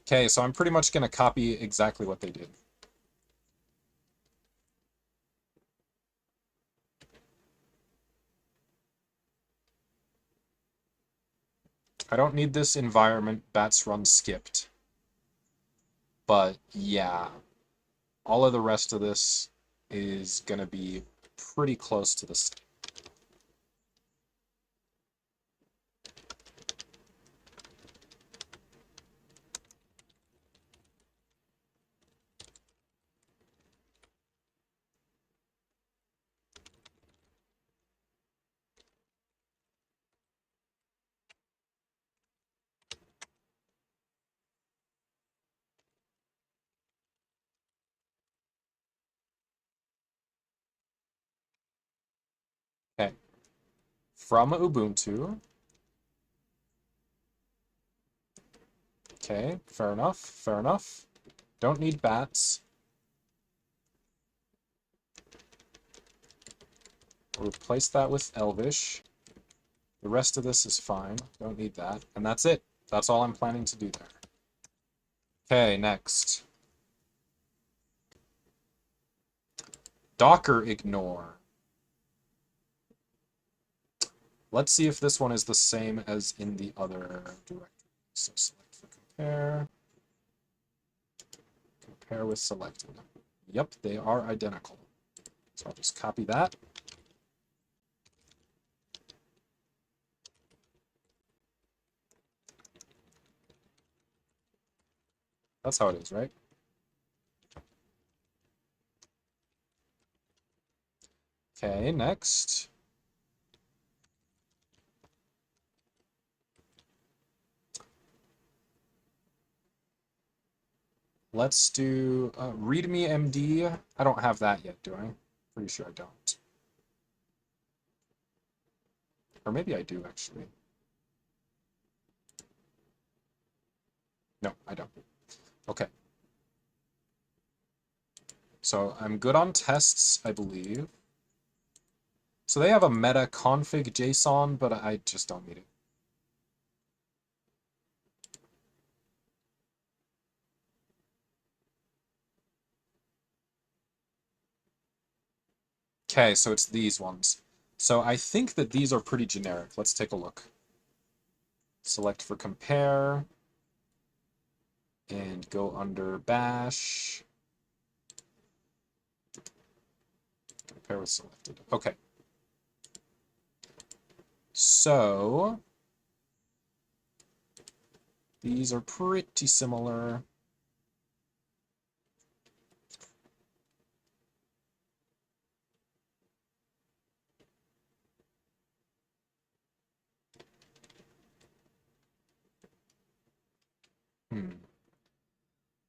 Speaker 1: Okay, so I'm pretty much going to copy exactly what they did. I don't need this environment bats run skipped. But yeah, all of the rest of this is going to be pretty close to this. Okay. From Ubuntu. Okay, fair enough, fair enough. Don't need bats. Replace that with Elvish. The rest of this is fine. Don't need that. And that's it. That's all I'm planning to do there. Okay, next. Docker ignore. Let's see if this one is the same as in the other directory. So select for compare. Compare with selected. Yep, they are identical. So I'll just copy that. That's how it is, right? Okay, next. Let's do readme MD. I don't have that yet, do I? Pretty sure I don't. Or maybe I do, actually. No, I don't. Okay. So I'm good on tests, I believe. So they have a meta config JSON, but I just don't need it. Okay, so it's these ones. So I think that these are pretty generic. Let's take a look. Select for compare and go under bash. Compare with selected. Okay. So these are pretty similar.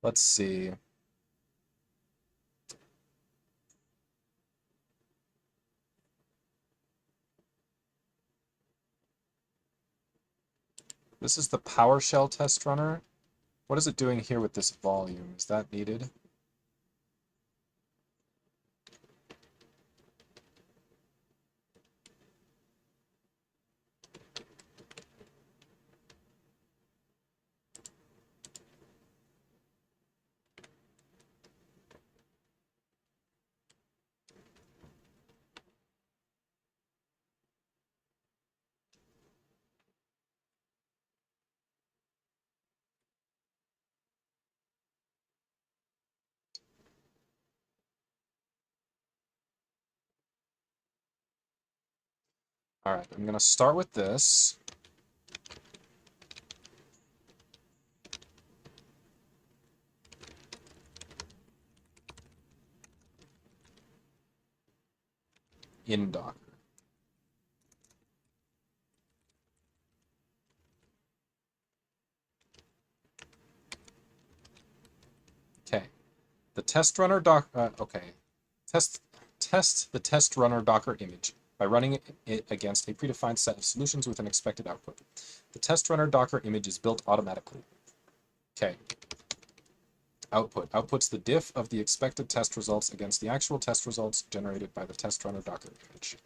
Speaker 1: Let's see. This is the PowerShell test runner. What is it doing here with this volume? Is that needed? All right, I'm going to start with this. In Docker. Okay. The test runner okay. Test the test runner Docker image by running it against a predefined set of solutions with an expected output. The test runner Docker image is built automatically. Okay. Output. Outputs the diff of the expected test results against the actual test results generated by the test runner Docker image.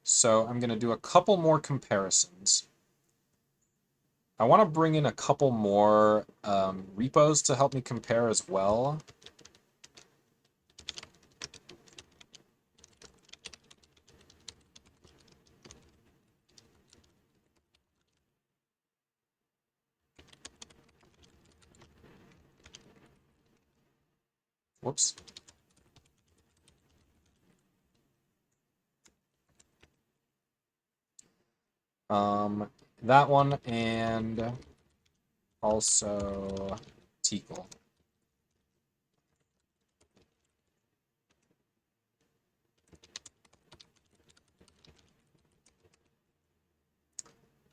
Speaker 1: So I'm going to do a couple more comparisons. I want to bring in a couple more repos to help me compare as well. Whoops. That one and also Teakle.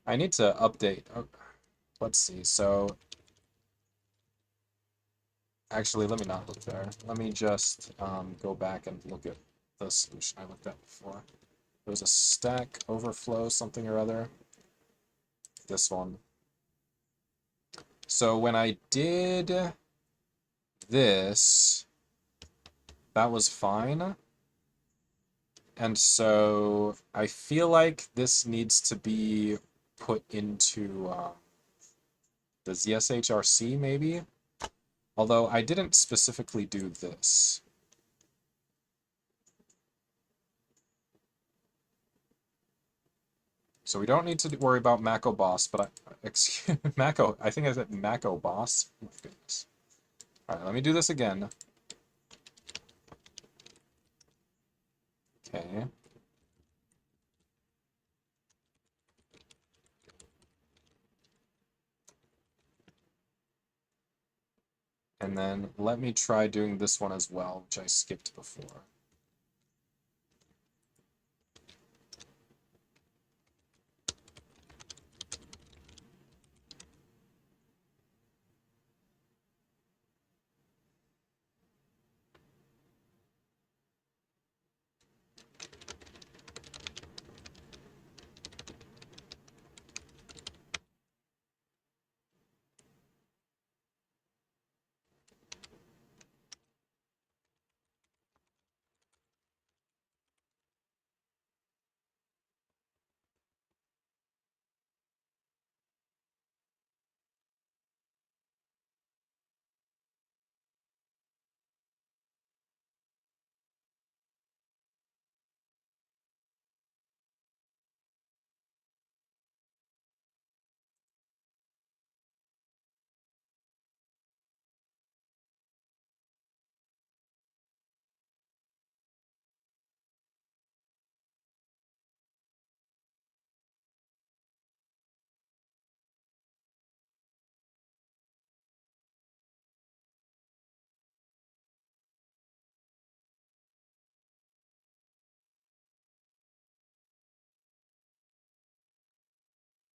Speaker 1: I need to update. Oh, let's see. So actually, let me not look there. Let me just go back and look at the solution I looked at before. There was a Stack Overflow something or other. This one. So when I did this, that was fine. And so I feel like this needs to be put into the ZSHRC maybe. Although I didn't specifically do this. So we don't need to worry about macOBoss, but excuse Maco. I think I said macOBoss. Oh my goodness. All right, let me do this again. Okay. And then let me try doing this one as well, which I skipped before.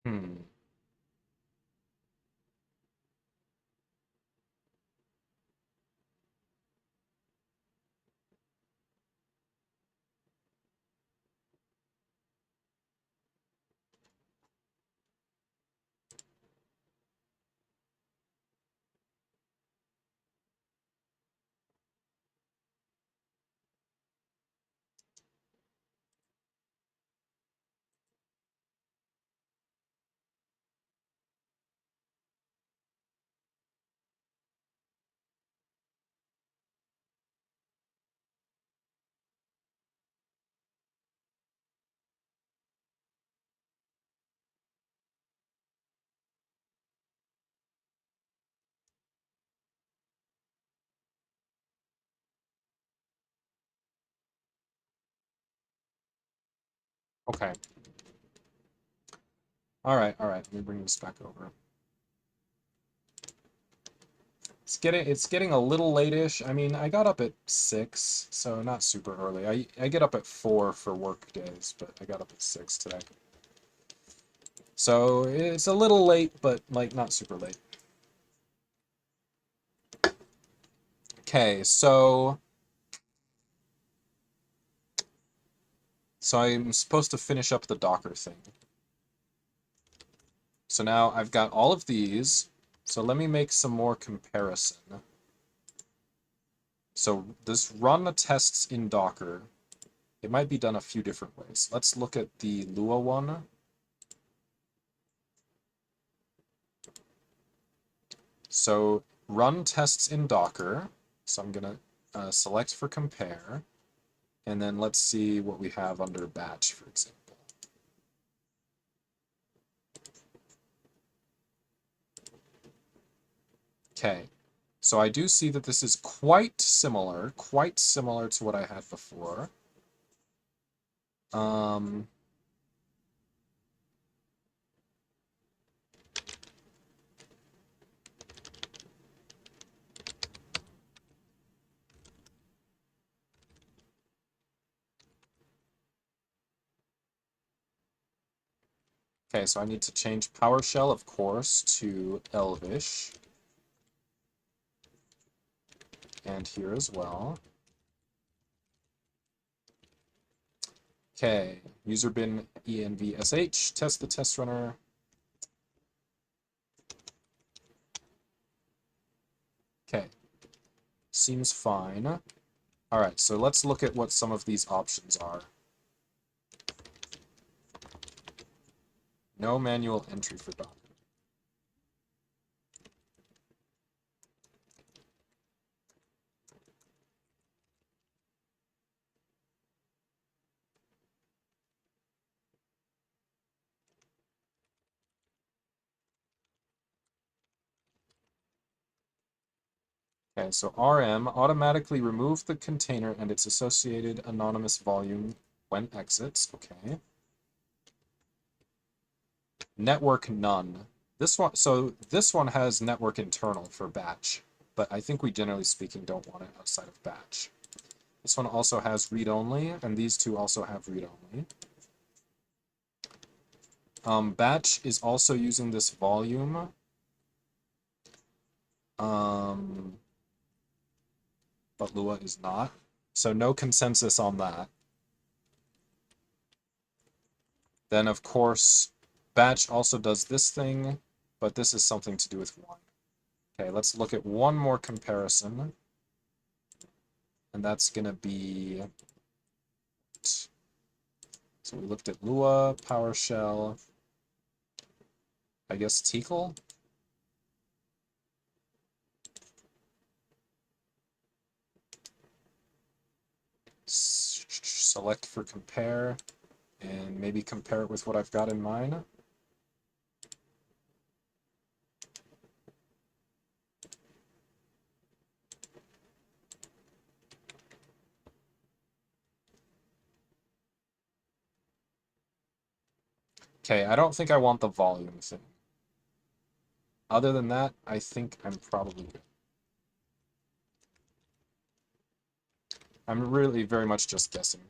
Speaker 1: Hmm. Okay. All right. Let me bring this back over. It's getting a little late-ish. I mean, I got up at 6, so not super early. I get up at 4 for work days, but I got up at 6 today. So it's a little late, but like not super late. Okay, so I'm supposed to finish up the Docker thing. So now I've got all of these. So let me make some more comparison. So this run tests in Docker. It might be done a few different ways. Let's look at the Lua one. So run tests in Docker. So I'm going to select for compare. And then let's see what we have under batch, for example. Okay, so I do see that this is quite similar to what I had before. Um, okay, so I need to change PowerShell, of course, to Elvish. And here as well. Okay, user bin envsh, test the test runner. Okay, seems fine. All right, so let's look at what some of these options are. No manual entry for Docker. Okay, so RM, automatically remove the container and its associated anonymous volume when exits. Okay. Network none. This one has network internal for batch, but I think we generally speaking don't want it outside of batch. This one also has read-only, and these two also have read-only. Batch is also using this volume. But Lua is not. So no consensus on that. Then, of course, batch also does this thing, but this is something to do with one. Okay, let's look at one more comparison. And that's going to be... So we looked at Lua, PowerShell, I guess Tcl? Select for compare, and maybe compare it with what I've got in mine. Okay, I don't think I want the volume thing. Other than that, I think I'm probably good. I'm really very much just guessing.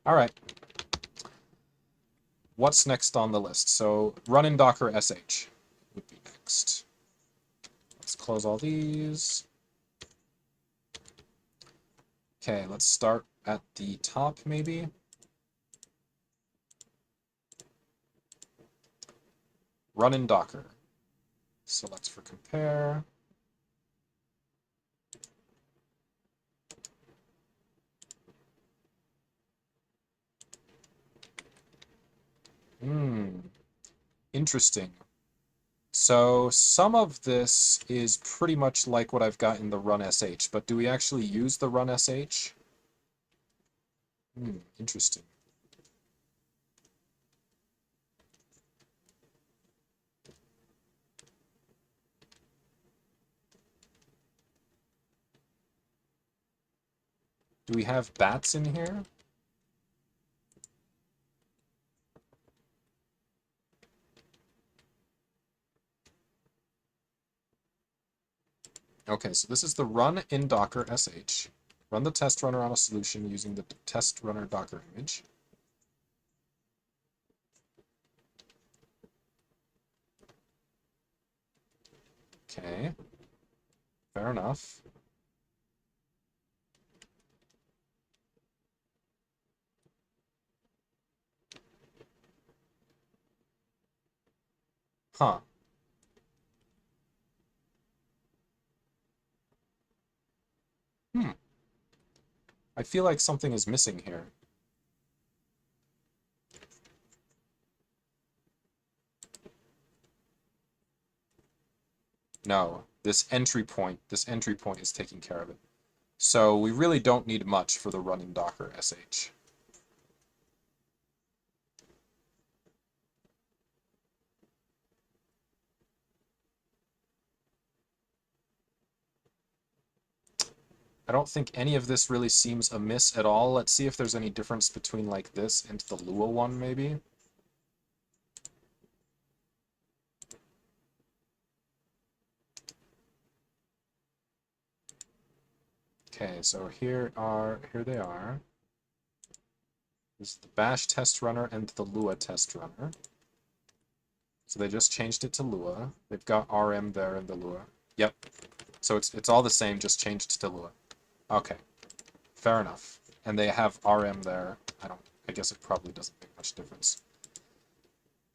Speaker 1: All right. What's next on the list? So run in Docker sh would be next. Let's close all these. Okay, let's start at the top maybe. Run in Docker. Select for compare. Interesting. So some of this is pretty much like what I've got in the run sh, but do we actually use the run sh? Interesting. Do we have bats in here? Okay, so this is the run in Docker sh. Run the test runner on a solution using the test runner Docker image. Okay, fair enough. Huh. I feel like something is missing here. No, this entry point is taking care of it. So we really don't need much for the run in Docker sh. I don't think any of this really seems amiss at all. Let's see if there's any difference between like this and the Lua one, maybe. Okay, so here they are. This is the Bash test runner and the Lua test runner. So they just changed it to Lua. They've got RM there in the Lua. Yep. So it's all the same, just changed to Lua. Okay. Fair enough. And they have RM there. I guess it probably doesn't make much difference.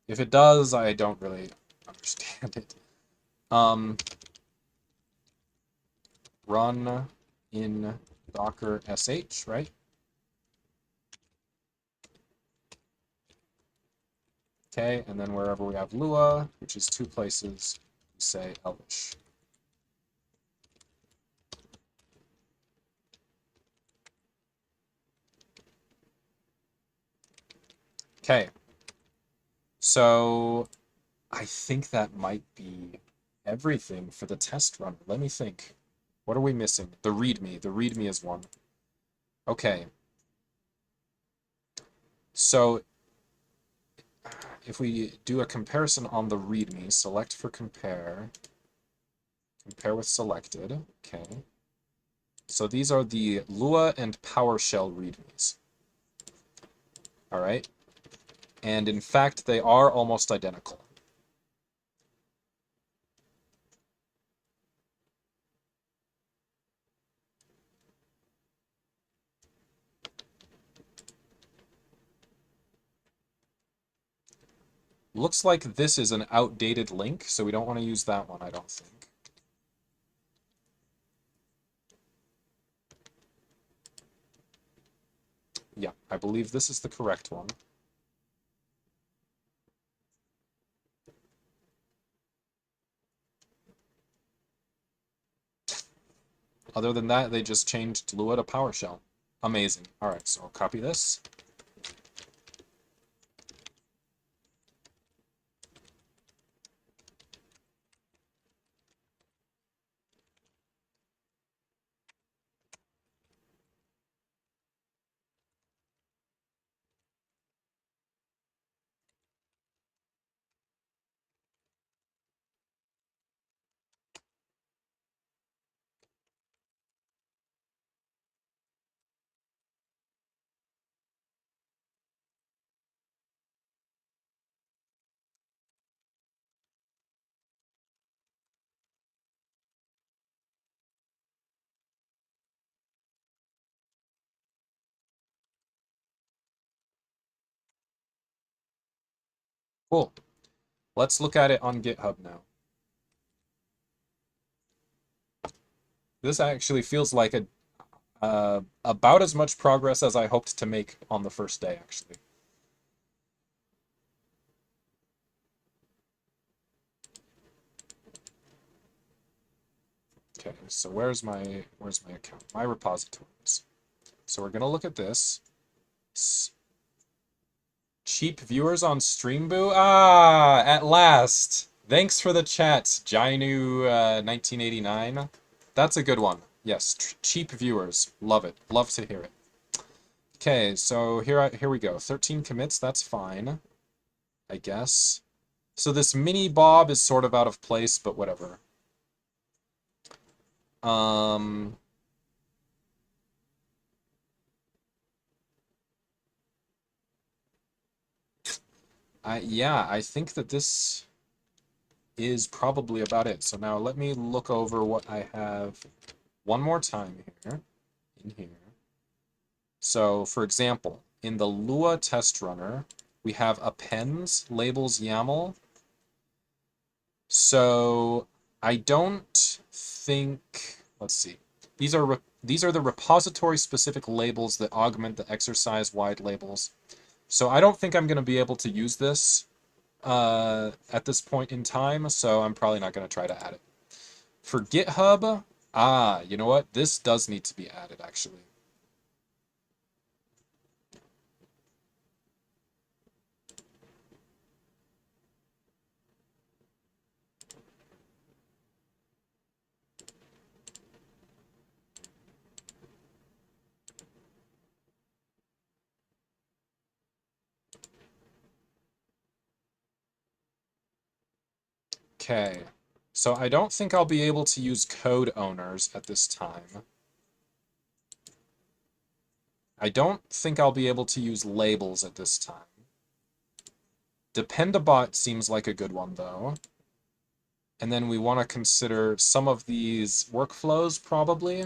Speaker 1: If it does, I don't really understand it. Run in Docker sh, right? Okay, and then wherever we have Lua, which is two places, we say Elvish. Okay, so I think that might be everything for the test runner. Let me think. What are we missing? The README. The README is one. Okay. So if we do a comparison on the README, select for compare, compare with selected. Okay. So these are the Lua and PowerShell READMEs. All right. And in fact, they are almost identical. Looks like this is an outdated link, so we don't want to use that one, I don't think. Yeah, I believe this is the correct one. Other than that, they just changed Lua to PowerShell. Amazing. All right, so I'll copy this. Cool. Let's look at it on GitHub now. This actually feels like about as much progress as I hoped to make on the first day, actually. Okay, so where's my account? My repositories. So we're gonna look at this. Cheap viewers on Streamboo? Ah, at last. Thanks for the chat, Jainu 1989. That's a good one. Yes, cheap viewers. Love it. Love to hear it. Okay, so here we go. 13 commits, that's fine, I guess. So this mini Bob is sort of out of place, but whatever. Yeah, I think that this is probably about it. So now let me look over what I have one more time here, in here. So for example, in the Lua test runner, we have appends labels YAML. So I don't think, let's see, these are the repository specific labels that augment the exercise wide labels. So I don't think I'm going to be able to use this at this point in time, so I'm probably not going to try to add it. For GitHub, you know what? This does need to be added, actually. Okay, so I don't think I'll be able to use code owners at this time. I don't think I'll be able to use labels at this time. Dependabot seems like a good one, though. And then we want to consider some of these workflows, probably.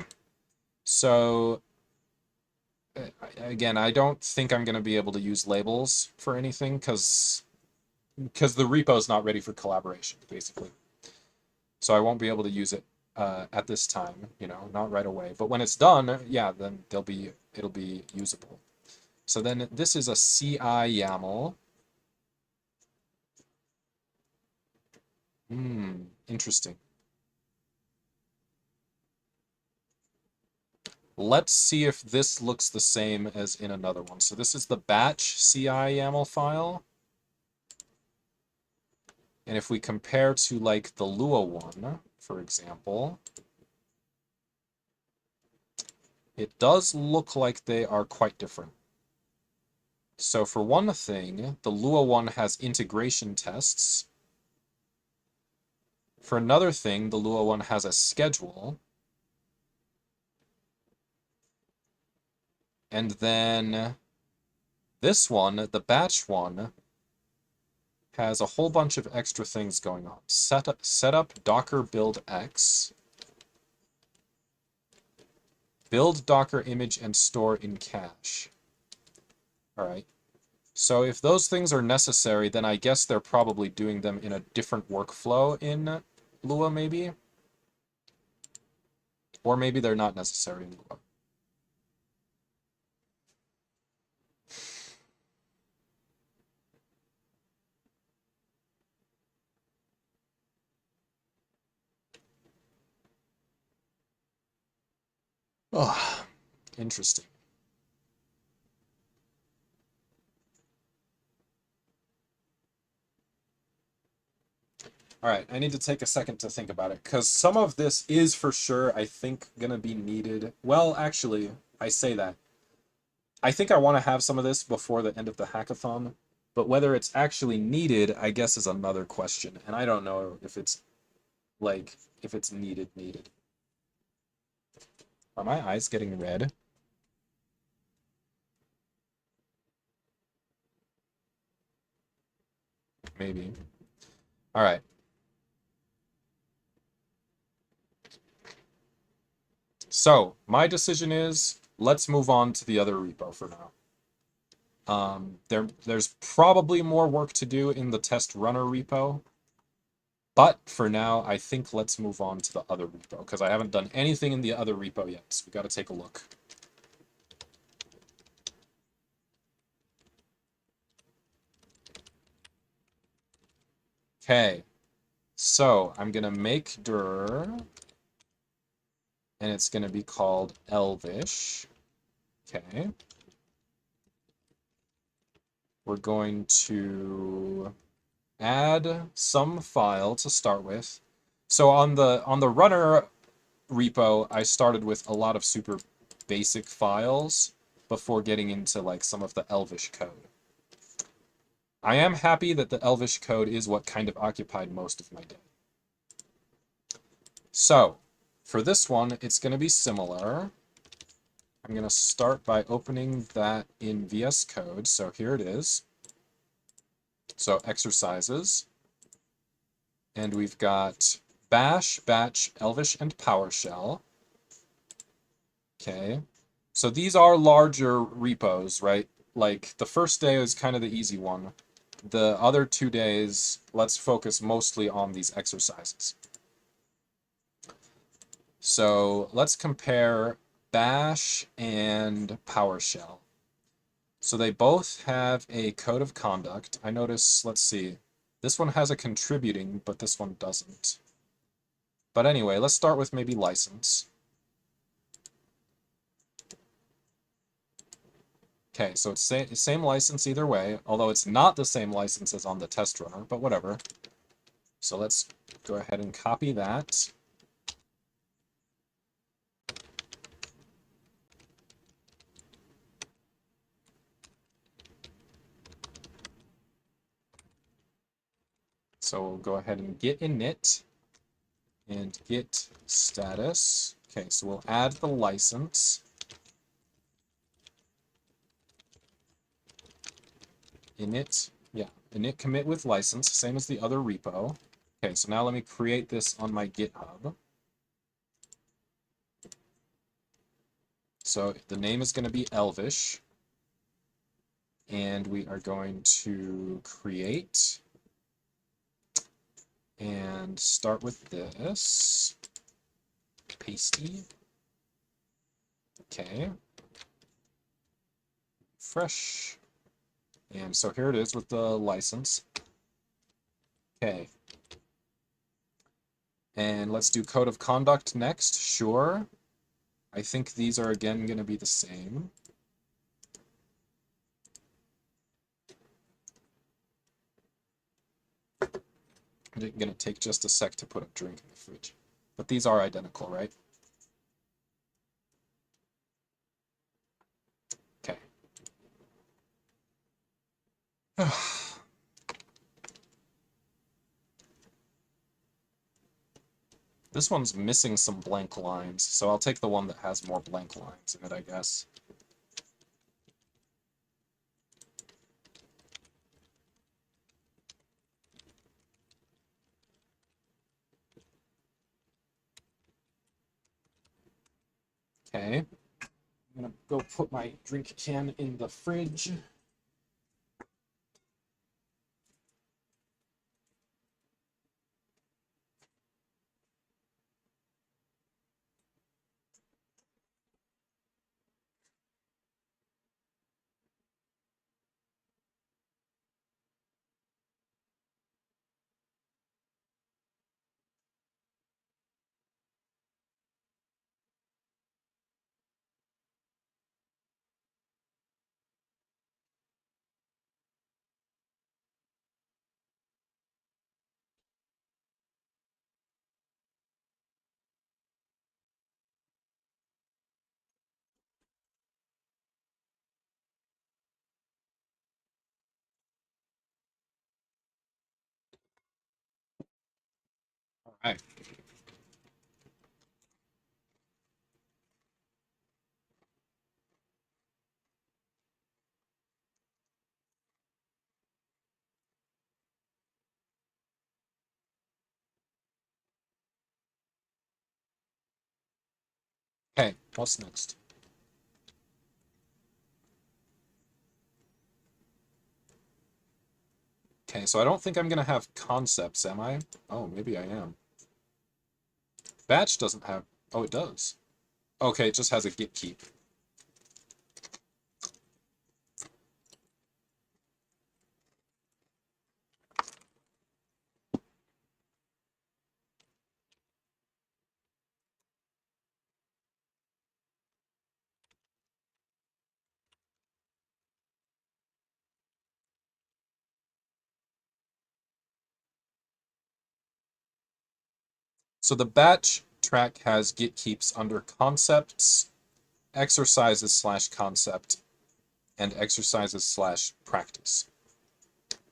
Speaker 1: So, again, I don't think I'm going to be able to use labels for anything, because the repo is not ready for collaboration, basically. So I won't be able to use it at this time, you know, not right away. But when it's done, yeah, then it'll be usable. So then this is a CI YAML. Interesting. Let's see if this looks the same as in another one. So this is the batch CI YAML file. And if we compare to like the Lua one, for example, it does look like they are quite different. So for one thing, the Lua one has integration tests. For another thing, the Lua one has a schedule. And then this one, the batch one, has a whole bunch of extra things going on. Setup Docker build X. Build Docker image and store in cache. All right. So if those things are necessary, then I guess they're probably doing them in a different workflow in Lua, maybe? Or maybe they're not necessary in Lua. Oh, interesting. All right, I need to take a second to think about it, because some of this is for sure, I think, going to be needed. Well, actually, I say that. I think I want to have some of this before the end of the hackathon, but whether it's actually needed, I guess, is another question. And I don't know if it's, like, if it's needed. Are my eyes getting red? Maybe. All right. So, my decision is, let's move on to the other repo for now. There's probably more work to do in the test runner repo, but for now, I think let's move on to the other repo, because I haven't done anything in the other repo yet, so we got to take a look. Okay, so I'm going to make dir, and it's going to be called elvish. Okay. We're going to add some file to start with. So on the runner repo, I started with a lot of super basic files before getting into like some of the elvish code. I am happy that the elvish code is what kind of occupied most of my day. So for this one, it's going to be similar. I'm going to start by opening that in VS Code. So here it is. So exercises. And we've got bash, batch, elvish, and PowerShell. Okay. So these are larger repos, right? Like the first day is kind of the easy one. The other 2 days, let's focus mostly on these exercises. So let's compare bash and PowerShell. So they both have a code of conduct. I notice, let's see, this one has a contributing, but this one doesn't. But anyway, let's start with maybe license. Okay, so it's same license either way, although it's not the same license as on the test runner, but whatever. So let's go ahead and copy that. So we'll go ahead and git init and git status. Okay, so we'll add the license. Init, yeah, init commit with license, same as the other repo. Okay, so now let me create this on my GitHub. So the name is going to be Elvish. And we are going to create and start with this. Pasty. Okay. Fresh. And so here it is with the license. Okay. And let's do code of conduct next. Sure. I think these are again going to be the same. It's going to take just a sec to put a drink in the fridge. But these are identical, right? Okay. This one's missing some blank lines, so I'll take the one that has more blank lines in it, I guess. Okay. I'm gonna go put my drink can in the fridge. All right. Okay, what's next? Okay, so I don't think I'm going to have concepts, am I? Oh, maybe I am. Batch doesn't have... Oh, it does. Okay, it just has a git keep. So the batch track has git keeps under concepts, exercises slash concept, and exercises slash practice.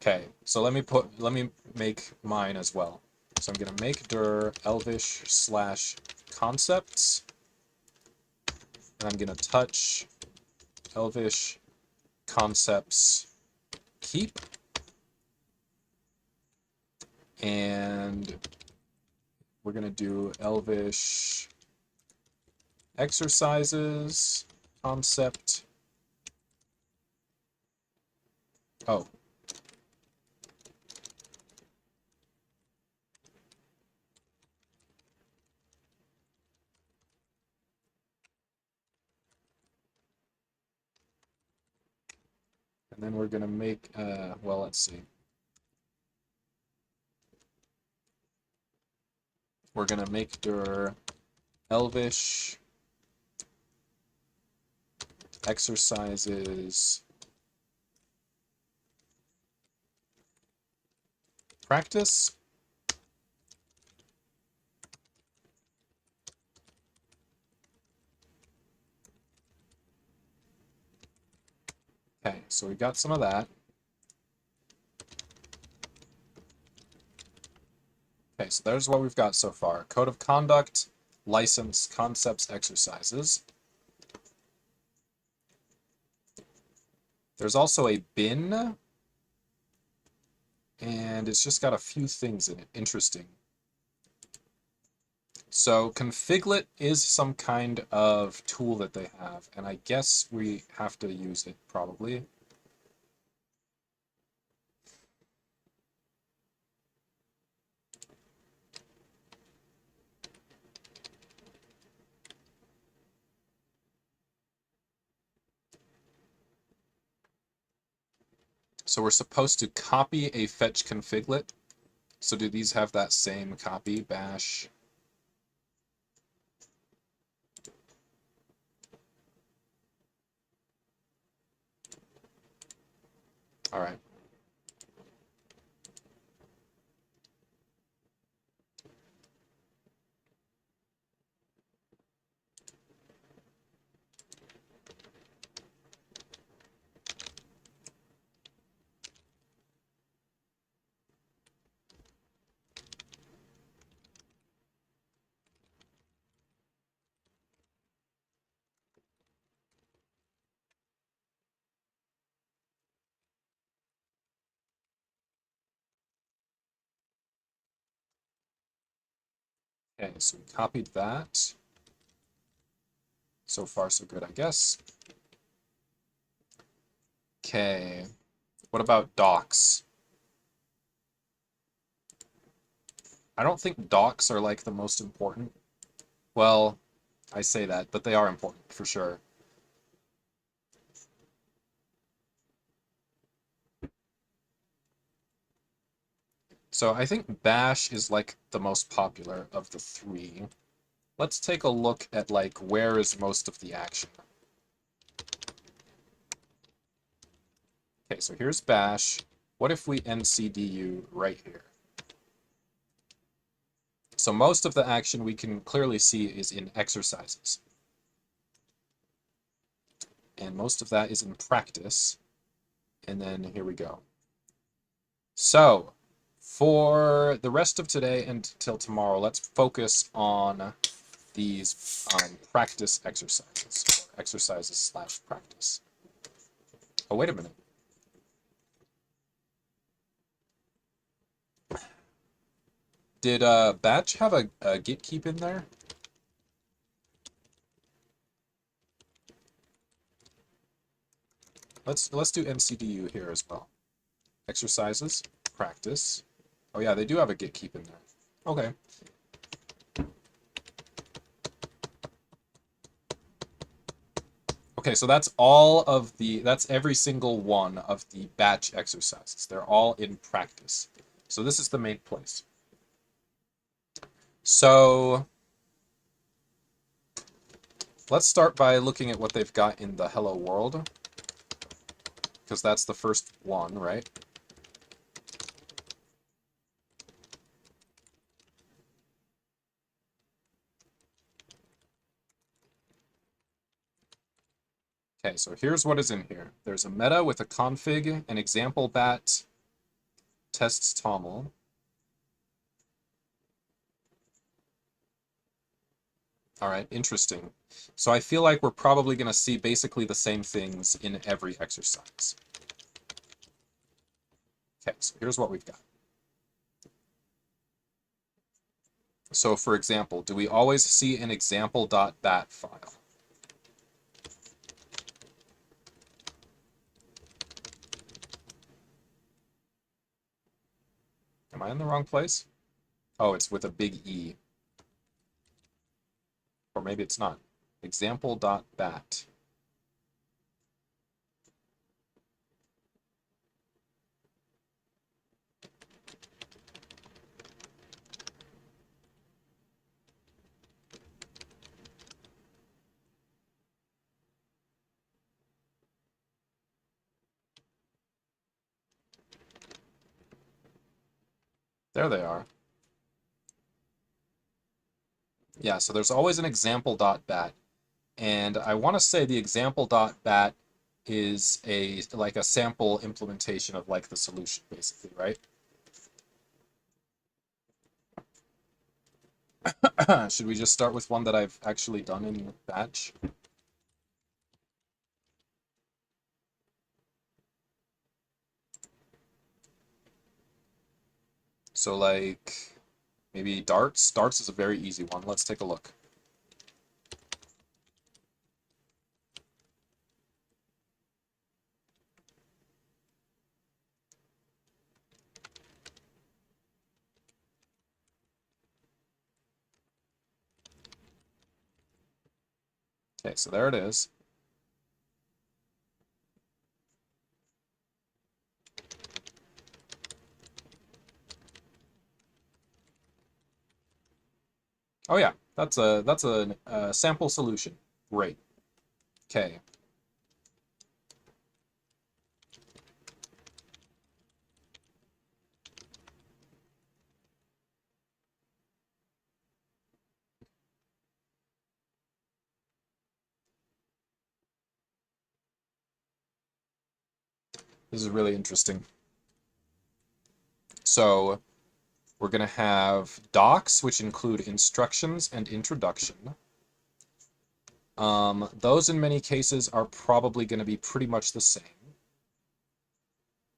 Speaker 1: Okay, so let me make mine as well. So I'm gonna make dir elvish slash concepts, and I'm gonna touch elvish concepts keep, and we're gonna do elvish exercises concept. Oh. And then we're gonna make, well, let's see. We're gonna make dir elvish exercises practice. Okay, so we got some of that. Okay, so there's what we've got so far. Code of conduct, license, concepts, exercises. There's also a bin, and it's just got a few things in it. Interesting. So configlet is some kind of tool that they have, and I guess we have to use it, probably. So we're supposed to copy a fetch configlet. So do these have that same copy, bash? All right. Okay, so we copied that. So far, so good, I guess. Okay, what about docs? I don't think docs are like the most important. Well, I say that, but they are important for sure. So I think bash is like the most popular of the three. Let's take a look at like where is most of the action. Okay, so here's bash. What if we ncdu right here? So most of the action we can clearly see is in exercises. And most of that is in practice. And then here we go. So for the rest of today until tomorrow, let's focus on these practice exercises, or exercises slash practice. Oh, wait a minute. Did batch have a git keep in there? Let's do mcdu here as well. Exercises. practice. Oh yeah, they do have a git keep in there. Okay. Okay, so that's every single one of the batch exercises. They're all in practice. So this is the main place. So let's start by looking at what they've got in the hello world, because that's the first one, right? Okay, so here's what is in here. There's a meta with a config, an example bat, tests toml. All right, interesting. So I feel like we're probably going to see basically the same things in every exercise. Okay, so here's what we've got. So for example, do we always see an example.bat file? Am I in the wrong place? Oh, it's with a big E. Or maybe it's not. Example.bat. There they are. Yeah, so there's always an example.bat. And I want to say the example.bat is like a sample implementation of like the solution, basically, right? Should we just start with one that I've actually done in batch? So like maybe darts. Darts is a very easy one. Let's take a look. Okay, so there it is. Oh yeah, that's a sample solution. Great. Okay. This is really interesting. So we're going to have docs, which include instructions and introduction. Those in many cases are probably going to be pretty much the same.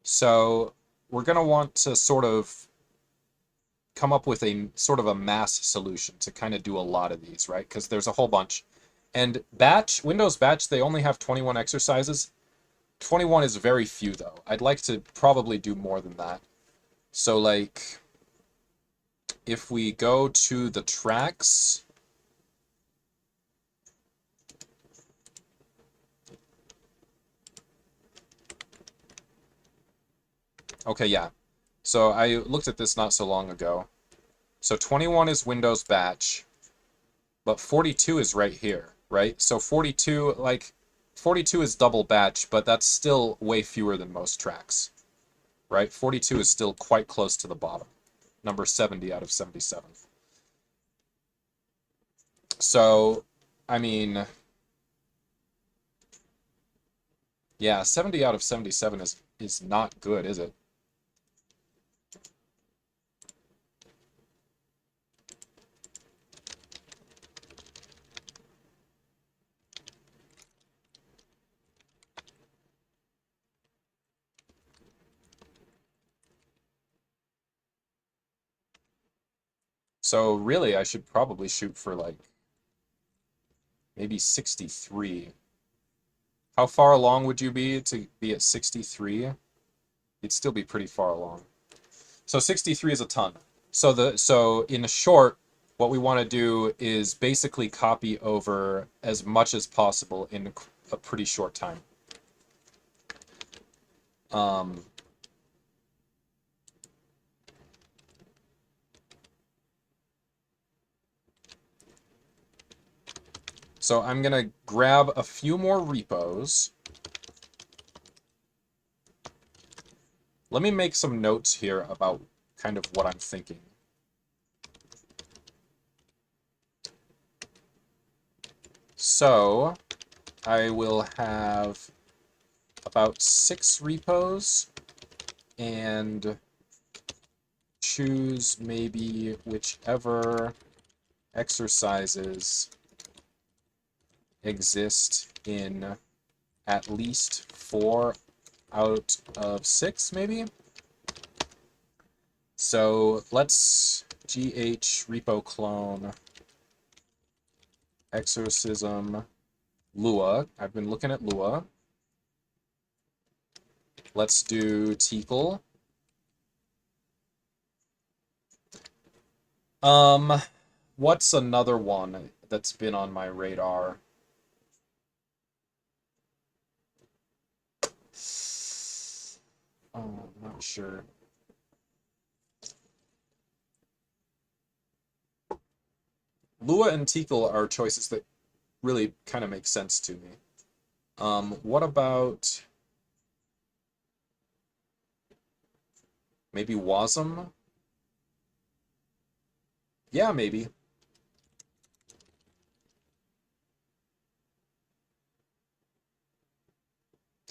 Speaker 1: So we're going to want to sort of come up with a sort of a mass solution to kind of do a lot of these, right? Because there's a whole bunch. And Windows Batch, they only have 21 exercises. 21 is very few, though. I'd like to probably do more than that. So, like, if we go to the tracks, okay, yeah. So I looked at this not so long ago. So 21 is Windows Batch, but 42 is right here, right? So 42, like, 42 is double batch, but that's still way fewer than most tracks, right? 42 is still quite close to the bottom, number 70 out of 77. So, I mean, yeah, 70 out of 77 is not good, is it? So really, I should probably shoot for like maybe 63. How far along would you be to be at 63? You'd still be pretty far along. So 63 is a ton. So in short, what we want to do is basically copy over as much as possible in a pretty short time. Um, so I'm gonna grab a few more repos. Let me make some notes here about kind of what I'm thinking. So I will have about 6 repos and choose maybe whichever exercises exist in at least 4 out of 6, maybe. So let's gh repo clone exorcism Lua. I've been looking at Lua. Let's do Teakle. What's another one that's been on my radar? Oh, I'm not sure. Lua and Teakle are choices that really kind of make sense to me. What about maybe Wasm? Yeah, maybe.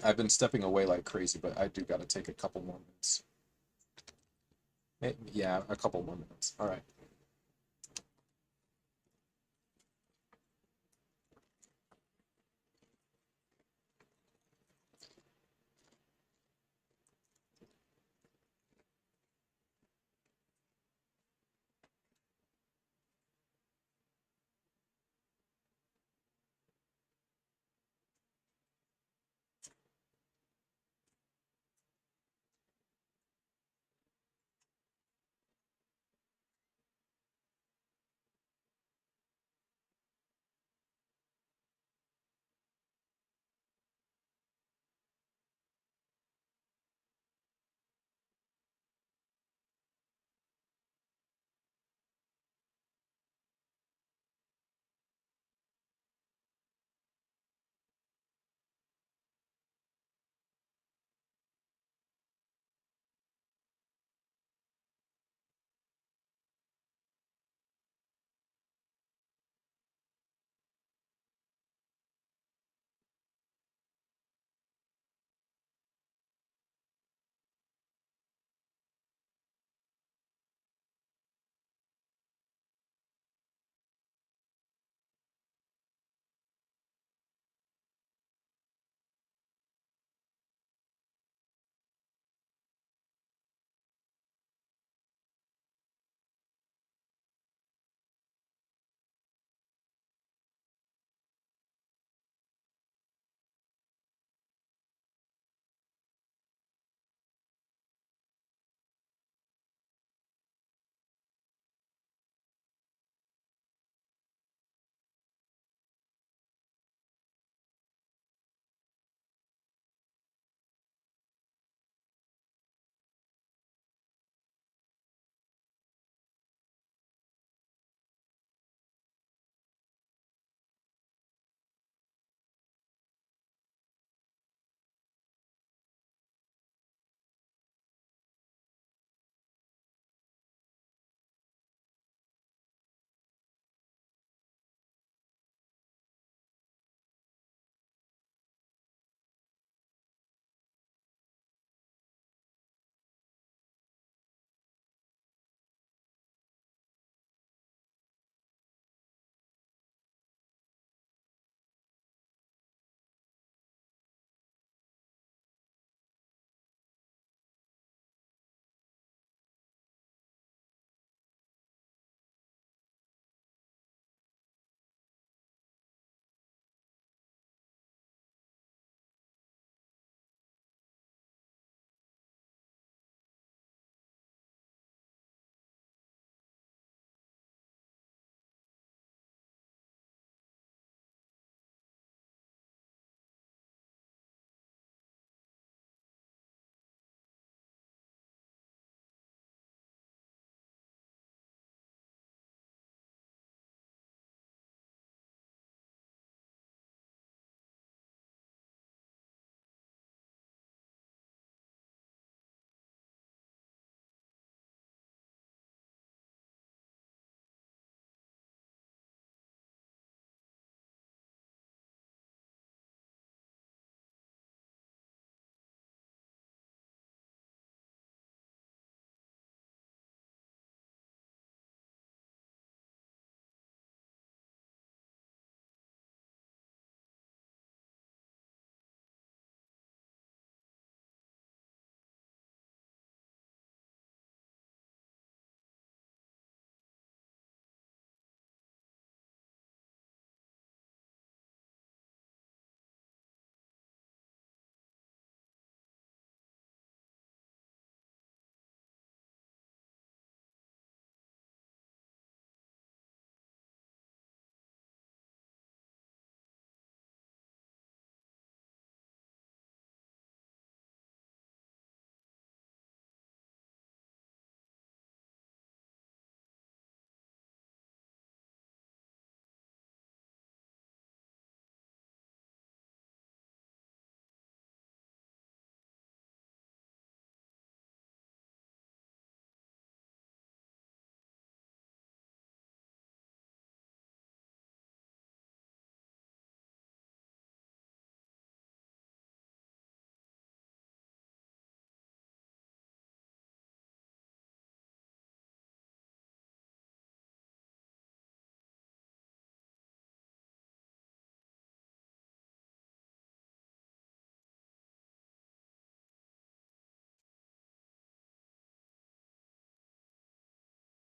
Speaker 1: I've been stepping away like crazy, but I do got to take a couple more minutes. Yeah, a couple more minutes. All right.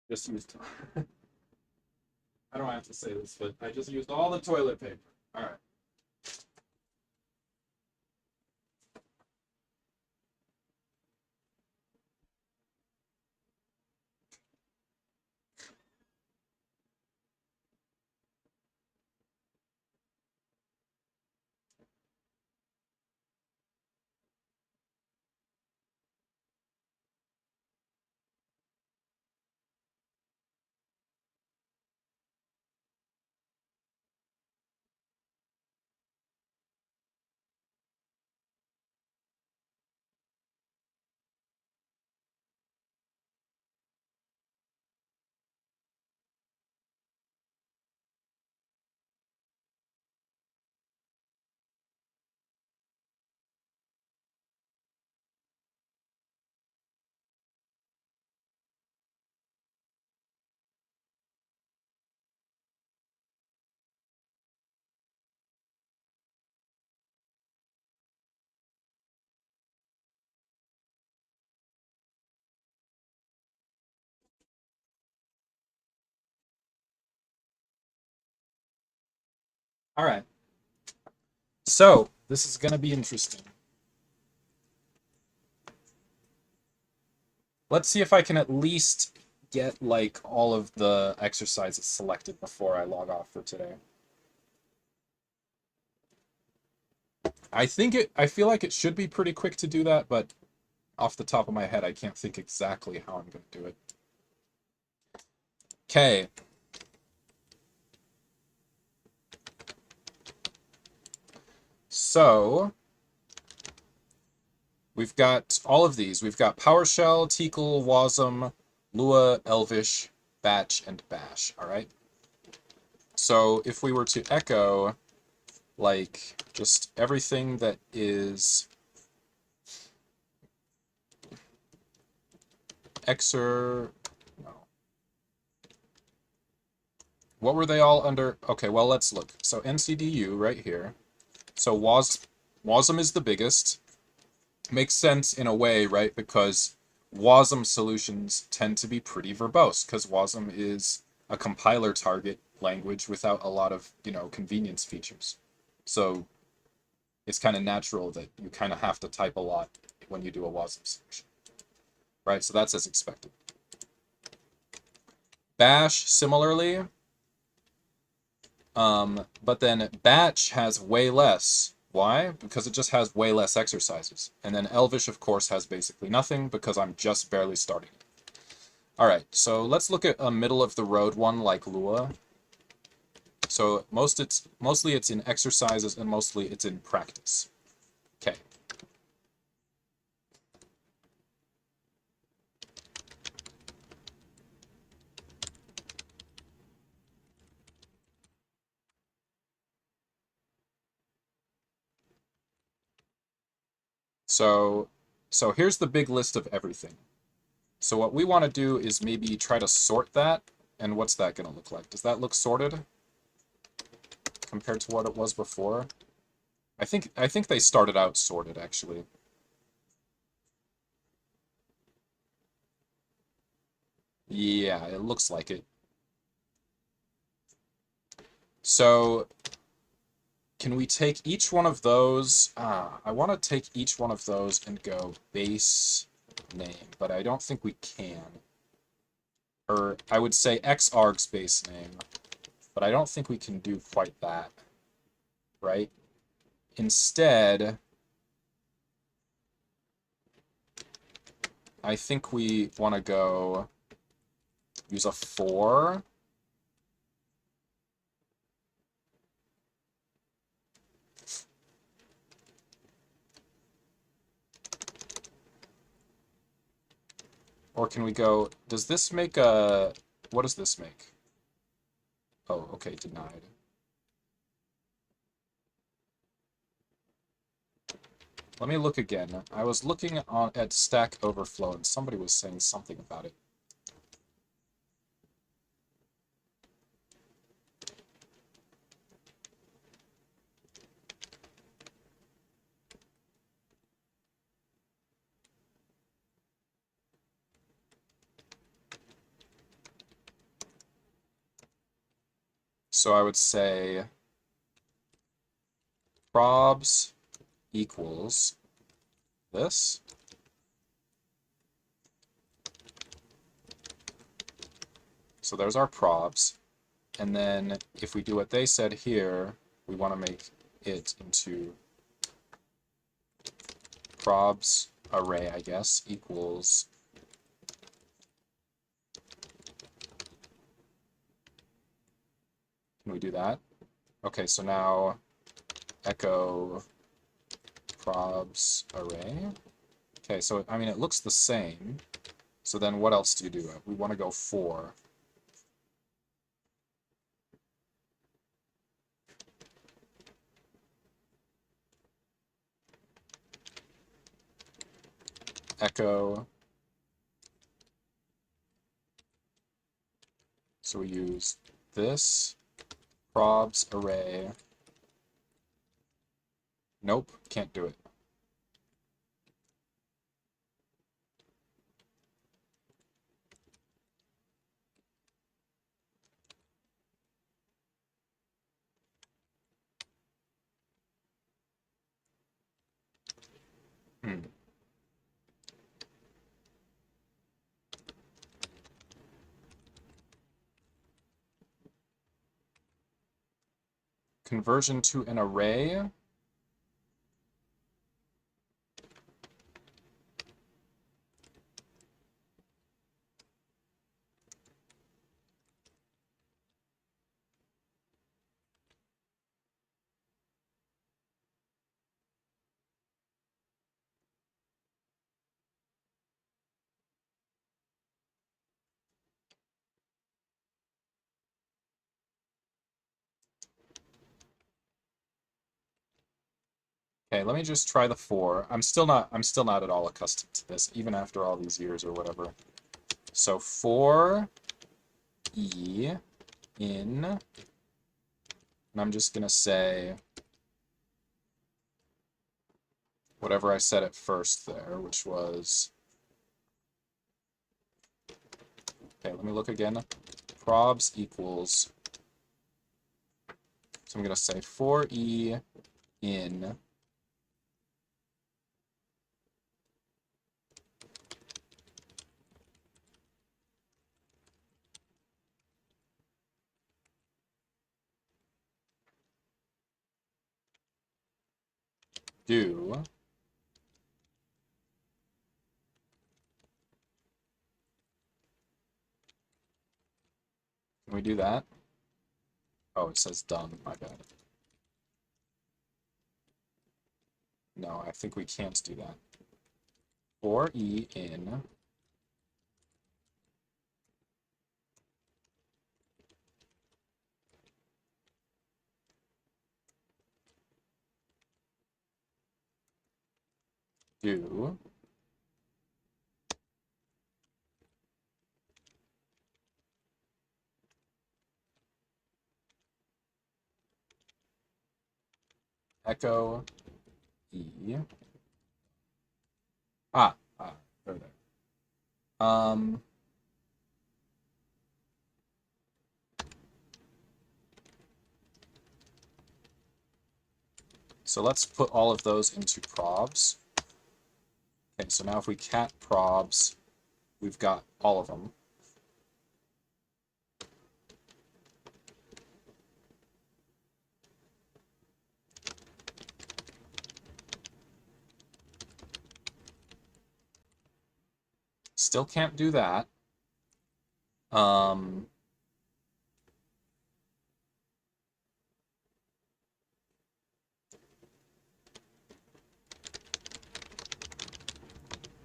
Speaker 1: Just used. I don't have to say this, but I just used all the toilet paper. All right. All right. So this is gonna be interesting. Let's see if I can at least get like all of the exercises selected before I log off for today. I feel like it should be pretty quick to do that, but off the top of my head, I can't think exactly how I'm going to do it. Okay. So we've got all of these. We've got PowerShell, TCL, WASM, Lua, Elvish, Batch, and Bash. All right. So if we were to echo like just everything that is Xer, no. What were they all under? Okay, well, let's look. So NCDU right here. So WASM is the biggest. Makes sense in a way, right? Because WASM solutions tend to be pretty verbose because WASM is a compiler target language without a lot of, convenience features. So it's kind of natural that you kind of have to type a lot when you do a WASM solution, right? So that's as expected. Bash, similarly, but then Batch has way less. Why? Because it just has way less exercises. And then Elvish, of course, has basically nothing because I'm just barely starting it. All right, so let's look at a middle-of-the-road one like Lua. So mostly it's in exercises and mostly it's in practice. Okay. So here's the big list of everything. So what we want to do is maybe try to sort that. And what's that going to look like? Does that look sorted compared to what it was before? I think they started out sorted, actually. Yeah, it looks like it. So can we take each one of those? I want to take each one of those and go base name, but I don't think we can. Or I would say xargs base name, but I don't think we can do quite that, right? Instead, I think we want to go use a 4. Or can we go, does this make a, what does this make? Oh, okay, denied. Let me look again. I was looking at Stack Overflow and somebody was saying something about it. So I would say probs equals this. So there's our probs. And then if we do what they said here, we want to make it into probs array, I guess, equals can we do that? Okay, so now echo probs array. Okay, so I mean it looks the same. So then what else do you do? We want to go for echo. So we use this probs array. Nope, can't do it. Conversion to an array. Okay, let me just try the 4. I'm still not at all accustomed to this, even after all these years or whatever. So 4 E in, and I'm just gonna say whatever I said at first there, which was, okay, let me look again. Probs equals, so I'm gonna say 4E in do can we do that? Oh, it says done, my bad. No, I think we can't do that. 4E in do echo E. There, there. So let's put all of those into probs. Okay, so now if we cat probs, we've got all of them. Still can't do that.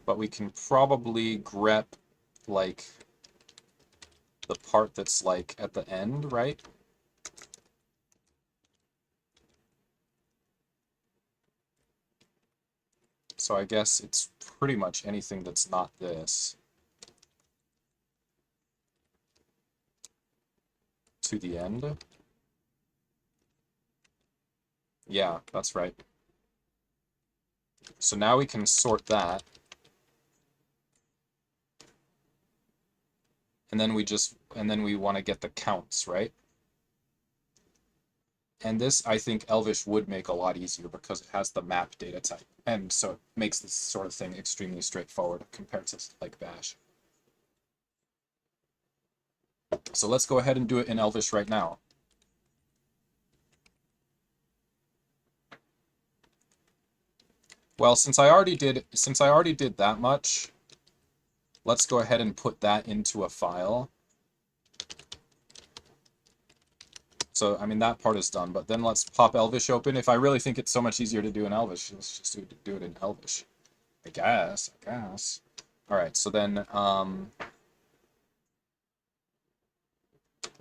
Speaker 1: But we can probably grep like the part that's like at the end, right? So I guess it's pretty much anything that's not this to the end. Yeah, that's right. So now we can sort that. And then we want to get the counts, right? And this, I think, Elvish would make a lot easier because it has the map data type. And so it makes this sort of thing extremely straightforward compared to like Bash. So let's go ahead and do it in Elvish right now. Well, since I already did that much, let's go ahead and put that into a file. So, I mean, that part is done, but then let's pop Elvish open. If I really think it's so much easier to do in Elvish, let's just do it in Elvish. I guess. All right, so then,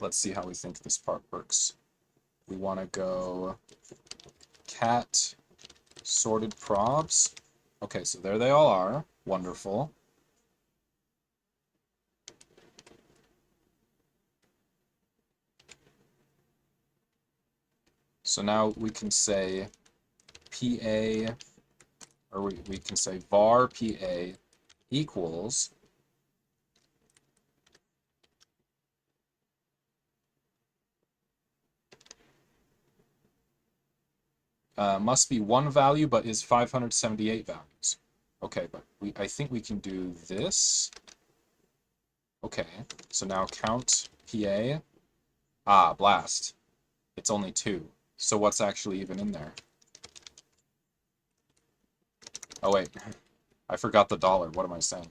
Speaker 1: let's see how we think this part works. We want to go cat sorted probs. Okay, so there they all are. Wonderful. So now we can say PA, or we can say var PA equals must be one value, but is 578 values. Okay, but I think we can do this. Okay, so now count PA. Ah, blast. It's only 2. So what's actually even in there? Oh, wait. I forgot the dollar. What am I saying?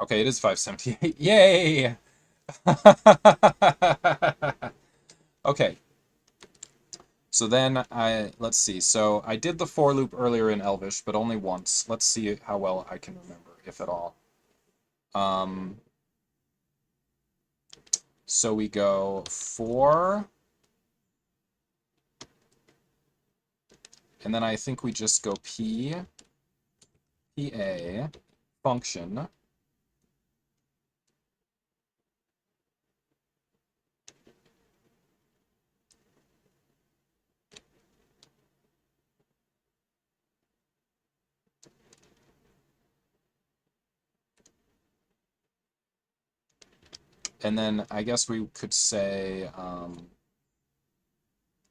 Speaker 1: Okay, it is 578. Yay! Okay. So then let's see. So I did the for loop earlier in Elvish, but only once. Let's see how well I can remember, if at all. So we go for, and then I think we just go PA function. And then I guess we could say,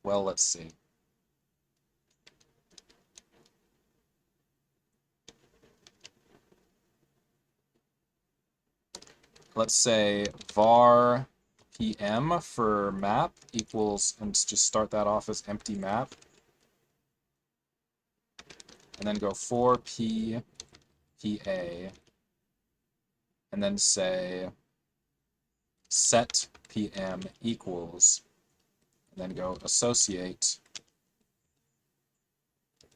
Speaker 1: well, let's see. Let's say var PM for map equals, and just start that off as empty map. And then go for PA, and then say set PM equals, and then go associate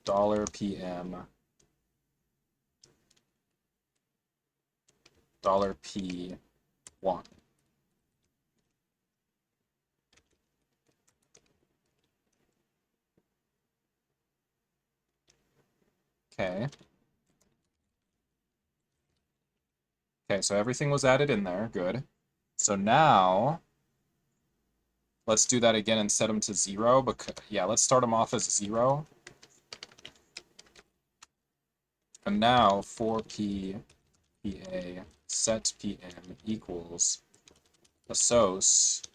Speaker 1: $PM $P1. Okay. Okay, so everything was added in there. Good. So now let's do that again and set them to 0. Because, yeah, let's start them off as 0. And now for PA set PM equals assoc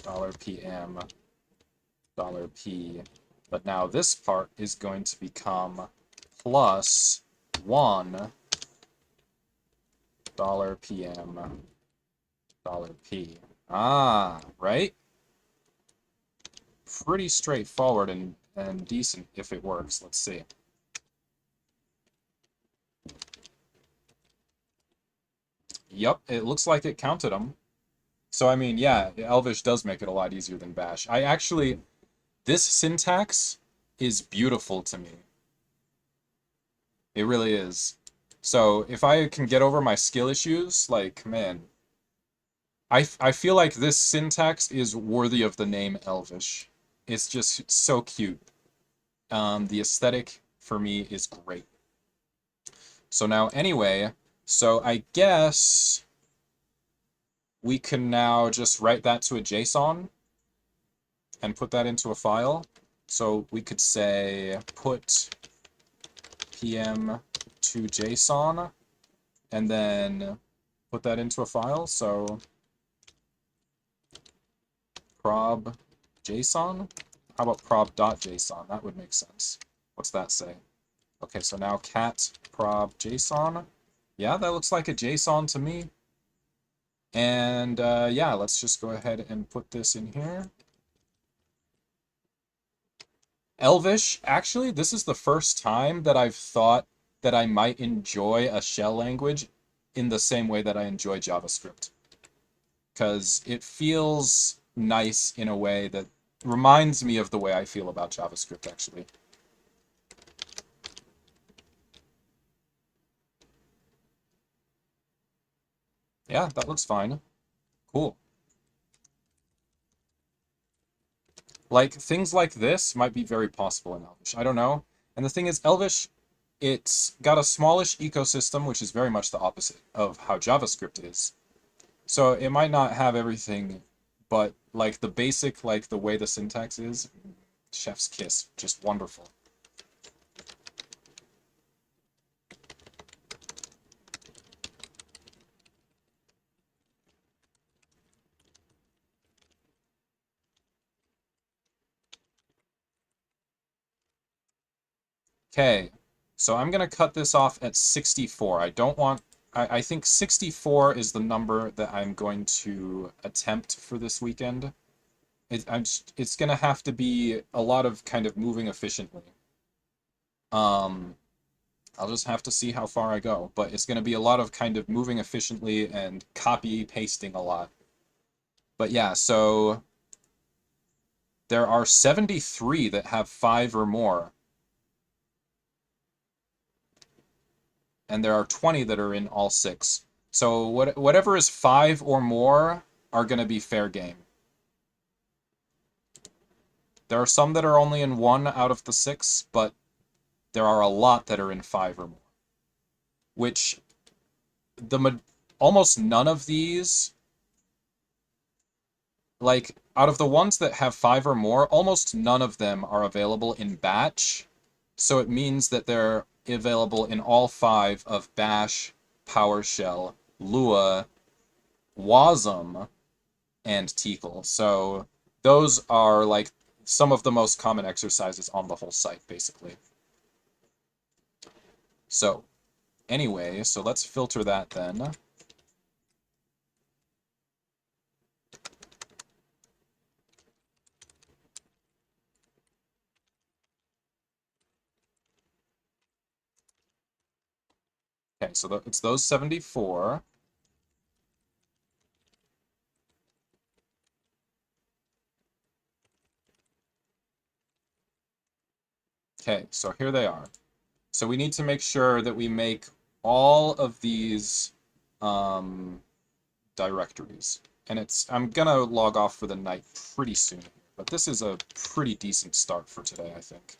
Speaker 1: $PM $P. But now this part is going to become plus 1 $PM $P. Ah, right? Pretty straightforward and decent if it works. Let's see. Yep, it looks like it counted them. So, I mean, yeah, Elvish does make it a lot easier than Bash. This syntax is beautiful to me. It really is. So, if I can get over my skill issues, like, man, I feel like this syntax is worthy of the name Elvish. It's just so cute. The aesthetic, for me, is great. So now, anyway, so I guess we can now just write that to a JSON and put that into a file. So we could say put PM to JSON and then put that into a file. So prob JSON. How about prob.json? That would make sense. What's that say? Okay, so now cat prob JSON. Yeah, that looks like a JSON to me. And yeah, let's just go ahead and put this in here. Elvish, actually, this is the first time that I've thought that I might enjoy a shell language in the same way that I enjoy JavaScript. Because it feels nice in a way that reminds me of the way I feel about JavaScript, actually. Yeah, that looks fine. Cool. Like, things like this might be very possible in Elvish. I don't know. And the thing is, Elvish, it's got a smallish ecosystem, which is very much the opposite of how JavaScript is. So it might not have everything, but like the basic, like the way the syntax is, chef's kiss, just wonderful. Okay, so I'm going to cut this off at 64. I don't want, I think 64 is the number that I'm going to attempt for this weekend. It's going to have to be a lot of kind of moving efficiently. Um, I'll just have to see how far I go, but it's going to be a lot of kind of moving efficiently and copy pasting a lot. But yeah, so there are 73 that have 5 or more. And there are 20 that are in all 6. So whatever is 5 or more are going to be fair game. There are some that are only in 1 out of the 6, but there are a lot that are in 5 or more. Which, almost none of these, like, out of the ones that have 5 or more, almost none of them are available in batch. So it means that they're available in all 5 of Bash, PowerShell, Lua, Wasm, and Tcl. So those are like some of the most common exercises on the whole site, basically. So anyway, so let's filter that then. Okay, so it's those 74. Okay, so here they are. So we need to make sure that we make all of these directories. And I'm gonna log off for the night pretty soon, but this is a pretty decent start for today, I think.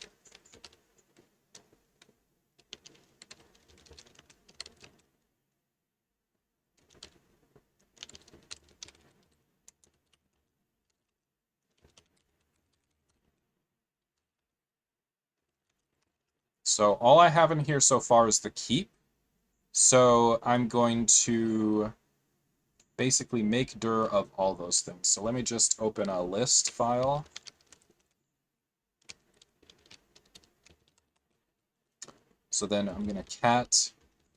Speaker 1: So all I have in here so far is the keep. So I'm going to basically make dir of all those things. So let me just open a list file. So then I'm going to cat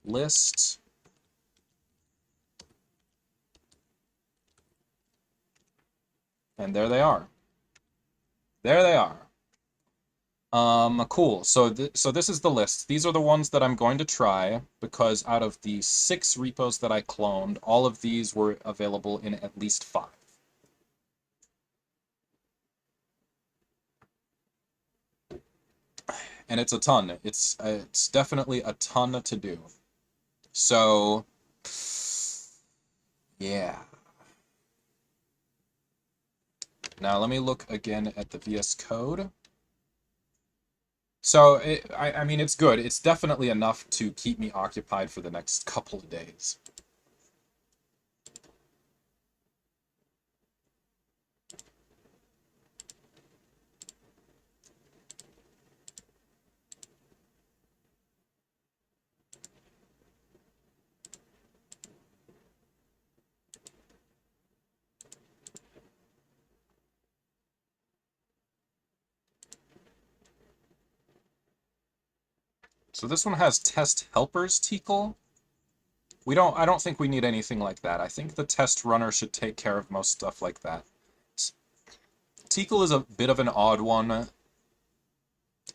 Speaker 1: list. And there they are. There they are. Cool. So this is the list. These are the ones that I'm going to try because out of the 6 repos that I cloned, all of these were available in at least 5. And it's a ton. It's definitely a ton to do. So yeah. Now let me look again at the VS Code. So I mean, it's good. It's definitely enough to keep me occupied for the next couple of days. So this one has test helpers TCL. I don't think we need anything like that. I think the test runner should take care of most stuff like that. TCL is a bit of an odd one.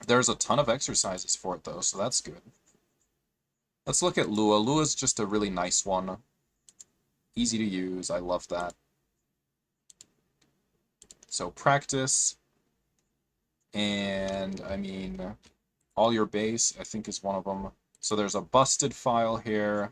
Speaker 1: There's a ton of exercises for it though, so that's good. Let's look at Lua. Lua's just a really nice one. Easy to use, I love that. So practice, and I mean, all your base, I think is one of them. So there's a busted file here.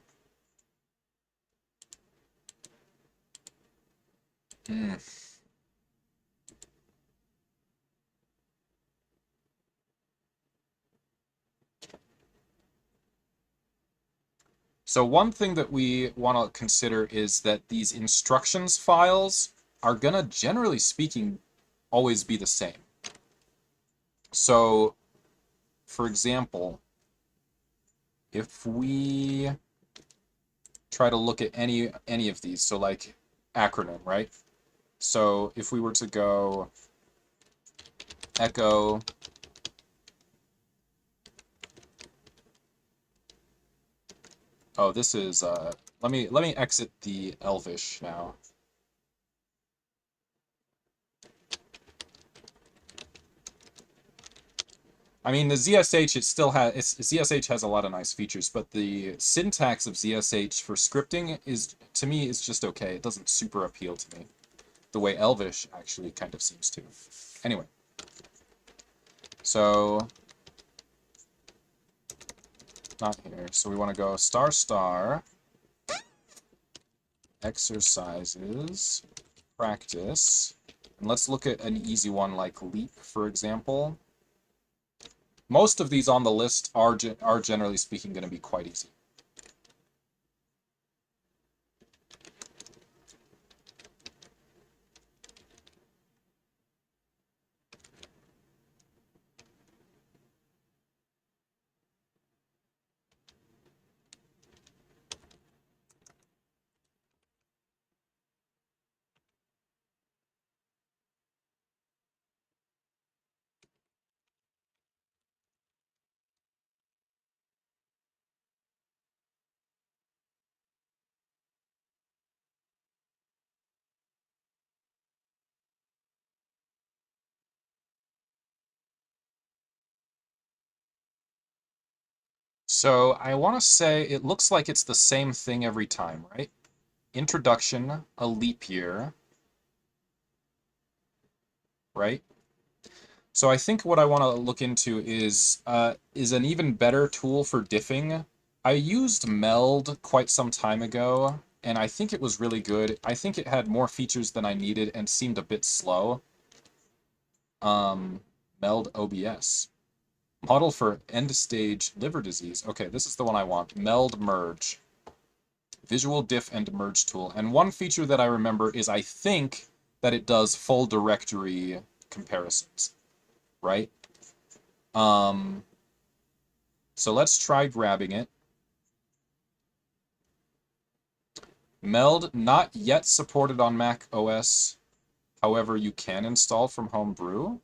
Speaker 1: So one thing that we want to consider is that these instructions files are gonna, generally speaking, always be the same. So, for example, if we try to look at any of these, so like acronym, right? So if we were to go echo oh, this is let me exit the Elvish now. I mean, the ZSH, ZSH has a lot of nice features, but the syntax of ZSH for scripting is, to me, is just okay. It doesn't super appeal to me, the way Elvish actually kind of seems to. Anyway, so not here. So we want to go ** exercises, practice, and let's look at an easy one like leap, for example. Most of these on the list are generally speaking going to be quite easy. So I want to say it looks like it's the same thing every time, right? Introduction, a leap year, right? So I think what I want to look into is an even better tool for diffing. I used Meld quite some time ago, and I think it was really good. I think it had more features than I needed and seemed a bit slow. Meld OBS. Model for end-stage liver disease. Okay, this is the one I want. Meld merge. Visual diff and merge tool. And one feature that I remember is I think that it does full directory comparisons, right? So let's try grabbing it. Meld, not yet supported on Mac OS. However, you can install from Homebrew.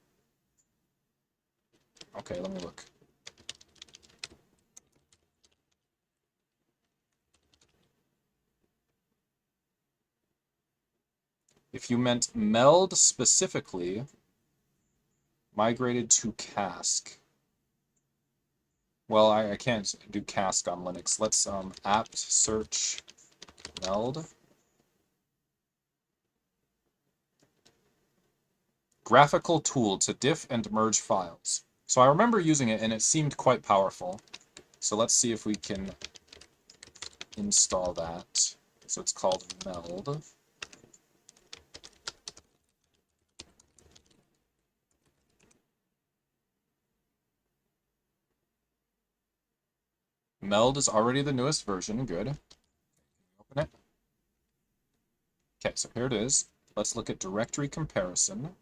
Speaker 1: Okay, let me look. If you meant Meld specifically, migrated to Cask. Well, I can't do Cask on Linux. Let's apt search Meld. Graphical tool to diff and merge files. So I remember using it and it seemed quite powerful. So let's see if we can install that. So it's called Meld. Meld is already the newest version. Good. Open it. Okay, so here it is. Let's look at directory comparison.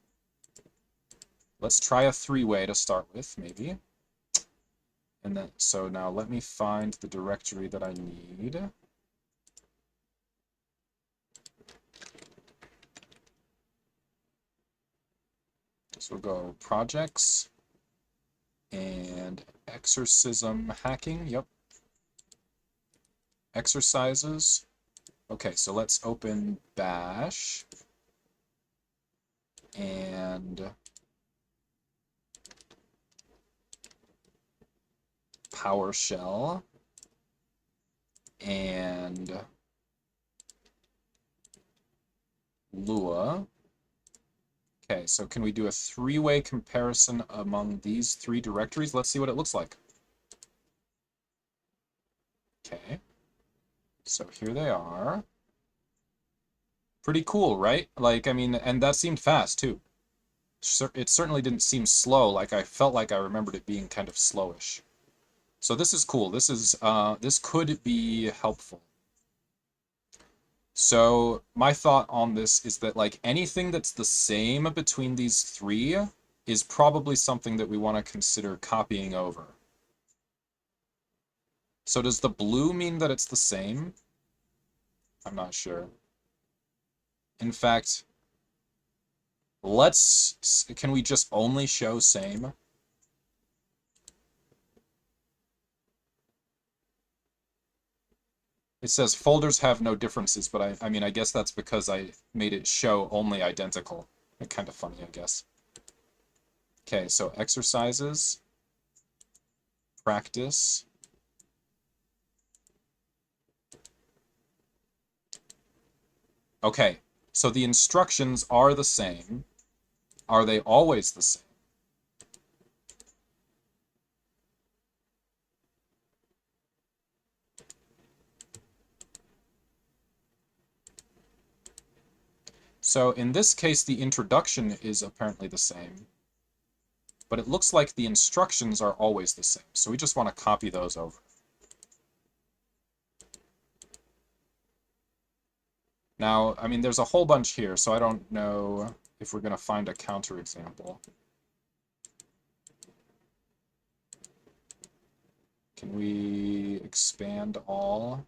Speaker 1: Let's try a three-way to start with, maybe. And then, so now let me find the directory that I need. So we'll go projects and exorcism hacking, yep. Exercises. Okay, so let's open bash and PowerShell and Lua. Okay, so can we do a three-way comparison among these three directories? Let's see what it looks like. Okay, so here they are. Pretty cool, right? Like, I mean, and that seemed fast, too. It certainly didn't seem slow, like I felt like I remembered it being kind of slowish. So this is cool. This could be helpful. So my thought on this is that like anything that's the same between these three is probably something that we want to consider copying over. So does the blue mean that it's the same? I'm not sure. In fact, can we just only show same? It says folders have no differences, but I mean, I guess that's because I made it show only identical. Kind of funny, I guess. Okay, so exercises, practice. Okay, so the instructions are the same. Are they always the same? So in this case, the introduction is apparently the same, but it looks like the instructions are always the same. So we just want to copy those over. Now, I mean, there's a whole bunch here, so I don't know if we're going to find a counterexample. Can we expand all?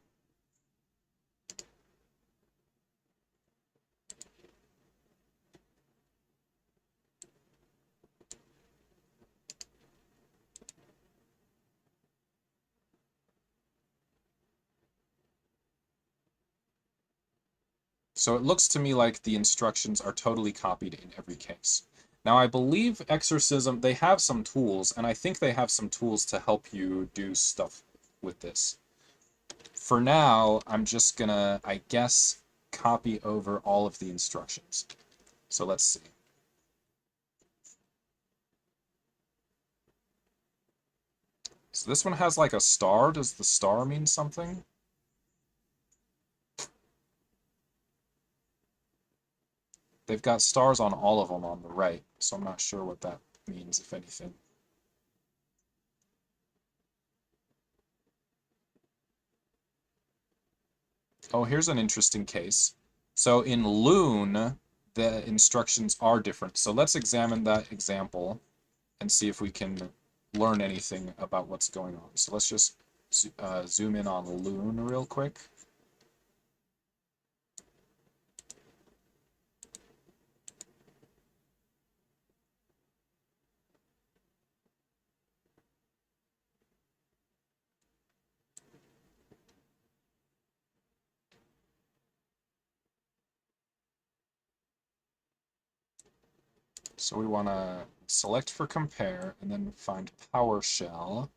Speaker 1: So it looks to me like the instructions are totally copied in every case. Now I believe Exorcism, they have some tools, and I think they have some tools to help you do stuff with this. For now, I'm just gonna, I guess, copy over all of the instructions. So let's see. So this one has like a star. Does the star mean something? They've got stars on all of them on the right, so I'm not sure what that means, if anything. Oh, here's an interesting case. So in Loon, the instructions are different. So let's examine that example and see if we can learn anything about what's going on. So let's just zoom in on Loon real quick. So we want to select for compare and then find PowerShell.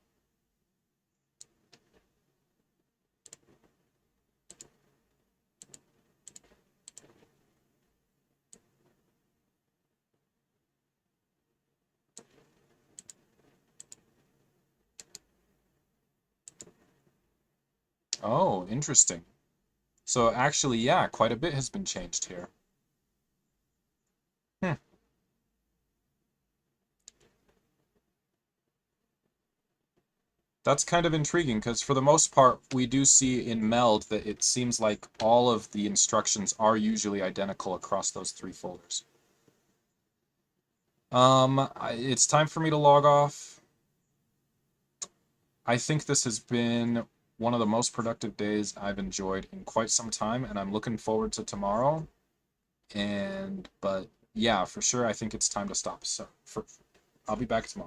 Speaker 1: Oh, interesting. So actually, yeah, quite a bit has been changed here. Hmm. That's kind of intriguing because for the most part, we do see in Meld that it seems like all of the instructions are usually identical across those three folders. It's time for me to log off. I think this has been one of the most productive days I've enjoyed in quite some time, and I'm looking forward to tomorrow. But yeah, for sure, I think it's time to stop. So I'll be back tomorrow.